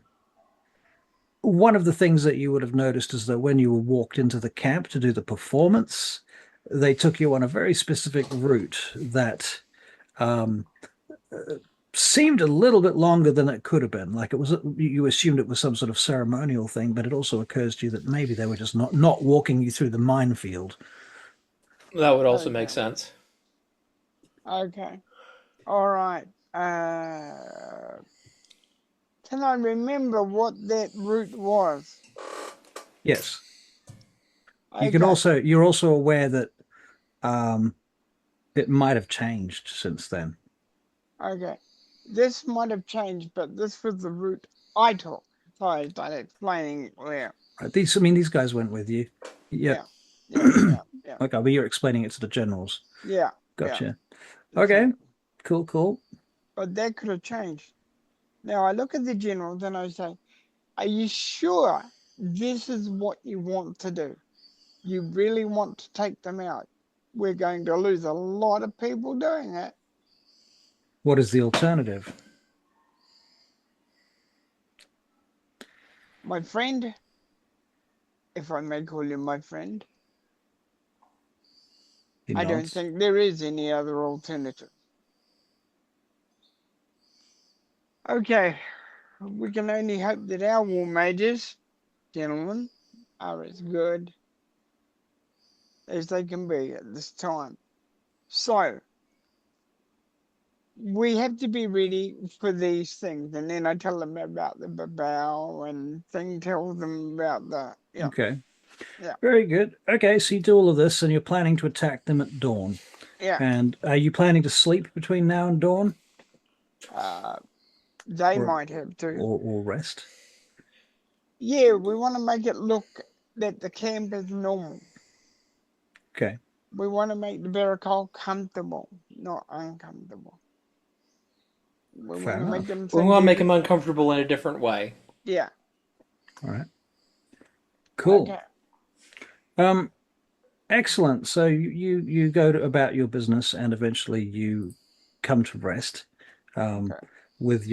one of the things that you would have noticed is that when you were walked into the camp to do the performance, they took you on a very specific route that seemed a little bit longer than it could have been. Like it was, you assumed it was some sort of ceremonial thing, but it also occurs to you that maybe they were just not walking you through the minefield. That would also make Okay. sense. Okay. All right. Can I remember what that route was? Yes. You Okay. can also, you're also aware that it might have changed since then. Okay. This might have changed, but this was the route I took. Sorry, I started explaining where. Right? These guys went with you. Yep. Yeah. Okay, but you're explaining it to the generals. Yeah. Gotcha. Yeah. Okay. So, Cool. but that could have changed. Now I look at the generals and I say, are you sure this is what you want to do? You really want to take them out? We're going to lose a lot of people doing it. What is the alternative? My friend, if I may call you my friend, I don't think there is any other alternative. Okay, we can only hope that our war mages, gentlemen, are as good as they can be at this time. So, we have to be ready for these things. And then I tell them about the babao and thing tells them about the, yeah. Okay. Yeah. Very good. Okay, so you do all of this and you're planning to attack them at dawn. Yeah. And are you planning to sleep between now and dawn? They Or- might have to. Or rest? Yeah, we want to make it look that the camp is normal. Okay. We want to make the Barachiel comfortable, not uncomfortable. We Fair want to make enough. them We think want to make them uncomfortable in a different way. yeah. All right. Cool. Okay. Excellent. So you go about your business and eventually you come to rest, Okay. with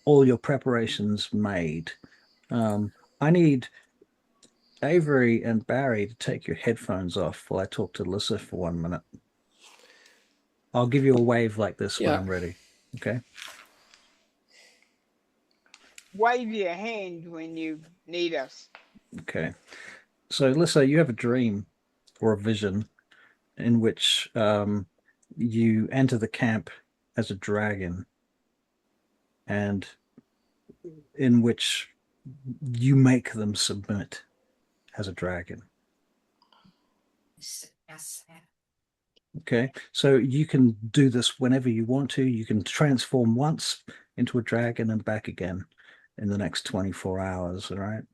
all your preparations made. I need Avery and Barry to take your headphones off while I talk to Lissa for 1 minute. I'll give you a wave like this when Yeah. I'm ready. Okay. Wave your hand when you need us. Okay. So Lissa, you have a dream or a vision in which you enter the camp as a dragon, and in which you make them submit as a dragon. Yes. Okay, so you can do this whenever you want to. You can transform once into a dragon and back again in the next 24 hours. All right.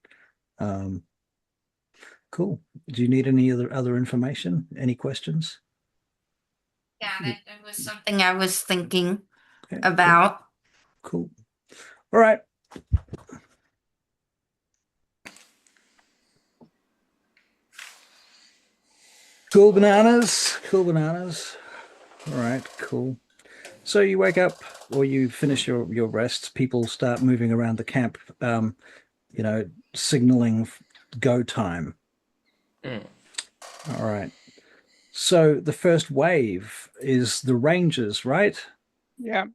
Cool. Do you need any other information? Any questions? Yeah, that was something I was thinking Okay, about. cool. All right. Cool bananas. Cool bananas. All right, cool. So you wake up or you finish your rest, people start moving around the camp, signaling go time. All right. So the first wave is the Rangers, right? Yeah.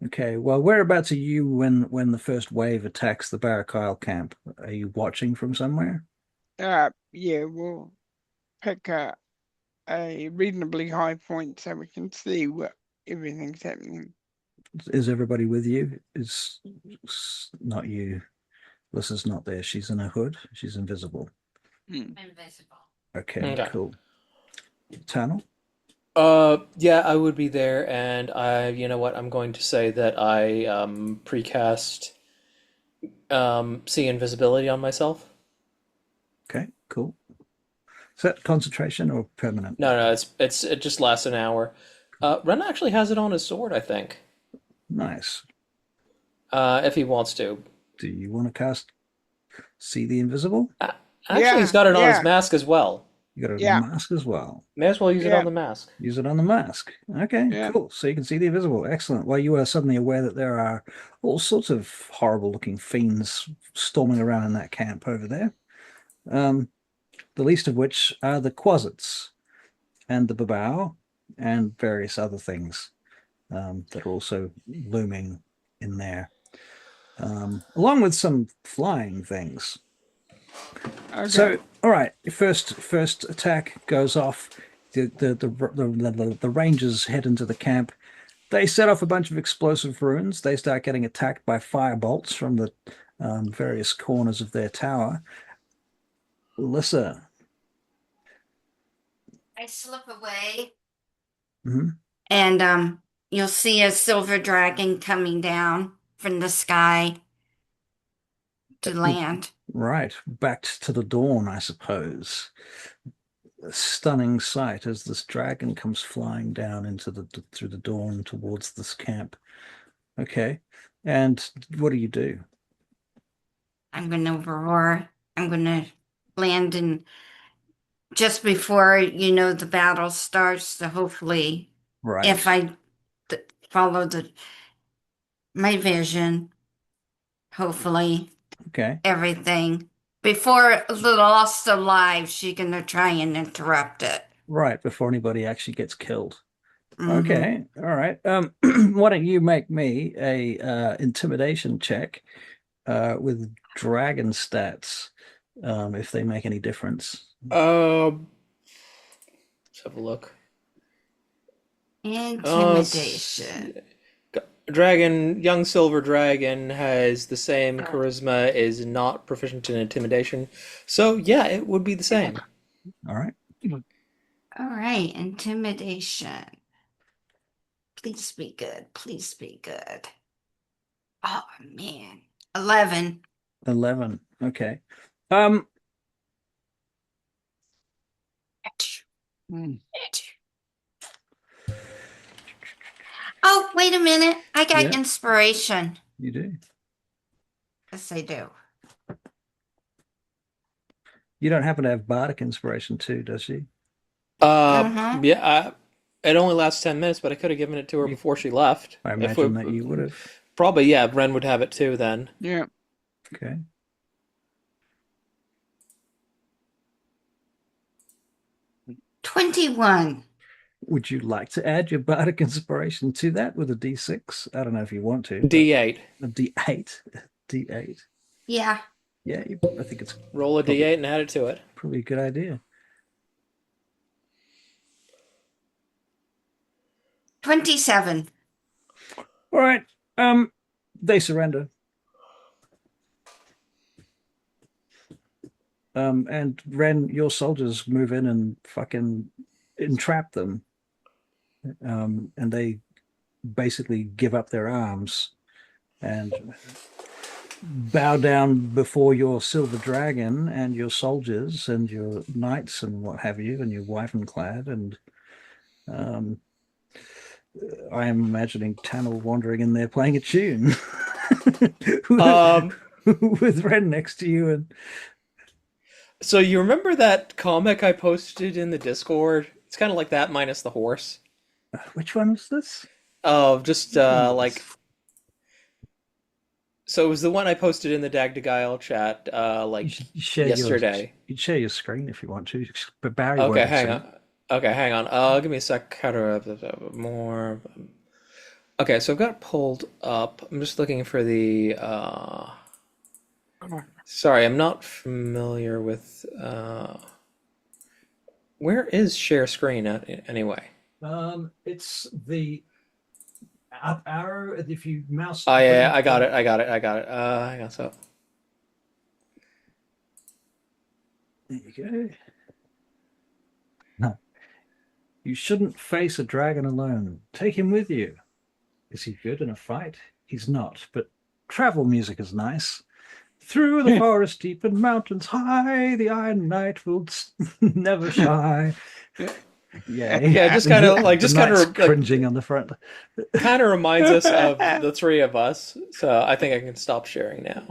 Okay. Well, whereabouts are you when the first wave attacks the Barachiel camp? Are you watching from somewhere? Yeah, we'll pick a reasonably high point so we can see what everything's happening. Is everybody with you? Not you. Lissa's not there. She's in a hood. She's invisible. Invisible. Okay. Cool. Tunnel? Yeah, I would be there, and you know what, I'm going to say that I precast see invisibility on myself. Okay, cool. Is that concentration or permanent? No, it just lasts an hour. Ren actually has it on his sword, I think. Nice. If he wants to. Do you want to cast See the Invisible? Actually, he's Yeah, got it on his yeah, mask as well. You got it on yeah, the mask as well. May as well use it yeah, on the mask. Use it on the mask. Okay, yeah. cool. So you can see the invisible. Excellent. Well, you are suddenly aware that there are all sorts of horrible looking fiends storming around in that camp over there. The least of which are the Quasits and the Babao and various other things that are also looming in there, along with some flying things. Okay. So, all right, first attack goes off. The rangers head into the camp. They set off a bunch of explosive runes. They start getting attacked by fire bolts from the various corners of their tower. Alyssa. I slip away, Mhm. and you'll see a silver dragon coming down from the sky to land. Right, back to the dawn, I suppose. A stunning sight as this dragon comes flying down into through the dawn towards this camp. Okay, and what do you do? I'm gonna roar. I'm gonna land in just before the battle starts. So hopefully, Right. if I follow my vision, hopefully Okay. everything before the lost alive, she's gonna try and interrupt it. Right, before anybody actually gets killed. Mhm. Okay, all right. Why don't you make me a intimidation check with dragon stats, if they make any difference. Let's have a look. Intimidation. Young silver dragon has the same charisma, is not proficient in intimidation. So yeah, it would be the same. All right. All right, intimidation. Please be good. Please be good. Oh man. 11. 11. Okay. Um, Hmm. Oh, wait a minute. I got Yeah. inspiration. You do. Yes, I do. You don't happen to have bardic inspiration too, does she? Mhm. Yeah, it only lasts 10 minutes, but I could have given it to her before she left. I If imagine that you would have. Probably, yeah, Ren would have it too then. Yeah. Okay. $21. Would you like to add your bardic inspiration to that with a D6? I don't know if you want to. D8. A D8. D8. Yeah. Yeah, I think it's Roll a D8 and add it to it. probably a good idea. 27. All right. They surrender. And Ren, your soldiers move in and fucking entrap them. And they basically give up their arms and bow down before your silver dragon and your soldiers and your knights and what have you, and your wyvern clad. And I am imagining Tannel wandering in there playing a tune with Ren next to you. And So you remember that comic I posted in the Discord? It's kind of like that minus the horse. which one was this? Oh, just Yes. so it was the one I posted in the Dag de Guile chat You should share yesterday. You'd share your screen if you want to, but Barry Okay, won't hang see it. on. Okay, hang on. Give me a sec. How to more. Okay, so I've got it pulled up. I'm just looking for the. Sorry, I'm not familiar with. Where is share screen at anyway? It's the up arrow. If you mouse. Oh yeah, I got it. Hang on, so. There you go. No. You shouldn't face a dragon alone. Take him with you. Is he good in a fight? He's not, but travel music is nice. Through the forest deep and mountains high, the Iron Knight will never shy. Yeah, Yeah, just kind of like, the knight's cringing on the front. kind of reminds us of the three of us. So I think I can stop sharing now.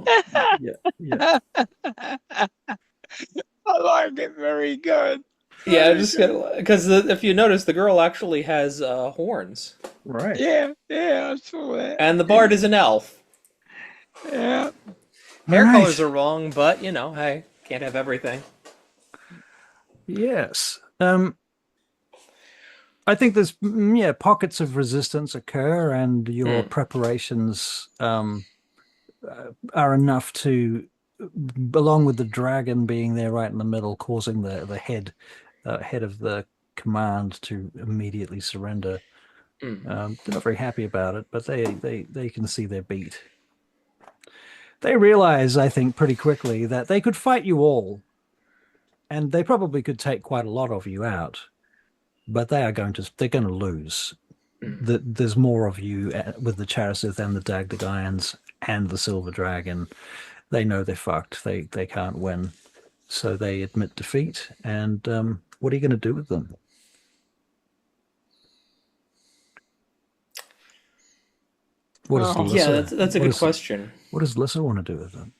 Yeah. I like it. Very good. Yeah, Very just good. because if you notice, the girl actually has horns, Right. Yeah, I saw that. and the bard is an elf. Yeah. Hair Right. colors are wrong, but hey, can't have everything. Yes. I think there's pockets of resistance occur, and your preparations are enough to, along with the dragon being there right in the middle, causing the head of the command to immediately surrender. They're not very happy about it, but they can see their beat. They realize, I think, pretty quickly that they could fight you all, and they probably could take quite a lot of you out, but they're going to lose. There's more of you with the Charasith and the Dagdagayans and the Silver Dragon. They know they're fucked. They can't win, so they admit defeat. And what are you going to do with them? What does Lissa, yeah, that's a good question. What does Lissa want to do with them?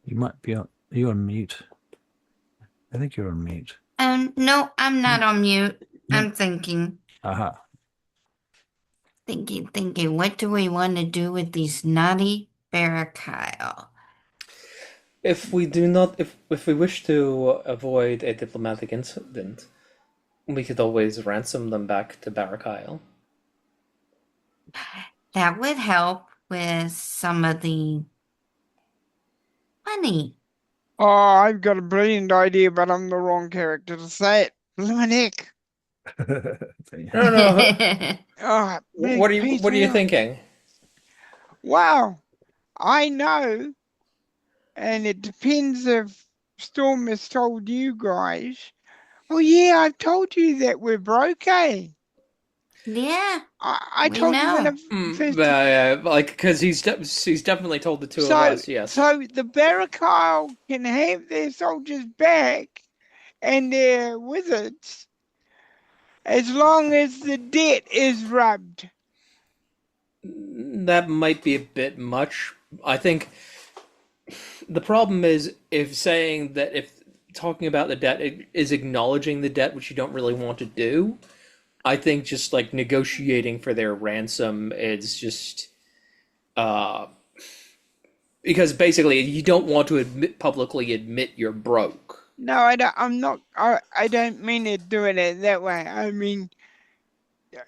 You might be on. Are you on mute? I think you're on mute. No, I'm not on mute. I'm thinking. Aha. Thinking. What do we want to do with these naughty Barachiel? If we do not, if we wish to avoid a diplomatic incident, we could always ransom them back to Barachiel. That would help with some of the money. Oh, I've got a brilliant idea, but I'm the wrong character to say it. Blimey. No. Oh, What are you thinking? Wow, I know, and it depends if Storm has told you guys. Oh yeah, I've told you that we're broke, eh? Yeah. I We told you when know. I first. Yeah, like because he's definitely told the two of us. Yes. So the Barachiel can have their soldiers back and their wizards as long as the debt is rubbed. That might be a bit much. I think the problem is if talking about the debt is acknowledging the debt, which you don't really want to do. I think just like negotiating for their ransom is just because basically you don't want to publicly admit you're broke. No, I don't. I'm not. I don't mean it doing it that way. I mean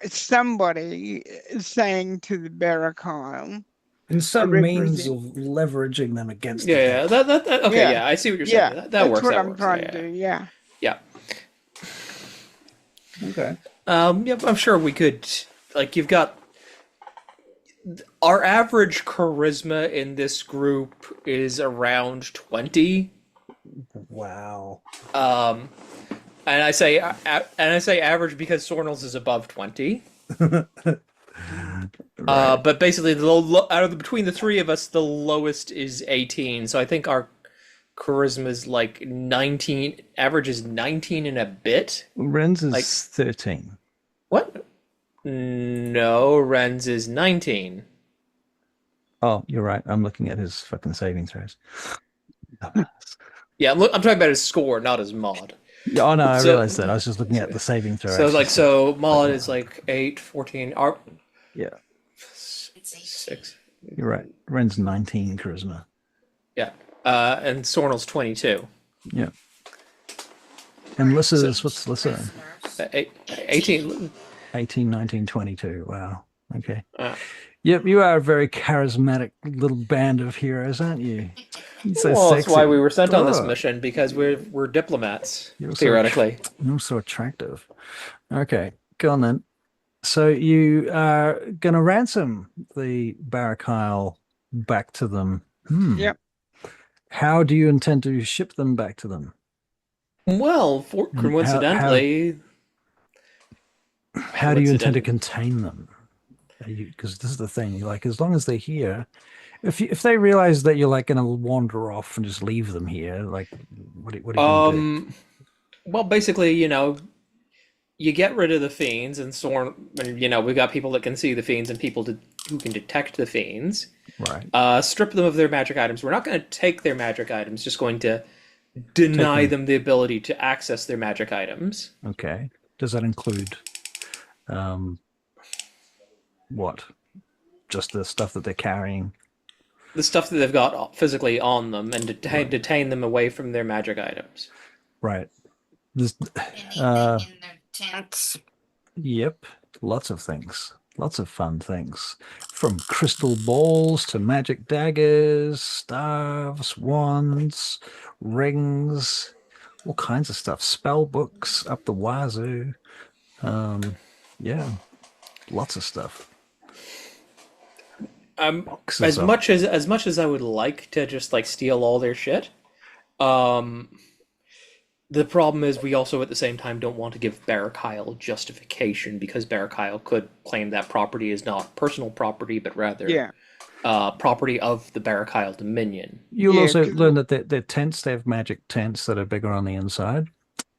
somebody is saying to the Barachiel. In some means of leveraging them against them. Yeah, that okay, yeah, I see what you're saying. That works. That's what that I'm works. trying to do. Yeah. Okay. Yeah, I'm sure we could. Like, you've got our average charisma in this group is around 20. Wow. And I say average because Sornel's is above 20. Right. But basically, between the three of us, the lowest is 18. So I think our charisma is like 19. Average is 19 and a bit. Ren's is 13. What? No, Ren's is 19. Oh, you're right. I'm looking at his fucking saving throws. Yeah, I'm talking about his score, not his mod. Yeah, oh no, I realized that. I was just looking at the saving throw. So mod is like 8, 14. Yeah. 6. You're right. Ren's 19 charisma. Yeah. And Sornel's 22. Yeah. And Lissa's, what's Lissa? 18. 18, 19, 22. Wow. Okay. Yep, you are a very charismatic little band of heroes, aren't you? That's why we were sent on this mission, because we're diplomats, theoretically. You're so attractive. Okay, go on then. So you are going to ransom the Barachiel back to them. Yep. How do you intend to ship them back to them? Well, coincidentally, How do you intend to coincident- contain them? Because this is the thing, like as long as they're here, if they realize that you're like going to wander off and just leave them here, like what are you going to do? Well, basically, you get rid of the fiends, and we've got people that can see the fiends and people who can detect the fiends. Right. Strip them of their magic items. We're not going to take their magic items, just going to Take deny them. them the ability to access their magic items. Okay. Does that include what? Just the stuff that they're carrying? The stuff that they've got physically on them, and Right. detain them away from their magic items. Right. This, Anything in their tents? yep. Lots of things. Lots of fun things. From crystal balls to magic daggers, staves, wands, rings, all kinds of stuff. Spell books up the wazoo. Yeah. Lots of stuff. Boxes As of- much as I would like to just like steal all their shit, the problem is we also at the same time don't want to give Barachiel justification, because Barachiel could claim that property is not personal property but rather Yeah. property of the Barachiel Dominion. You'll Yeah, also 'cause- learn that they're tents. They have magic tents that are bigger on the inside.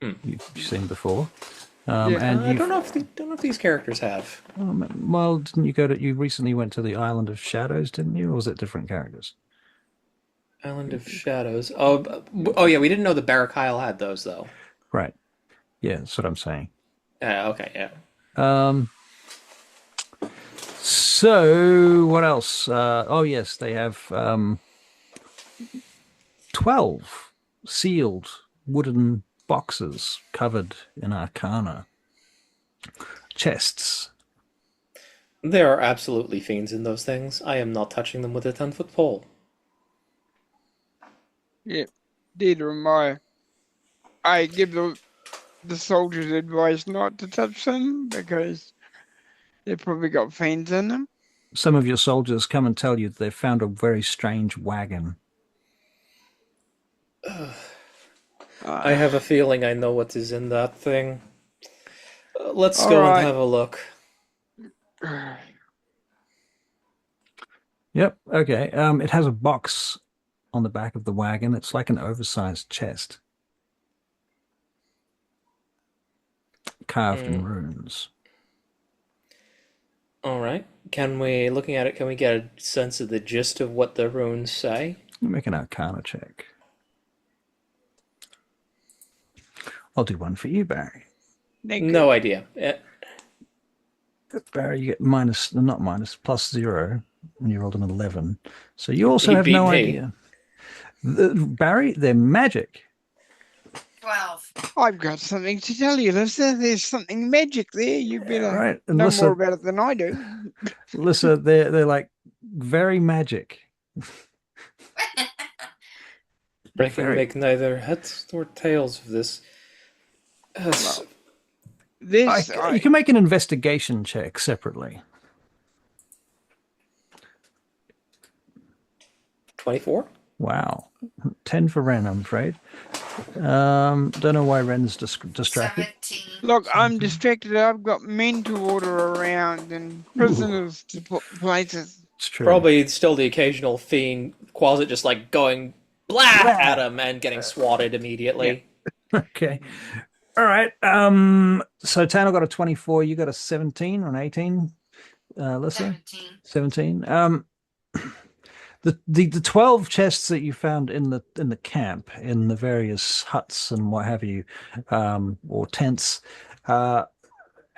You've seen before. Yeah. And I don't know if these characters have. well, didn't you you recently went to the Island of Shadows, didn't you? Or was it different characters? Island of Shadows. Oh yeah, we didn't know the Barachiel had those though. Right. Yeah, that's what I'm saying. Okay, yeah. So what else? Oh yes, they have 12 sealed wooden boxes covered in arcana. Chests. There are absolutely fiends in those things. I am not touching them with a 10-foot pole. Yeah. Neither am I. I give the soldiers advice not to touch them because they've probably got fiends in them. Some of your soldiers come and tell you that they've found a very strange wagon. I have a feeling I know what is in that thing. Let's go Alright. and have a look. Yep. Okay. It has a box on the back of the wagon. It's like an oversized chest, carved in runes. All right. Looking at it, can we get a sense of the gist of what the runes say? Make an Arcana check. I'll do one for you, Barry. No idea. Barry, you get not minus, +0, and you rolled an 11. So you also He have beat no me. idea. Barry, they're magic. 12. I've got something to tell you, Lissa. There's something magic there. You better Right. And know Lissa, more about it than I do. Lissa, they're like very magic. I can make neither heads nor tails of this. This You can make an investigation check separately. 24? Wow. 10 for Ren, I'm afraid. Don't know why Ren's distracted. 17. Look, I'm distracted. I've got men to order around and prisoners to put places. It's true. Probably still the occasional fiend Quasit just like going blah at him and getting swatted immediately. Okay. All right. So Tano got a 24. You got a 17 or an 18, Lissa? 17. 17. The 12 chests that you found in the camp, in the various huts and what have you, or tents, are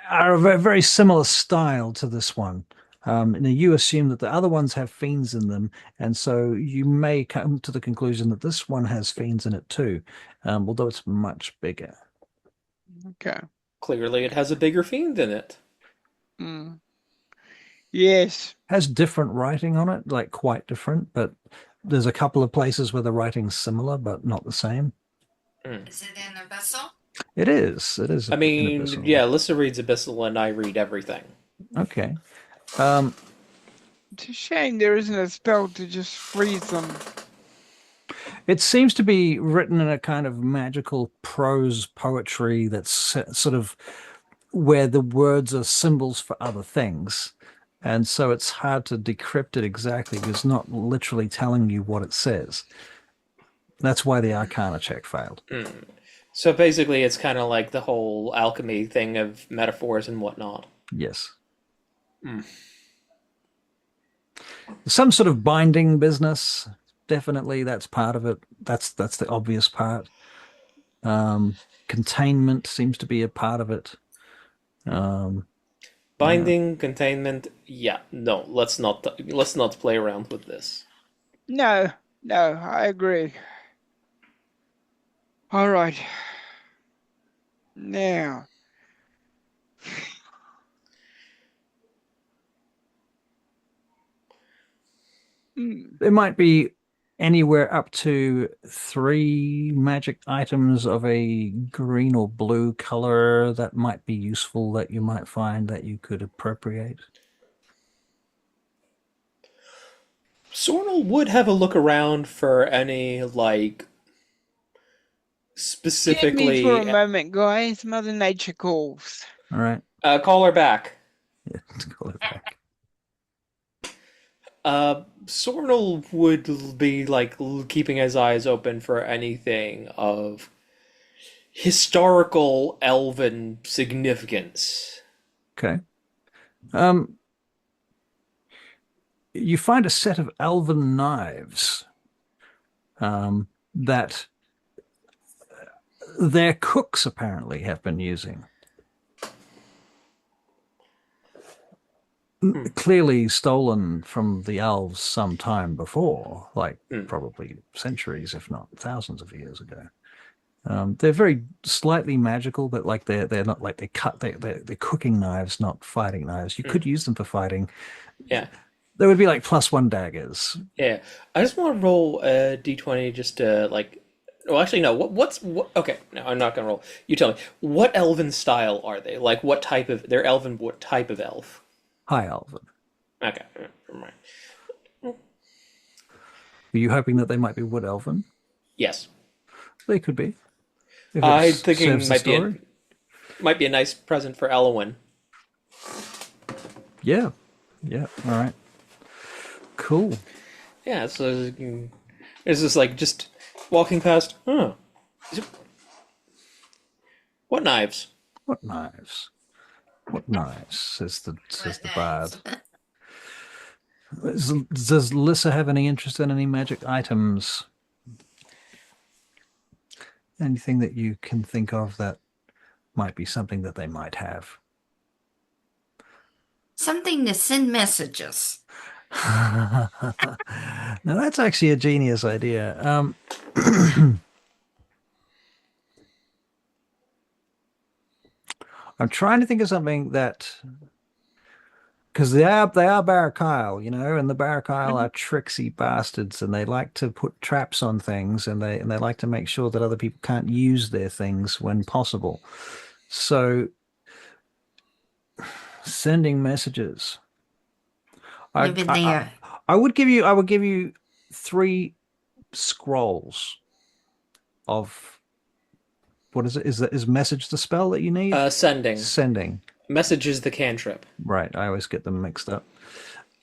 a very, very similar style to this one. And you assume that the other ones have fiends in them, and so you may come to the conclusion that this one has fiends in it too, although it's much bigger. Okay. Clearly it has a bigger fiend in it. Mm. Yes. Has different writing on it, like quite different, but there's a couple of places where the writing's similar but not the same. Is it in a vessel? It is. It is. I mean, Abyssal. yeah, Lissa reads Abyssal and I read everything. Okay. It's a shame there isn't a spell to just freeze them. It seems to be written in a kind of magical prose poetry that's sort of where the words are symbols for other things. And so it's hard to decrypt it exactly because it's not literally telling you what it says. That's why the Arcana check failed. So basically, it's kind of like the whole alchemy thing of metaphors and whatnot. Yes. Some sort of binding business. Definitely, that's part of it. That's the obvious part. Containment seems to be a part of it. Binding, containment. Yeah, no, let's not play around with this. No, I agree. All right. Now, There might be anywhere up to 3 magic items of a green or blue color that might be useful that you might find that you could appropriate. Sornel would have a look around for any, like, give me for a specifically. moment, guys. Mother Nature calls. All right. Call her back. Yeah, let's call it back. Sornel would be like keeping his eyes open for anything of historical elven significance. Okay. You find a set of elven knives that their cooks apparently have been using. Clearly stolen from the elves some time before, like probably centuries, if not thousands of years ago. They're very slightly magical, but like they're not like they're cooking knives, not fighting knives. You could use them for fighting. Yeah. They would be like +1 daggers. Yeah. I just want to roll a d20 just to like. Well, actually, no. Okay, no, I'm not gonna roll. You tell me. What elven style are they? Like, what type of? They're elven. What type of elf? High elven. Okay, never mind. Were you hoping that they might be wood elven? Yes. They could be. If I'm it thinking serves the story. might be a nice present for Elwyn. Yeah. Yeah. All right. Cool. Yeah, so it's just like just walking past. Huh? What knives? What knives? What knives? Says the bard. Does Lissa have any interest in any magic items? Anything that you can think of that might be something that they might have? Something to send messages. Now that's actually a genius idea. I'm trying to think of something that, because they are Barachiel, and the Barachiel are tricksy bastards, and they like to put traps on things, and they like to make sure that other people can't use their things when possible. So, sending messages. Maybe they are. I would give you 3 scrolls of. What is it? Is message the spell that you need? Sending. Sending. Message is the cantrip. Right. I always get them mixed up.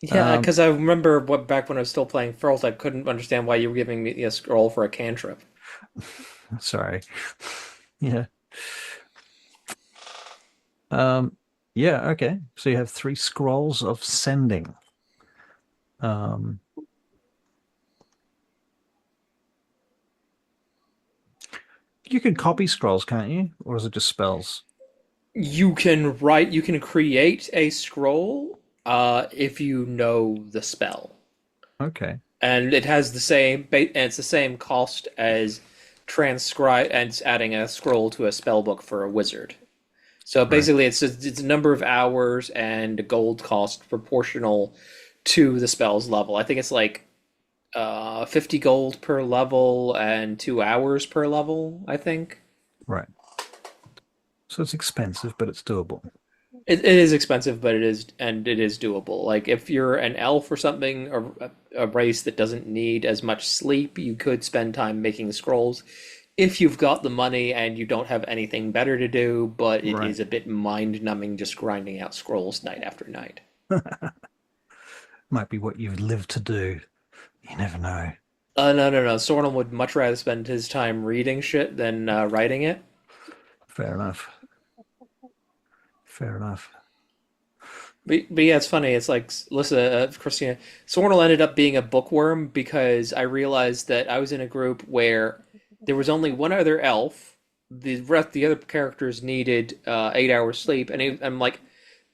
Yeah, because I remember back when I was still playing Furls, I couldn't understand why you were giving me a scroll for a cantrip. Sorry. Yeah. Yeah, okay. So you have 3 scrolls of sending. You can copy scrolls, can't you? Or is it just spells? You can create a scroll if you know the spell. Okay. And it has and it's the same cost as transcribe and adding a scroll to a spell book for a wizard. So basically, it's a number of hours and a gold cost proportional to the spell's level. I think it's like 50 gold per level and 2 hours per level, I think. Right. So it's expensive, but it's doable. It is expensive, but it is doable. Like if you're an elf or something, or a race that doesn't need as much sleep, you could spend time making scrolls. if you've got the money and you don't have anything better to do, but it Right. is a bit mind-numbing just grinding out scrolls night after night. Might be what you've lived to do. You never know. No. Sornum would much rather spend his time reading shit than writing it. Fair enough. Fair enough. But yeah, it's funny. It's like, listen, Christina, Sornel ended up being a bookworm because I realized that I was in a group where there was only one other elf. The other characters needed 8 hours sleep, and I'm like,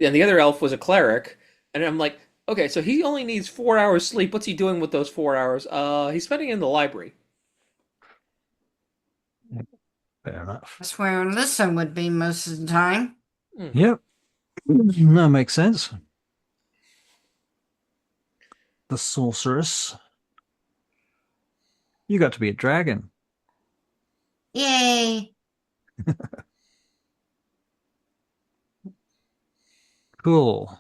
and the other elf was a cleric, and I'm like, okay, so he only needs 4 hours sleep. What's he doing with those 4 hours? He's spending it in the library. Fair enough. That's where Alyssa would be most of the time. Yep. That makes sense. The sorceress. You got to be a dragon. Yay! Cool.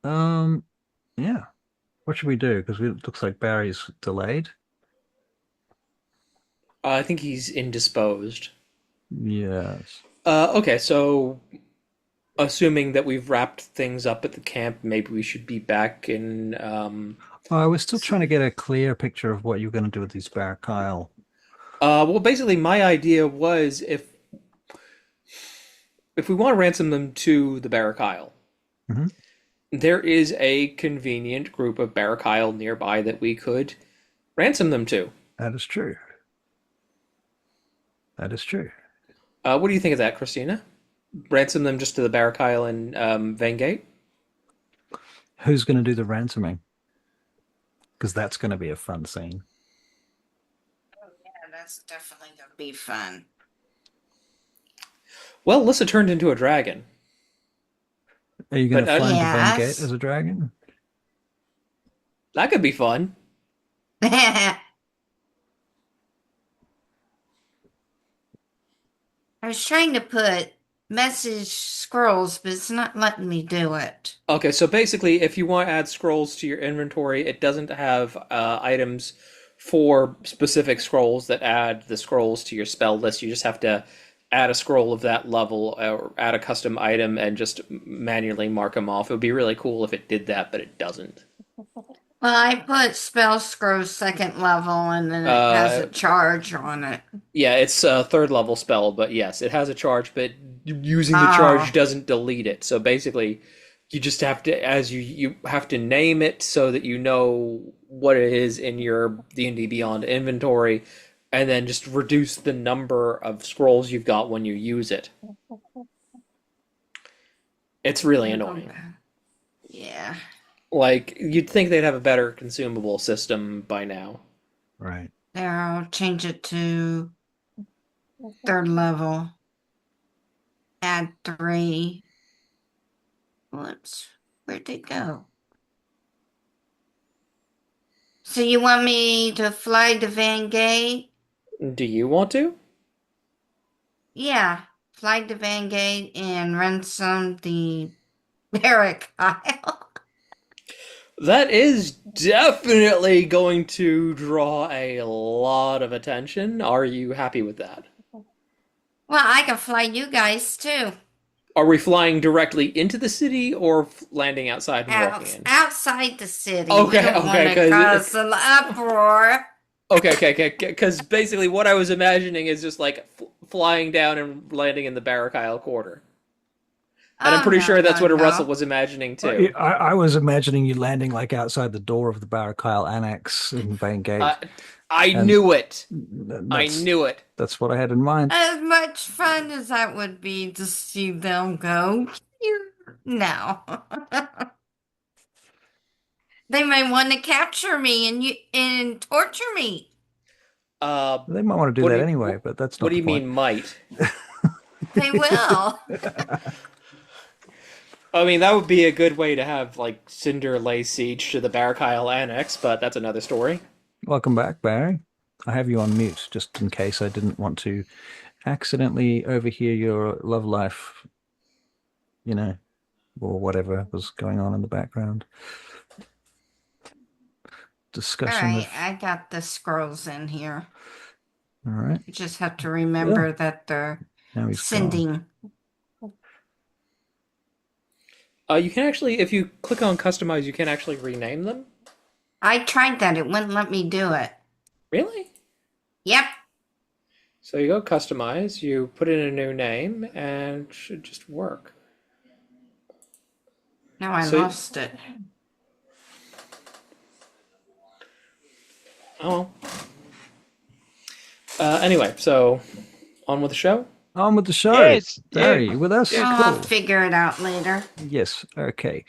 Um, yeah. What should we do? Because it looks like Barry's delayed. I think he's indisposed. Yes. Okay, so assuming that we've wrapped things up at the camp, maybe we should be back in. I was still trying to get a clear picture of what you're going to do with these Barachiel. Well, basically, my idea was if we want to ransom them to the Barachiel, Mhm. there is a convenient group of Barachiel nearby that we could ransom them to. That is true. That is true. What do you think of that, Christina? Ransom them just to the Barachiel in Vangate? Who's going to do the ransoming? Because that's going to be a fun scene. Oh, yeah, that's definitely gonna be fun. Well, Lissa turned into a dragon. Are you going But to fly into Yes. Vangate as a dragon? that could be fun. I was trying to put message scrolls, but it's not letting me do it. Okay, so basically, if you want to add scrolls to your inventory, it doesn't have items for specific scrolls that add the scrolls to your spell list. You just have to add a scroll of that level or add a custom item and just manually mark them off. It would be really cool if it did that, but it doesn't. Well, I put spell scrolls second level and then it has a charge on it. Yeah, it's a third level spell, but yes, it has a charge, but using the charge doesn't delete it. So basically, you just have to, as you have to name it so that you know what it is in your D&D Beyond inventory, and then just reduce the number of scrolls you've got when you use it. It's really annoying. Yeah. Like, you'd think they'd have a better consumable system by now. Right. There, I'll change it to third level. Add 3. Whoops. Where'd they go? So you want me to fly to Vangate? Do you want to? Yeah. Fly to Vangate and ransom the Barachiel. That is definitely going to draw a lot of attention. Are you happy with that? Well, I can fly you guys too. Are we flying directly into the city or landing outside and walking in? Outside the city. Okay, We don't okay, want to cause an uproar. Okay. Because basically, what I was imagining is just like flying down and landing in the Barachiel Quarter. And I'm pretty sure that's what Russell was imagining too. I was imagining you landing like outside the door of the Barachiel Annex in Vangate. I knew it. I knew it. That's what I had in mind. As much fun as that would be to see them go, no. They may want to capture me and torture me. They might want to do that anyway, but that's not What do the you point. mean might? They will. I mean, that would be a good way to have, like, Cinder lay siege to the Barachiel Annex, but that's another story. Welcome back, Barry. I have you on mute just in case I didn't want to accidentally overhear your love life, you know, or whatever was going on in the background. All Discussion right, of... I got the scrolls in here. All right. You just have to remember that they're Now he's gone. sending. You can actually, if you click on customize, you can actually rename them. I tried that. It wouldn't let me do it. Really? Yep. So you go customize, you put in a new name, and it should just work. Now I So- lost it. Oh well. Anyway, so on with the show. On with the show. Yes, Barry, yeah. you with us? Yeah. I'll Cool. figure it out later. Yes. Okay.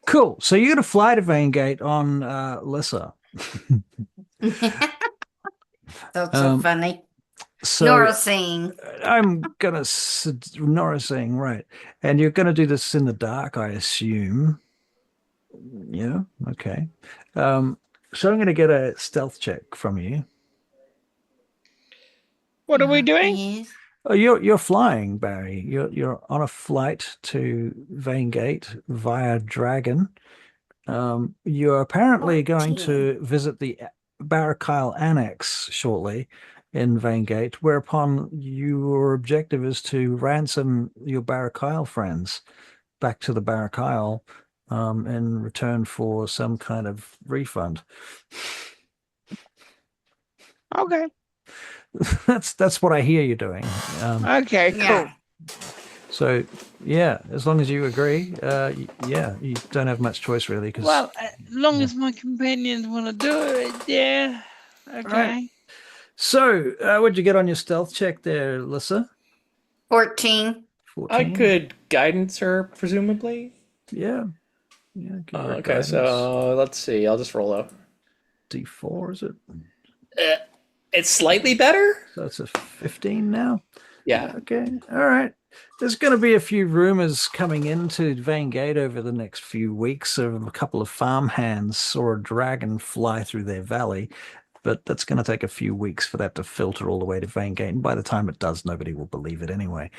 Cool. So you're going to fly to Vangate on Lissa. That's so funny. So Nora saying, I'm going to Nora saying, right. And you're going to do this in the dark, I assume. Yeah. Okay. So I'm going to get a stealth check from you. What are we doing? Yes. Oh, you're flying, Barry. You're on a flight to Vangate via Dragon. You're apparently going to visit the Barachiel Annex shortly in Vangate, whereupon your objective is to ransom your Barachiel friends back to the Barachiel in return for some kind of refund. Okay. That's what I hear you doing. Okay, cool. Yeah. So, yeah, as long as you agree, yeah, you don't have much choice really. Cause, Well, as long as my companions want to do it, yeah. Okay. Right. So, what'd you get on your stealth check there, Lissa? 14. 14? I could guidance her, presumably. Yeah. Yeah. Give her a Okay, guidance. so let's see. I'll just roll out. D4, is it? It's slightly better. So it's a 15 now? Yeah. Okay. All right. There's going to be a few rumors coming into Vangate over the next few weeks of a couple of farmhands saw a dragon fly through their valley, but that's going to take a few weeks for that to filter all the way to Vangate. And by the time it does, nobody will believe it anyway.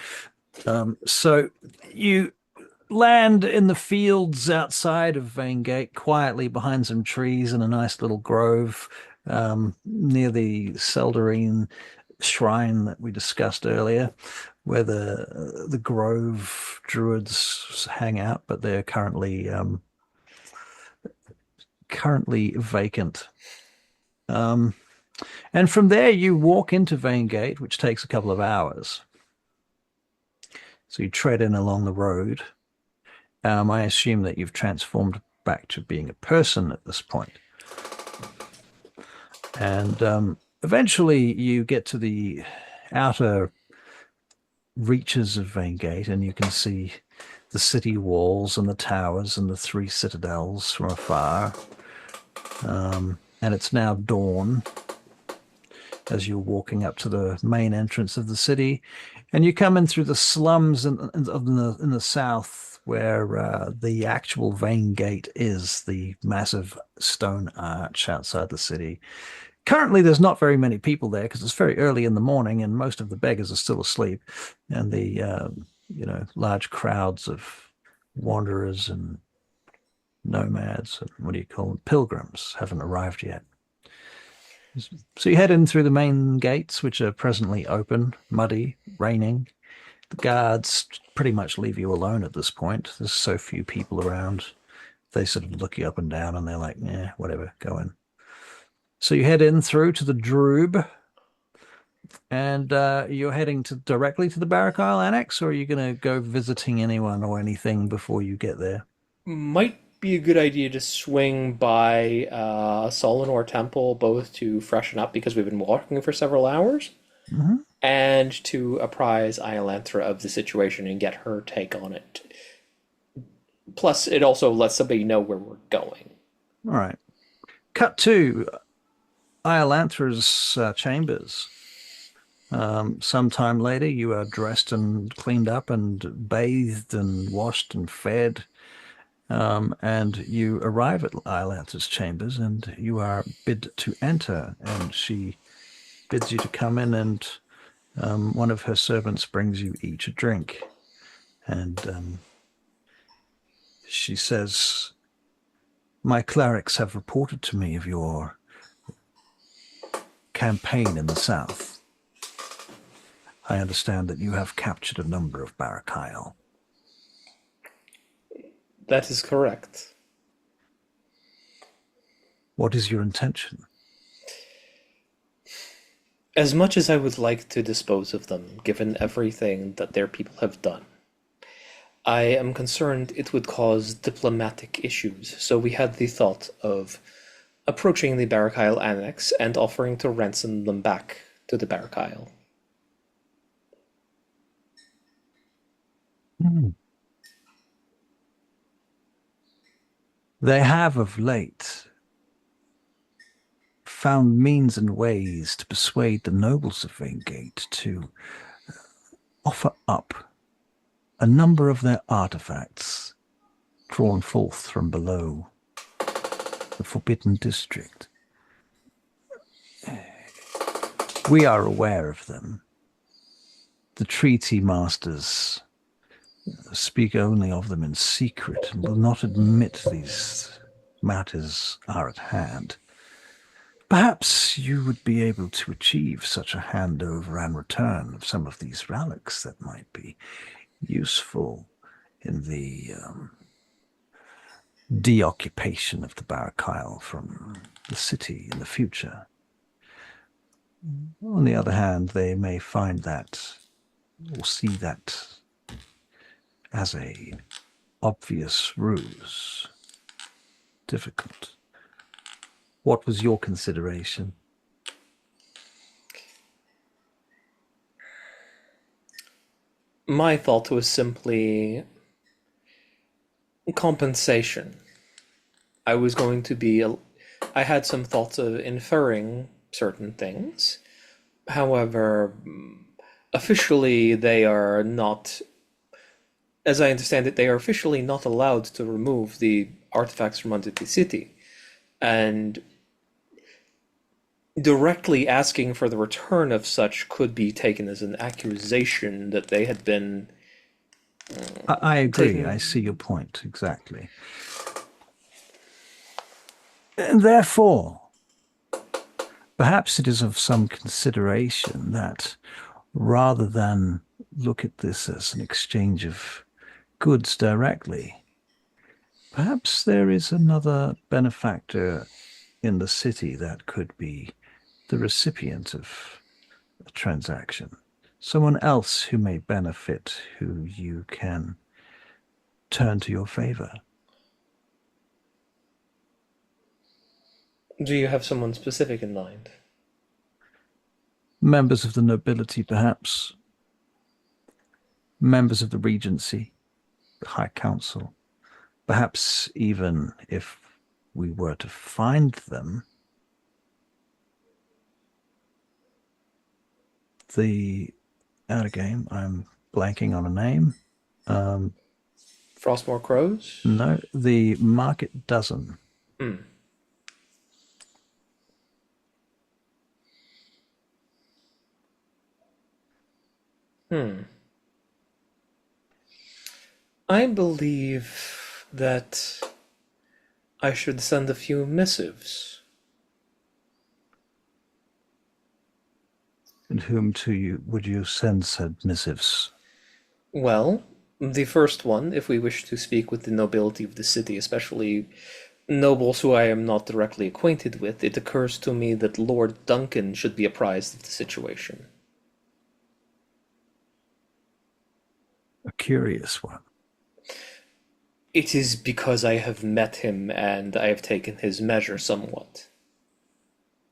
So you land in the fields outside of Vangate, quietly behind some trees in a nice little grove near the Seldarine shrine that we discussed earlier, where the Grove druids hang out, but they're currently vacant. And from there you walk into Vangate, which takes a couple of hours. So you tread in along the road. I assume that you've transformed back to being a person at this point. And eventually you get to the outer reaches of Vangate, and you can see the city walls and the towers and the three citadels from afar. And it's now dawn as you're walking up to the main entrance of the city, and you come in through the slums in the south, where the actual Vangate is, the massive stone arch outside the city. Currently, there's not very many people there because it's very early in the morning, and most of the beggars are still asleep, and the large crowds of wanderers and nomads, and what do you call them, pilgrims, haven't arrived yet. So you head in through the main gates, which are presently open, muddy, raining. The guards pretty much leave you alone at this point. There's so few people around. They sort of look you up and down, and they're like, "Yeah, whatever, go in." So you head in through to the Droob, and you're heading directly to the Barachiel Annex, or are you going to go visiting anyone or anything before you get there? Might be a good idea to swing by Solinor Temple, both to freshen up because we've been walking for several hours, and to apprise Iolanthra of the situation and get her take on it. Plus, it also lets somebody know where we're going. All right. Cut to Iolanthra's chambers. Sometime later, you are dressed and cleaned up and bathed and washed and fed. And you arrive at Iolanthra's chambers, and you are bid to enter. And she bids you to come in, and one of her servants brings you each a drink. And she says, "My clerics have reported to me of your campaign in the south. I understand that you have captured a number of Barachiel. That is correct. What is your intention? As much as I would like to dispose of them, given everything that their people have done, I am concerned it would cause diplomatic issues, so we had the thought of approaching the Barachiel annex and offering to ransom them back to the Barachiel. They have of late found means and ways to persuade the nobles of Vengate to offer up a number of their artifacts drawn forth from below the Forbidden District. We are aware of them. The treaty masters speak only of them in secret and will not admit these matters are at hand. Perhaps you would be able to achieve such a handover and return of some of these relics that might be useful in the deoccupation of the Barachiel from the city in the future. On the other hand, they may find that or see that as a obvious ruse. Difficult. What was your consideration? My thought was simply compensation. I had some thoughts of inferring certain things. However, officially they are not, as I understand it, they are officially not allowed to remove the artifacts from under the city. And directly asking for the return of such could be taken as an accusation that they had been... I agree. I see your point, exactly. And therefore, perhaps it is of some consideration that rather than look at this as an exchange of goods directly, perhaps there is another benefactor in the city that could be the recipient of a transaction. Someone else who may benefit, who you can turn to your favor. Do you have someone specific in mind? Members of the nobility, perhaps. Members of the Regency, the High Council. Perhaps even if we were to find them, the outer game, I'm blanking on a name. Frostmore Crows? No, the Market Dozen. I believe that I should send a few missives. And whom would you send said missives? Well, the first one, if we wish to speak with the nobility of the city, especially nobles who I am not directly acquainted with, it occurs to me that Lord Duncan should be apprised of the situation. A curious one. It is because I have met him and I have taken his measure somewhat.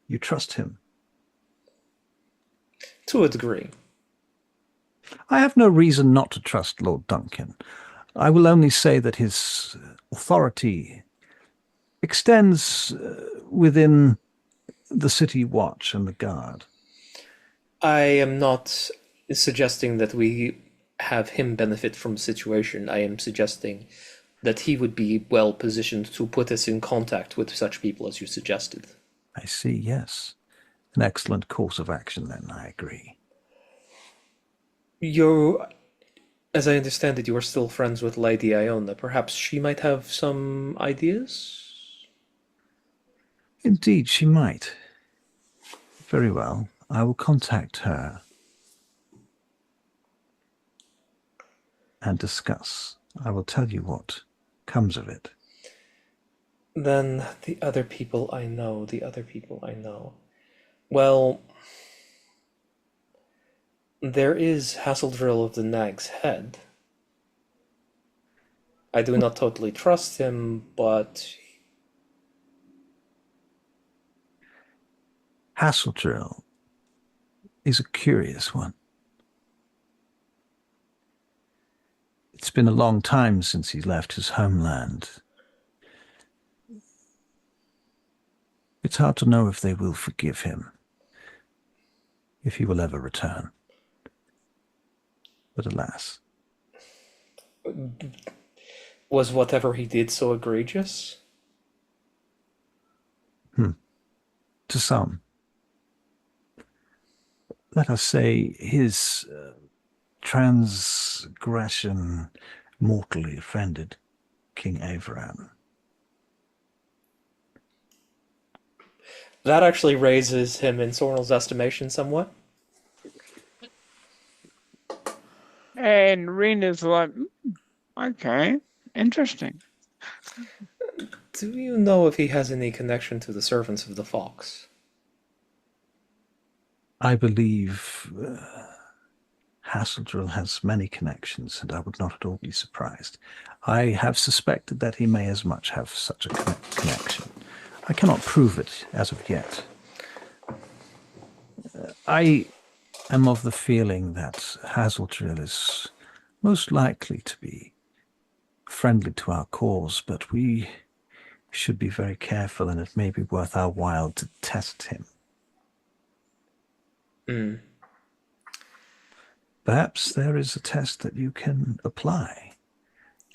You trust him? To a degree. I have no reason not to trust Lord Duncan. I will only say that his authority extends within the city watch and the guard. I am not suggesting that we have him benefit from the situation. I am suggesting that he would be well positioned to put us in contact with such people as you suggested. I see, yes. An excellent course of action, then, I agree. As I understand it, you are still friends with Lady Iona. Perhaps she might have some ideas? Indeed, she might. Very well. I will contact her. and discuss. I will tell you what comes of it. Then the other people I know. Well, there is Hassildrill of the Nag's Head. I do not totally trust him, but Hassildrill is a curious one. It's been a long time since he left his homeland. It's hard to know if they will forgive him, if he will ever return. But alas. was whatever he did so egregious? To some. Let us say his transgression mortally offended King Avram. That actually raises him in Sornel's estimation somewhat. And Rena's like, okay, interesting. Do you know if he has any connection to the servants of the Fox? I believe Hassildrill has many connections, and I would not at all be surprised. I have suspected that he may as much have such a connection. I cannot prove it as of yet. I am of the feeling that Hassildrill is most likely to be friendly to our cause, but we should be very careful, and it may be worth our while to test him. Perhaps there is a test that you can apply.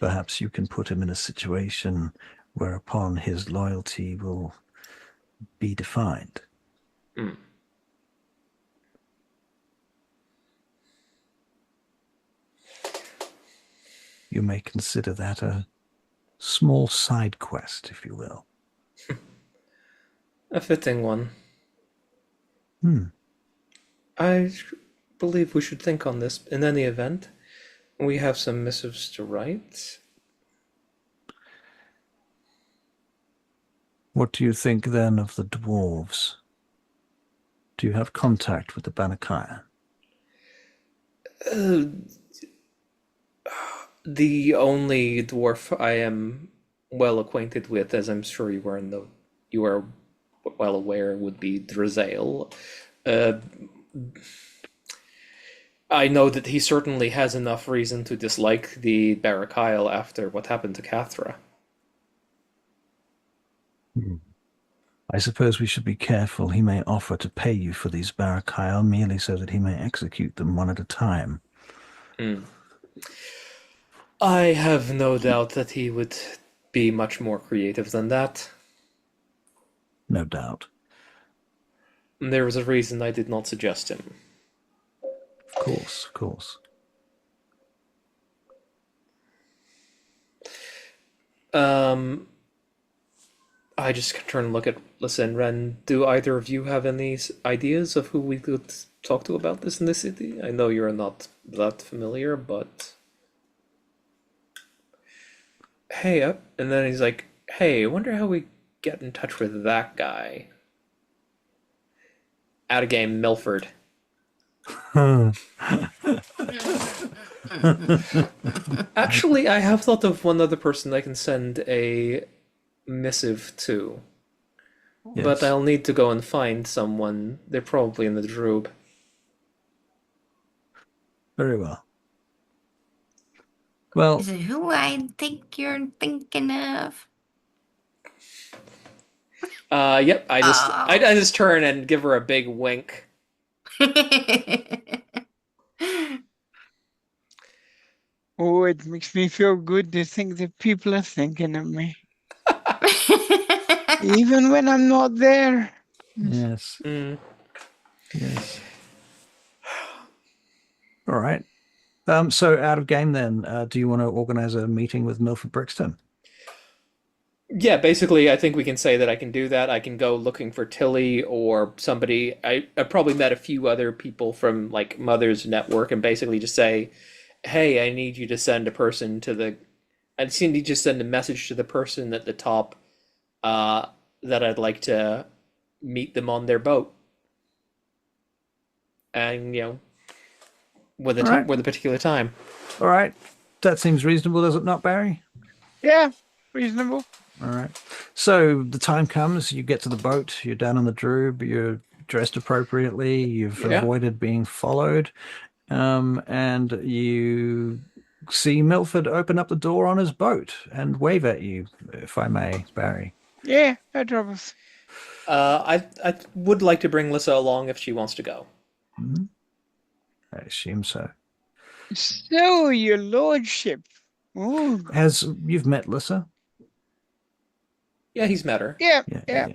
Perhaps you can put him in a situation whereupon his loyalty will be defined. You may consider that a small side quest, if you will. A fitting one. Hmm. I believe we should think on this. In any event, we have some missives to write. What do you think then of the dwarves? Do you have contact with the Barachiel? The only dwarf I am well acquainted with, as I'm sure you are well aware, would be Drazael. I know that he certainly has enough reason to dislike the Barachiel after what happened to Cathra. I suppose we should be careful. He may offer to pay you for these Barachiel merely so that he may execute them one at a time. I have no doubt that he would be much more creative than that. No doubt. There was a reason I did not suggest him. Of course, of course. I just turn and look at Lissa and Ren. Do either of you have any ideas of who we could talk to about this in the city? I know you're not that familiar, but... Hey, and then he's like, hey, I wonder how we get in touch with that guy. Out of game, Milford. Actually, I have thought of one other person I can send a missive to. Yes. But I'll need to go and find someone. They're probably in the Droob. Very well. Well, Is it who I think you're thinking of? Yep. I just turn and give her a big wink. Oh, it makes me feel good to think that people are thinking of me. Even when I'm not there. yes. Yes. All right. So out of game then, do you want to organize a meeting with Milford Brixton? Yeah, basically, I think we can say that I can do that. I can go looking for Tilly or somebody. I probably met a few other people from like Mother's network, and basically just say, hey, I need you to send a person to the. I just need you to send a message to the person at the top uh, that I'd like to meet them on their boat. And, with All right. with a particular time. All right. That seems reasonable, does it not, Barry? Yeah, reasonable. All right. So the time comes, you get to the boat, you're down on the droob, you're dressed appropriately, you've Yeah. avoided being followed, and you see Milford open up the door on his boat and wave at you, if I may, Barry. Yeah, no troubles. I would like to bring Lissa along if she wants to go. Mhm. I assume so. So, your lordship. Ooh. As you've met Lissa? Yeah, he's met her. Yeah, Yeah,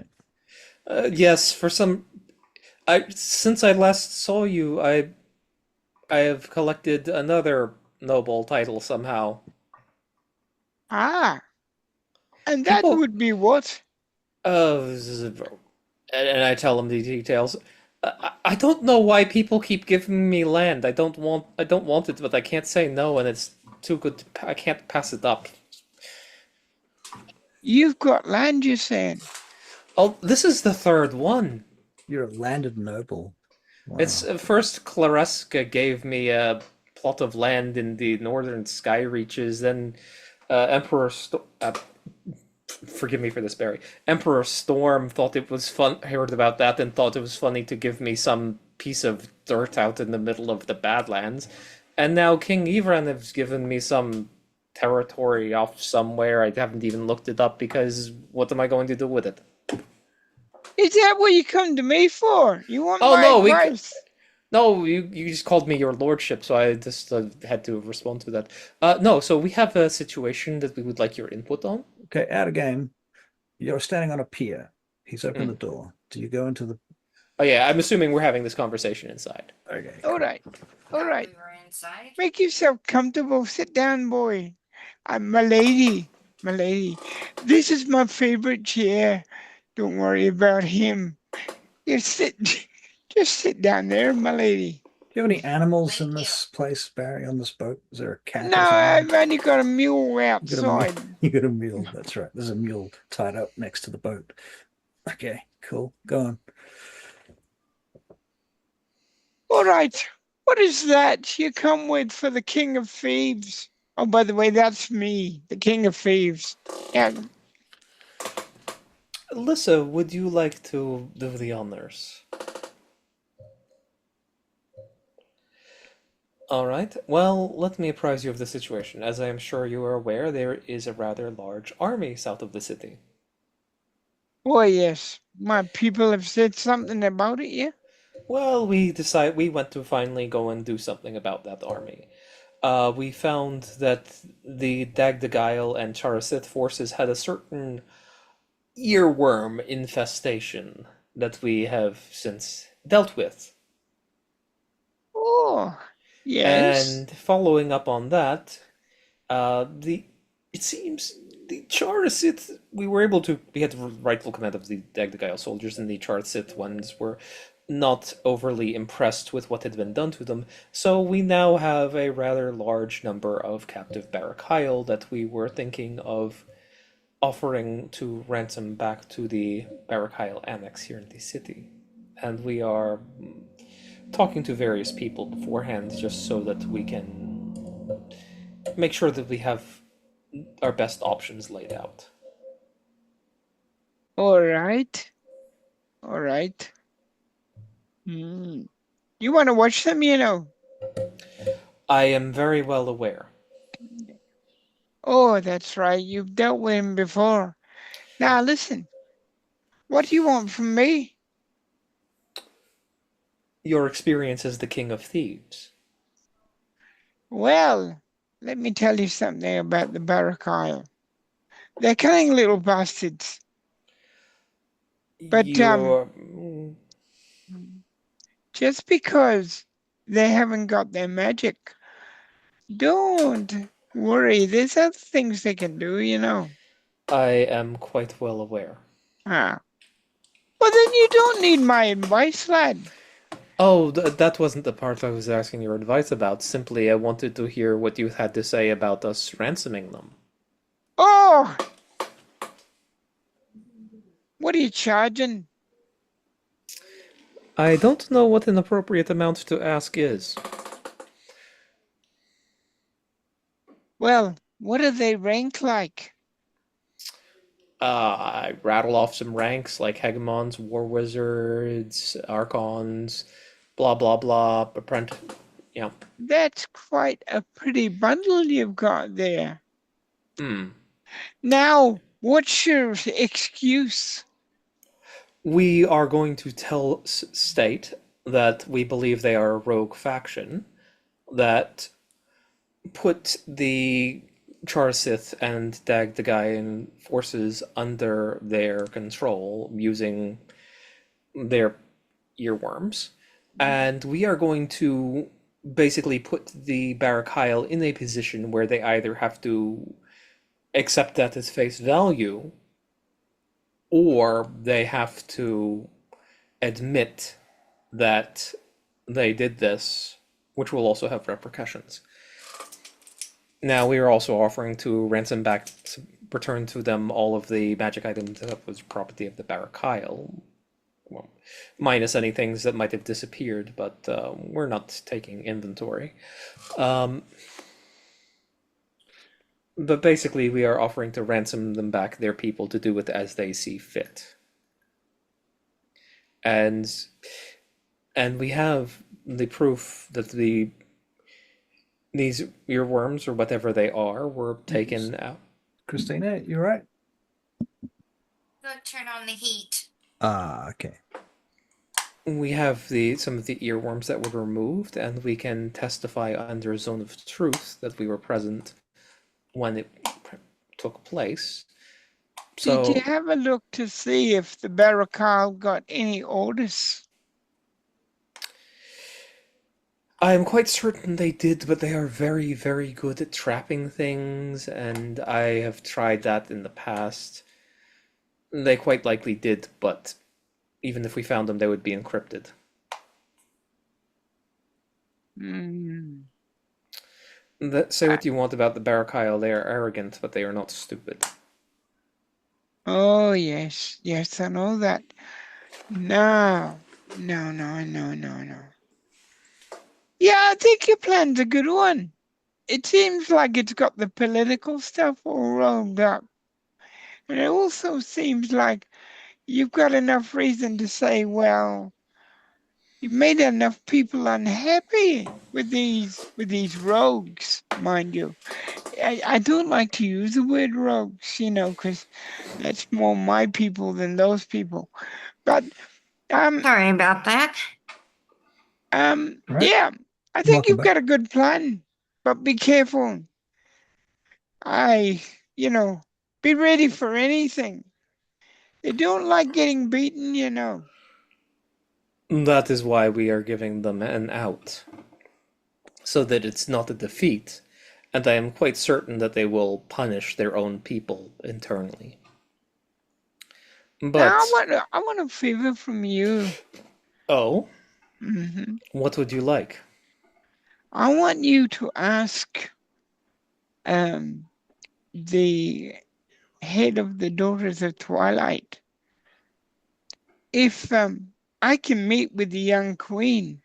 yeah. Yes, for some. Since I last saw you, I have collected another noble title somehow. Ah, and that People, would be what? and I tell them the details. I don't know why people keep giving me land. I don't want it, but I can't say no, and it's too good. I can't pass it up. You've got land, you're saying? Oh, this is the third one. You're a landed noble. Wow. It's first Claresca gave me a plot of land in the northern sky reaches, then forgive me for this, Barry. Emperor Storm thought it was fun, heard about that, and thought it was funny to give me some piece of dirt out in the middle of the Badlands. And now King Ivran has given me some territory off somewhere. I haven't even looked it up because what am I going to do with it? Is that what you come to me for? You want Oh, my no, advice? No, you just called me your lordship, so I just had to respond to that. No, so we have a situation that we would like your input on. Okay, out of game. You're standing on a pier. He's opened Mm. the door. Do you go into the... Oh yeah, I'm assuming we're having this conversation inside. Okay. All right, all right. We were inside. Make yourself comfortable. Sit down, boy. My lady, my lady. This is my favorite chair. Don't worry about him. Just sit down there, my lady. Do you have any animals Thank in you. this place, Barry, on this boat? Is there a cat No, or something? I've only got a mule You got a outside. mule. You got a mule. That's right. There's a mule tied up next to the boat. Okay, cool. Go on. All right. What is that you come with for the King of Thieves? Oh, by the way, that's me, the King of Thieves. Yeah. Lissa, would you like to do the honors? All right. Well, let me apprise you of the situation. As I am sure you are aware, there is a rather large army south of the city. Oh, yes. My people have said something about it, yeah? Well, we went to finally go and do something about that army. We found that the Dagdagail and Charasith forces had a certain earworm infestation that we have since dealt with. Oh, yes. And following up on that, the it seems the Charasith we had rightful command of the Dagdagail soldiers, and the Charasith ones were not overly impressed with what had been done to them. So we now have a rather large number of captive Barachiel that we were thinking of offering to ransom back to the Barachiel annex here in the city. And we are talking to various people beforehand just so that we can make sure that we have our best options laid out. All right. All right. You want to watch them, you know? I am very well aware. Oh, that's right. You've dealt with him before. Now, listen. What do you want from me? Your experience as the King of Thieves. Well, let me tell you something about the Barachiel. They're cunning little bastards. But, just because they haven't got their magic, don't worry. There's other things they can do, you know. I am quite well aware. Ah. Well, then you don't need my advice, lad. Oh, that wasn't the part I was asking your advice about. Simply, I wanted to hear what you had to say about us ransoming them. Oh, what are you charging? I don't know what an appropriate amount to ask is. Well, what do they rank like? I rattle off some ranks like Hegemons, War Wizards, Archons, blah blah blah. Apprentice, yeah. That's quite a pretty bundle you've got there. Hmm. Now, what's your excuse? We are going to tell State that we believe they are a rogue faction that put the Charsith and Dag the Gaian forces under their control using their earworms. And we are going to basically put the Barachiel in a position where they either have to accept that as face value or they have to admit that they did this, which will also have repercussions. Now, we are also offering to ransom back, return to them all of the magic items that was property of the Barachiel. Well, minus any things that might have disappeared, but we're not taking inventory. But basically, we are offering to ransom them back their people to do it as they see fit. And we have the proof that these earworms or whatever they are were taken out. Christina, you right? Go turn on the heat. Ah, okay. We have some of the earworms that were removed, and we can testify under a zone of truth that we were present when it took place. So, Did you have a look to see if the Barachiel got any orders? I am quite certain they did, but they are very, very good at trapping things, and I have tried that in the past. They quite likely did, but even if we found them, they would be encrypted. Say what you want about the Barachiel, they are arrogant, but they are not stupid. Oh, yes, I know that. No. Yeah, I think your plan's a good one. It seems like it's got the political stuff all rolled up. And it also seems like you've got enough reason to say, well, you've made enough people unhappy with these rogues, mind you. I don't like to use the word rogues, because that's more my people than those people. But Sorry about that. Right. yeah, I think Welcome you've back. got a good plan, but be careful. Be ready for anything. They don't like getting beaten. That is why we are giving them an out. So that it's not a defeat, and I am quite certain that they will punish their own people internally. But Now, I want a favor from you. oh, Mm-hmm. what would you like? I want you to ask the head of the Daughters of Twilight if I can meet with the young queen.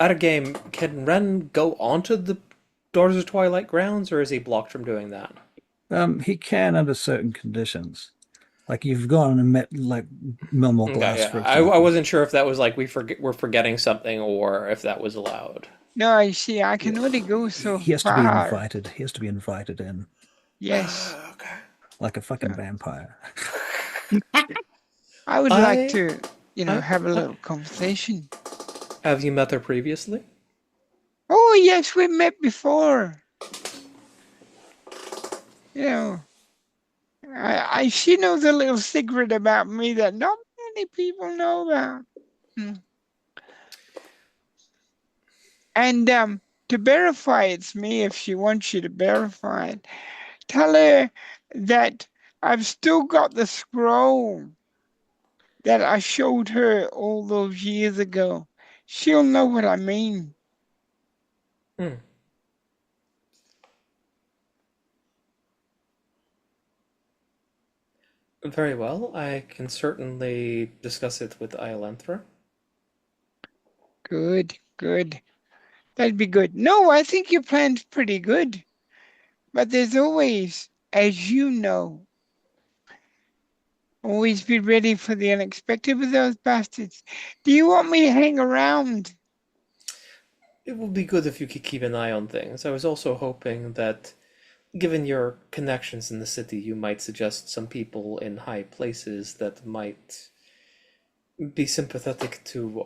At a game, can Ren go onto the Daughters of Twilight grounds, or is he blocked from doing that? He can under certain conditions. Like you've gone and met like Milmore Okay, Glass, yeah. for I example. wasn't sure if that was like we're forgetting something, or if that was allowed. No, you see, I can only go so He has to be far. invited. He has to be invited in. Yes. Okay. Like a fucking vampire. I would like to, have a little conversation. Have you met her previously? Oh, yes, we met before. She knows a little secret about me that not many people know about. And to verify it's me, if she wants you to verify it, tell her that I've still got the scroll that I showed her all those years ago. She'll know what I mean. Hmm. Very well. I can certainly discuss it with Iolanthra. Good, good. That'd be good. No, I think your plan's pretty good. But there's always, as you know, always be ready for the unexpected with those bastards. Do you want me to hang around? It would be good if you could keep an eye on things. I was also hoping that, given your connections in the city, you might suggest some people in high places that might be sympathetic to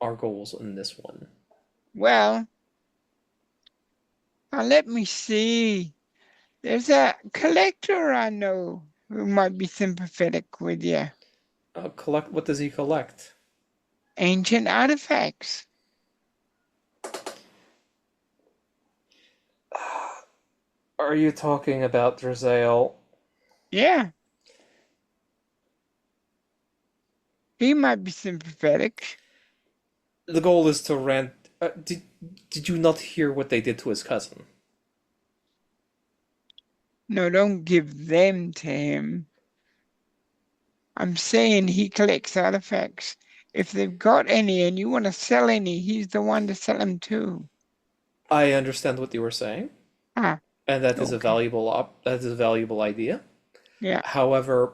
our goals in this one. Well, let me see. There's a collector I know who might be sympathetic with you. Collect. What does he collect? Ancient artifacts. Are you talking about Drazael? Yeah, he might be sympathetic. The goal is to rent. Did you not hear what they did to his cousin? No, don't give them to him. I'm saying he collects artifacts. If they've got any and you want to sell any, he's the one to sell them to. I understand what you were saying, Ah, and that is a okay. valuable idea. Yeah. However,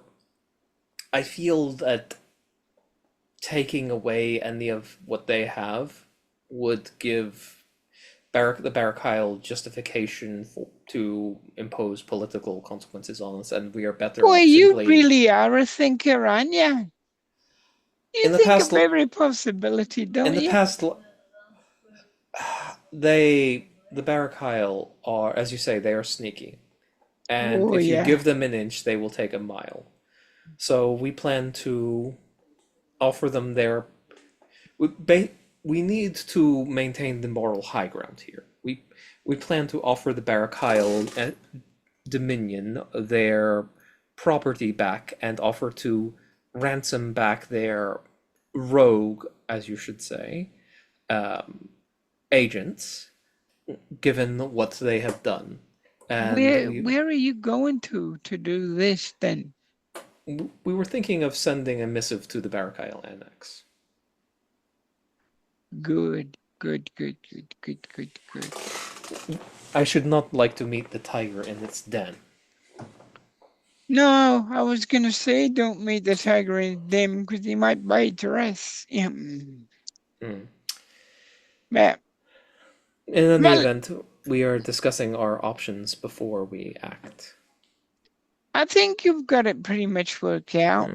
I feel that taking away any of what they have would give the Barachiel justification to impose political consequences on us, and we are better Boy, off you simply. really are a thinker, aren't you? You In the think past, of every possibility, in don't the you? past, the Barachiel are, as you say, they are sneaky, and Oh, if you yeah. give them an inch, they will take a mile. So we plan to offer them their. We need to maintain the moral high ground here. We plan to offer the Barachiel Dominion their property back and offer to ransom back their rogue, as you should say, agents, given what they have done. And Where are you going to do this then? we were thinking of sending a missive to the Barachiel Annex. Good, good, good, good, good, good, good. I should not like to meet the tiger in its den. No, I was gonna say don't meet the tiger in them because he might bite your ass. Yeah. But, In any well, event, we are discussing our options before we act. I think you've got it pretty much worked out.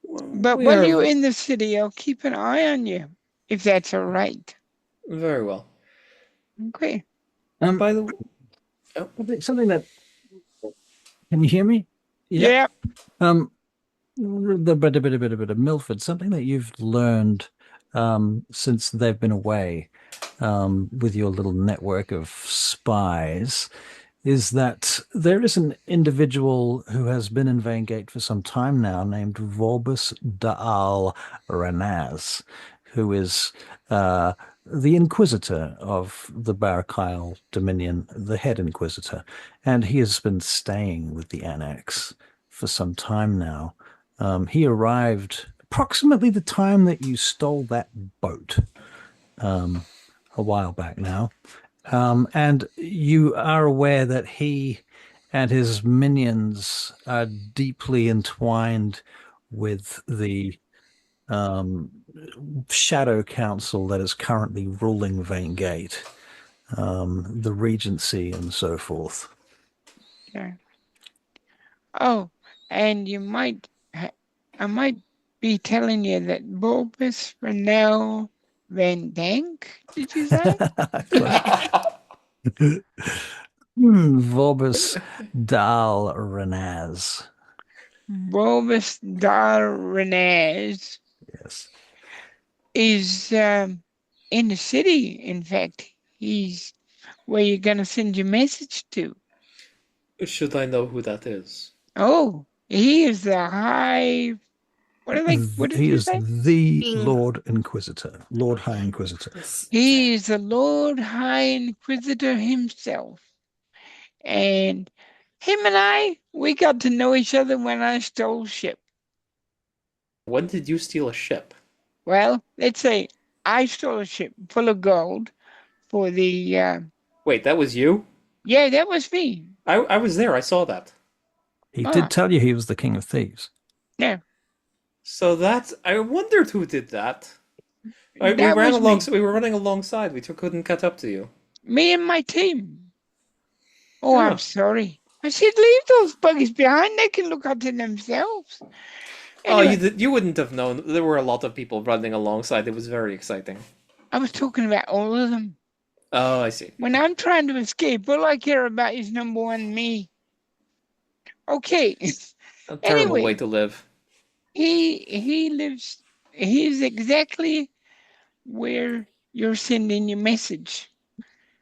But We while are you're in the city, I'll keep an eye on you, if that's all right. very well. Okay. By the Something that can you hear me? Yeah. The bit of Milford, something that you've learned since they've been away with your little network of spies is that there is an individual who has been in Vaingate for some time now named Vorbus Daal Ranaz, who is the Inquisitor of the Barachiel Dominion, the head Inquisitor, and he has been staying with the Annex for some time now. He arrived approximately the time that you stole that boat a while back now. And you are aware that he and his minions are deeply entwined with the Shadow Council that is currently ruling Vaingate, the Regency, and so forth. Yeah. Oh, and I might be telling you that Bulbous Renell Van Dank, did you say? Vorbus Dal Renaz. Bulbous Darrenaz Yes. is in the city. In fact, he's where you're going to send your message to. Should I know who that is? Oh, he is the high. What did He you is say? the Being Lord Inquisitor, Lord High Inquisitor. He is the Lord High Inquisitor himself. And him and we got to know each other when I stole ship. When did you steal a ship? Well, let's say I stole a ship full of gold for the. Wait, that was you? Yeah, that was me. I was there. I saw that. He Ah, did tell you he was the King of Thieves. yeah, So that's. I wondered who did that. We that ran was along. me. We were running alongside. Couldn't catch up to you. Me and my team. Oh, I'm Yeah. sorry. I said, leave those buggies behind. They can look after themselves. Oh, Anyway, you wouldn't have known. There were a lot of people running alongside. It was very exciting. I was talking about all of them. Oh, I see. When I'm trying to escape, all I care about is number one, me. Okay. A terrible way Anyway, to live. he lives. He's exactly where you're sending your message.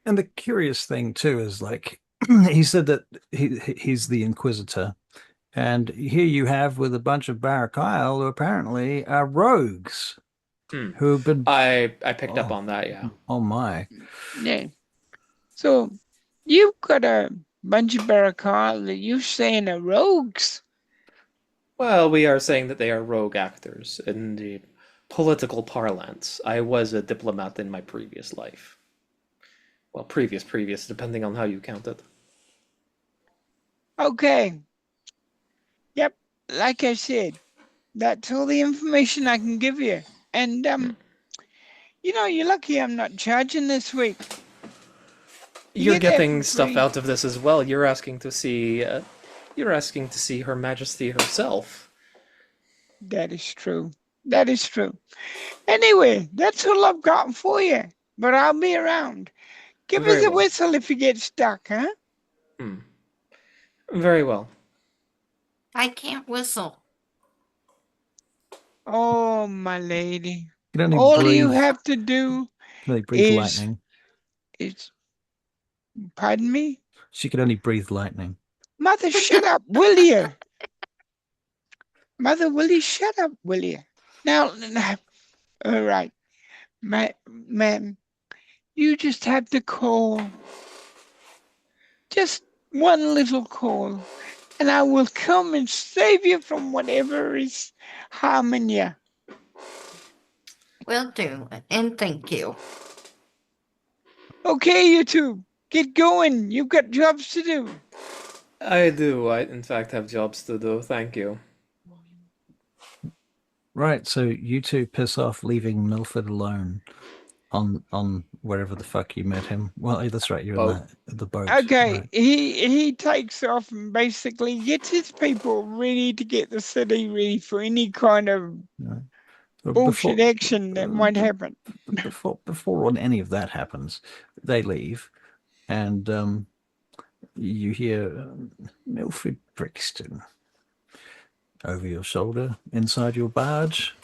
And the curious thing too is like he said that he's the Inquisitor, and here you have with a bunch of Barachiel who apparently are rogues Hmm. who have been. I picked up Oh, on that. Yeah. oh my! Yeah. So you've got a bunch of Barachiel that you're saying are rogues. Well, we are saying that they are rogue actors in the political parlance. I was a diplomat in my previous life. Well, previous, depending on how you count it. Okay. Yep. Like I said, that's all the information I can give you. And you're lucky I'm not charging this week. You're Get that getting for stuff free. out of this as well. You're asking to see. You're asking to see Her Majesty herself. That is true. That is true. Anyway, that's all I've got for you. But I'll be around. Give us Very a well. whistle if you get stuck, huh? Hmm. Very well. I can't whistle. Oh, my lady. You can only All you breathe. have to do Can only breathe is, lightning. pardon me? She could only breathe lightning. Mother, shut up, will you? Mother, will you shut up, will you? Now, all right. Ma'am, you just have to call. Just one little call. And I will come and save you from whatever is harming you. Will do. And thank you. Okay, you two, get going. You've got jobs to do. I do. I, in fact, have jobs to do. Thank you. Right, so you two piss off, leaving Milford alone on wherever the fuck you met him. Well, that's right, you're Boat. in the boat. Okay, Right. he takes off and basically gets his people ready to get the city ready for any kind of Right. But bullshit action that might happen. before any of that happens, they leave, and you hear Milford Brixton over your shoulder inside your barge.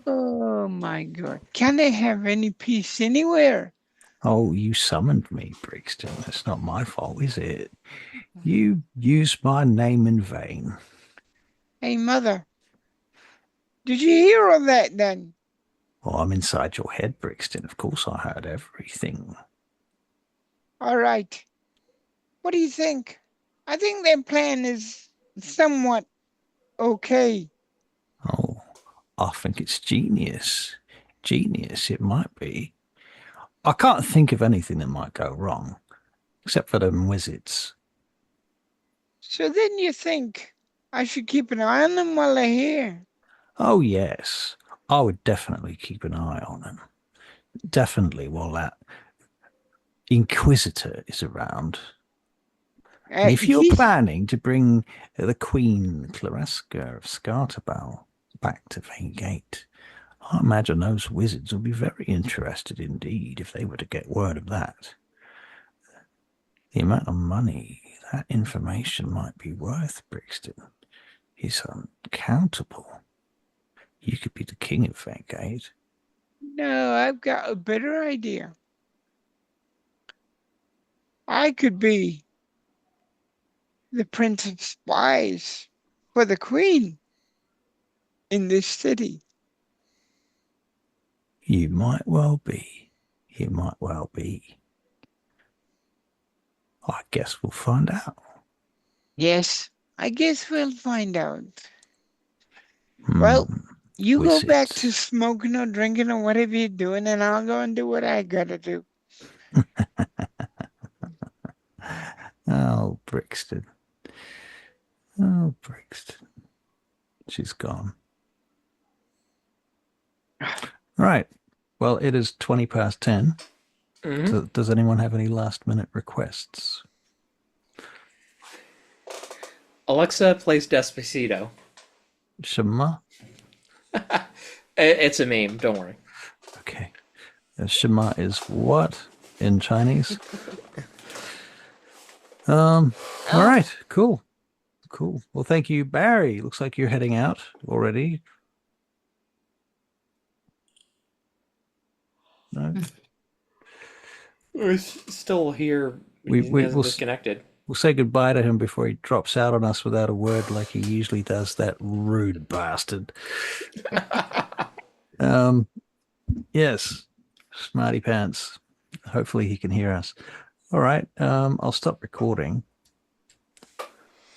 Oh my God. Can they have any peace anywhere? Oh, you summoned me, Brixton. It's not my fault, is it? You used my name in vain. Hey, Mother, did you hear all that then? Oh, I'm inside your head, Brixton. Of course I heard everything. All right. What do you think? I think their plan is somewhat okay. Oh, I think it's genius. Genius, it might be. I can't think of anything that might go wrong, except for them wizards. So then you think I should keep an eye on them while they're here? Oh, yes. I would definitely keep an eye on them. Definitely while that Inquisitor is around. And if you're planning to bring the Queen Claresca of Scartabal back to Vangate, I imagine those wizards will be very interested indeed if they were to get word of that. The amount of money that information might be worth, Brixton, is uncountable. You could be the king of Vangate. No, I've got a better idea. I could be the prince of spies for the queen in this city. You might well be. You might well be. I guess we'll find out. Yes, I guess we'll find out. Well, you go Wizards. back to smoking or drinking or whatever you're doing, and I'll go and do what I gotta do. Oh, Brixton. Oh, Brixton. She's gone. Right. Well, it is 20 past 10. Does anyone have any last minute requests? Alexa plays Despacito. Shema? It's a meme, don't worry. Okay. Shema is what in Chinese? All right. Cool. Cool. Well, thank you, Barry. Looks like you're heading out already. No? We're still here. We'll disconnected. We'll say goodbye to him before he drops out on us without a word like he usually does, that rude bastard. Yes, smarty pants. Hopefully he can hear us. All right, I'll stop recording.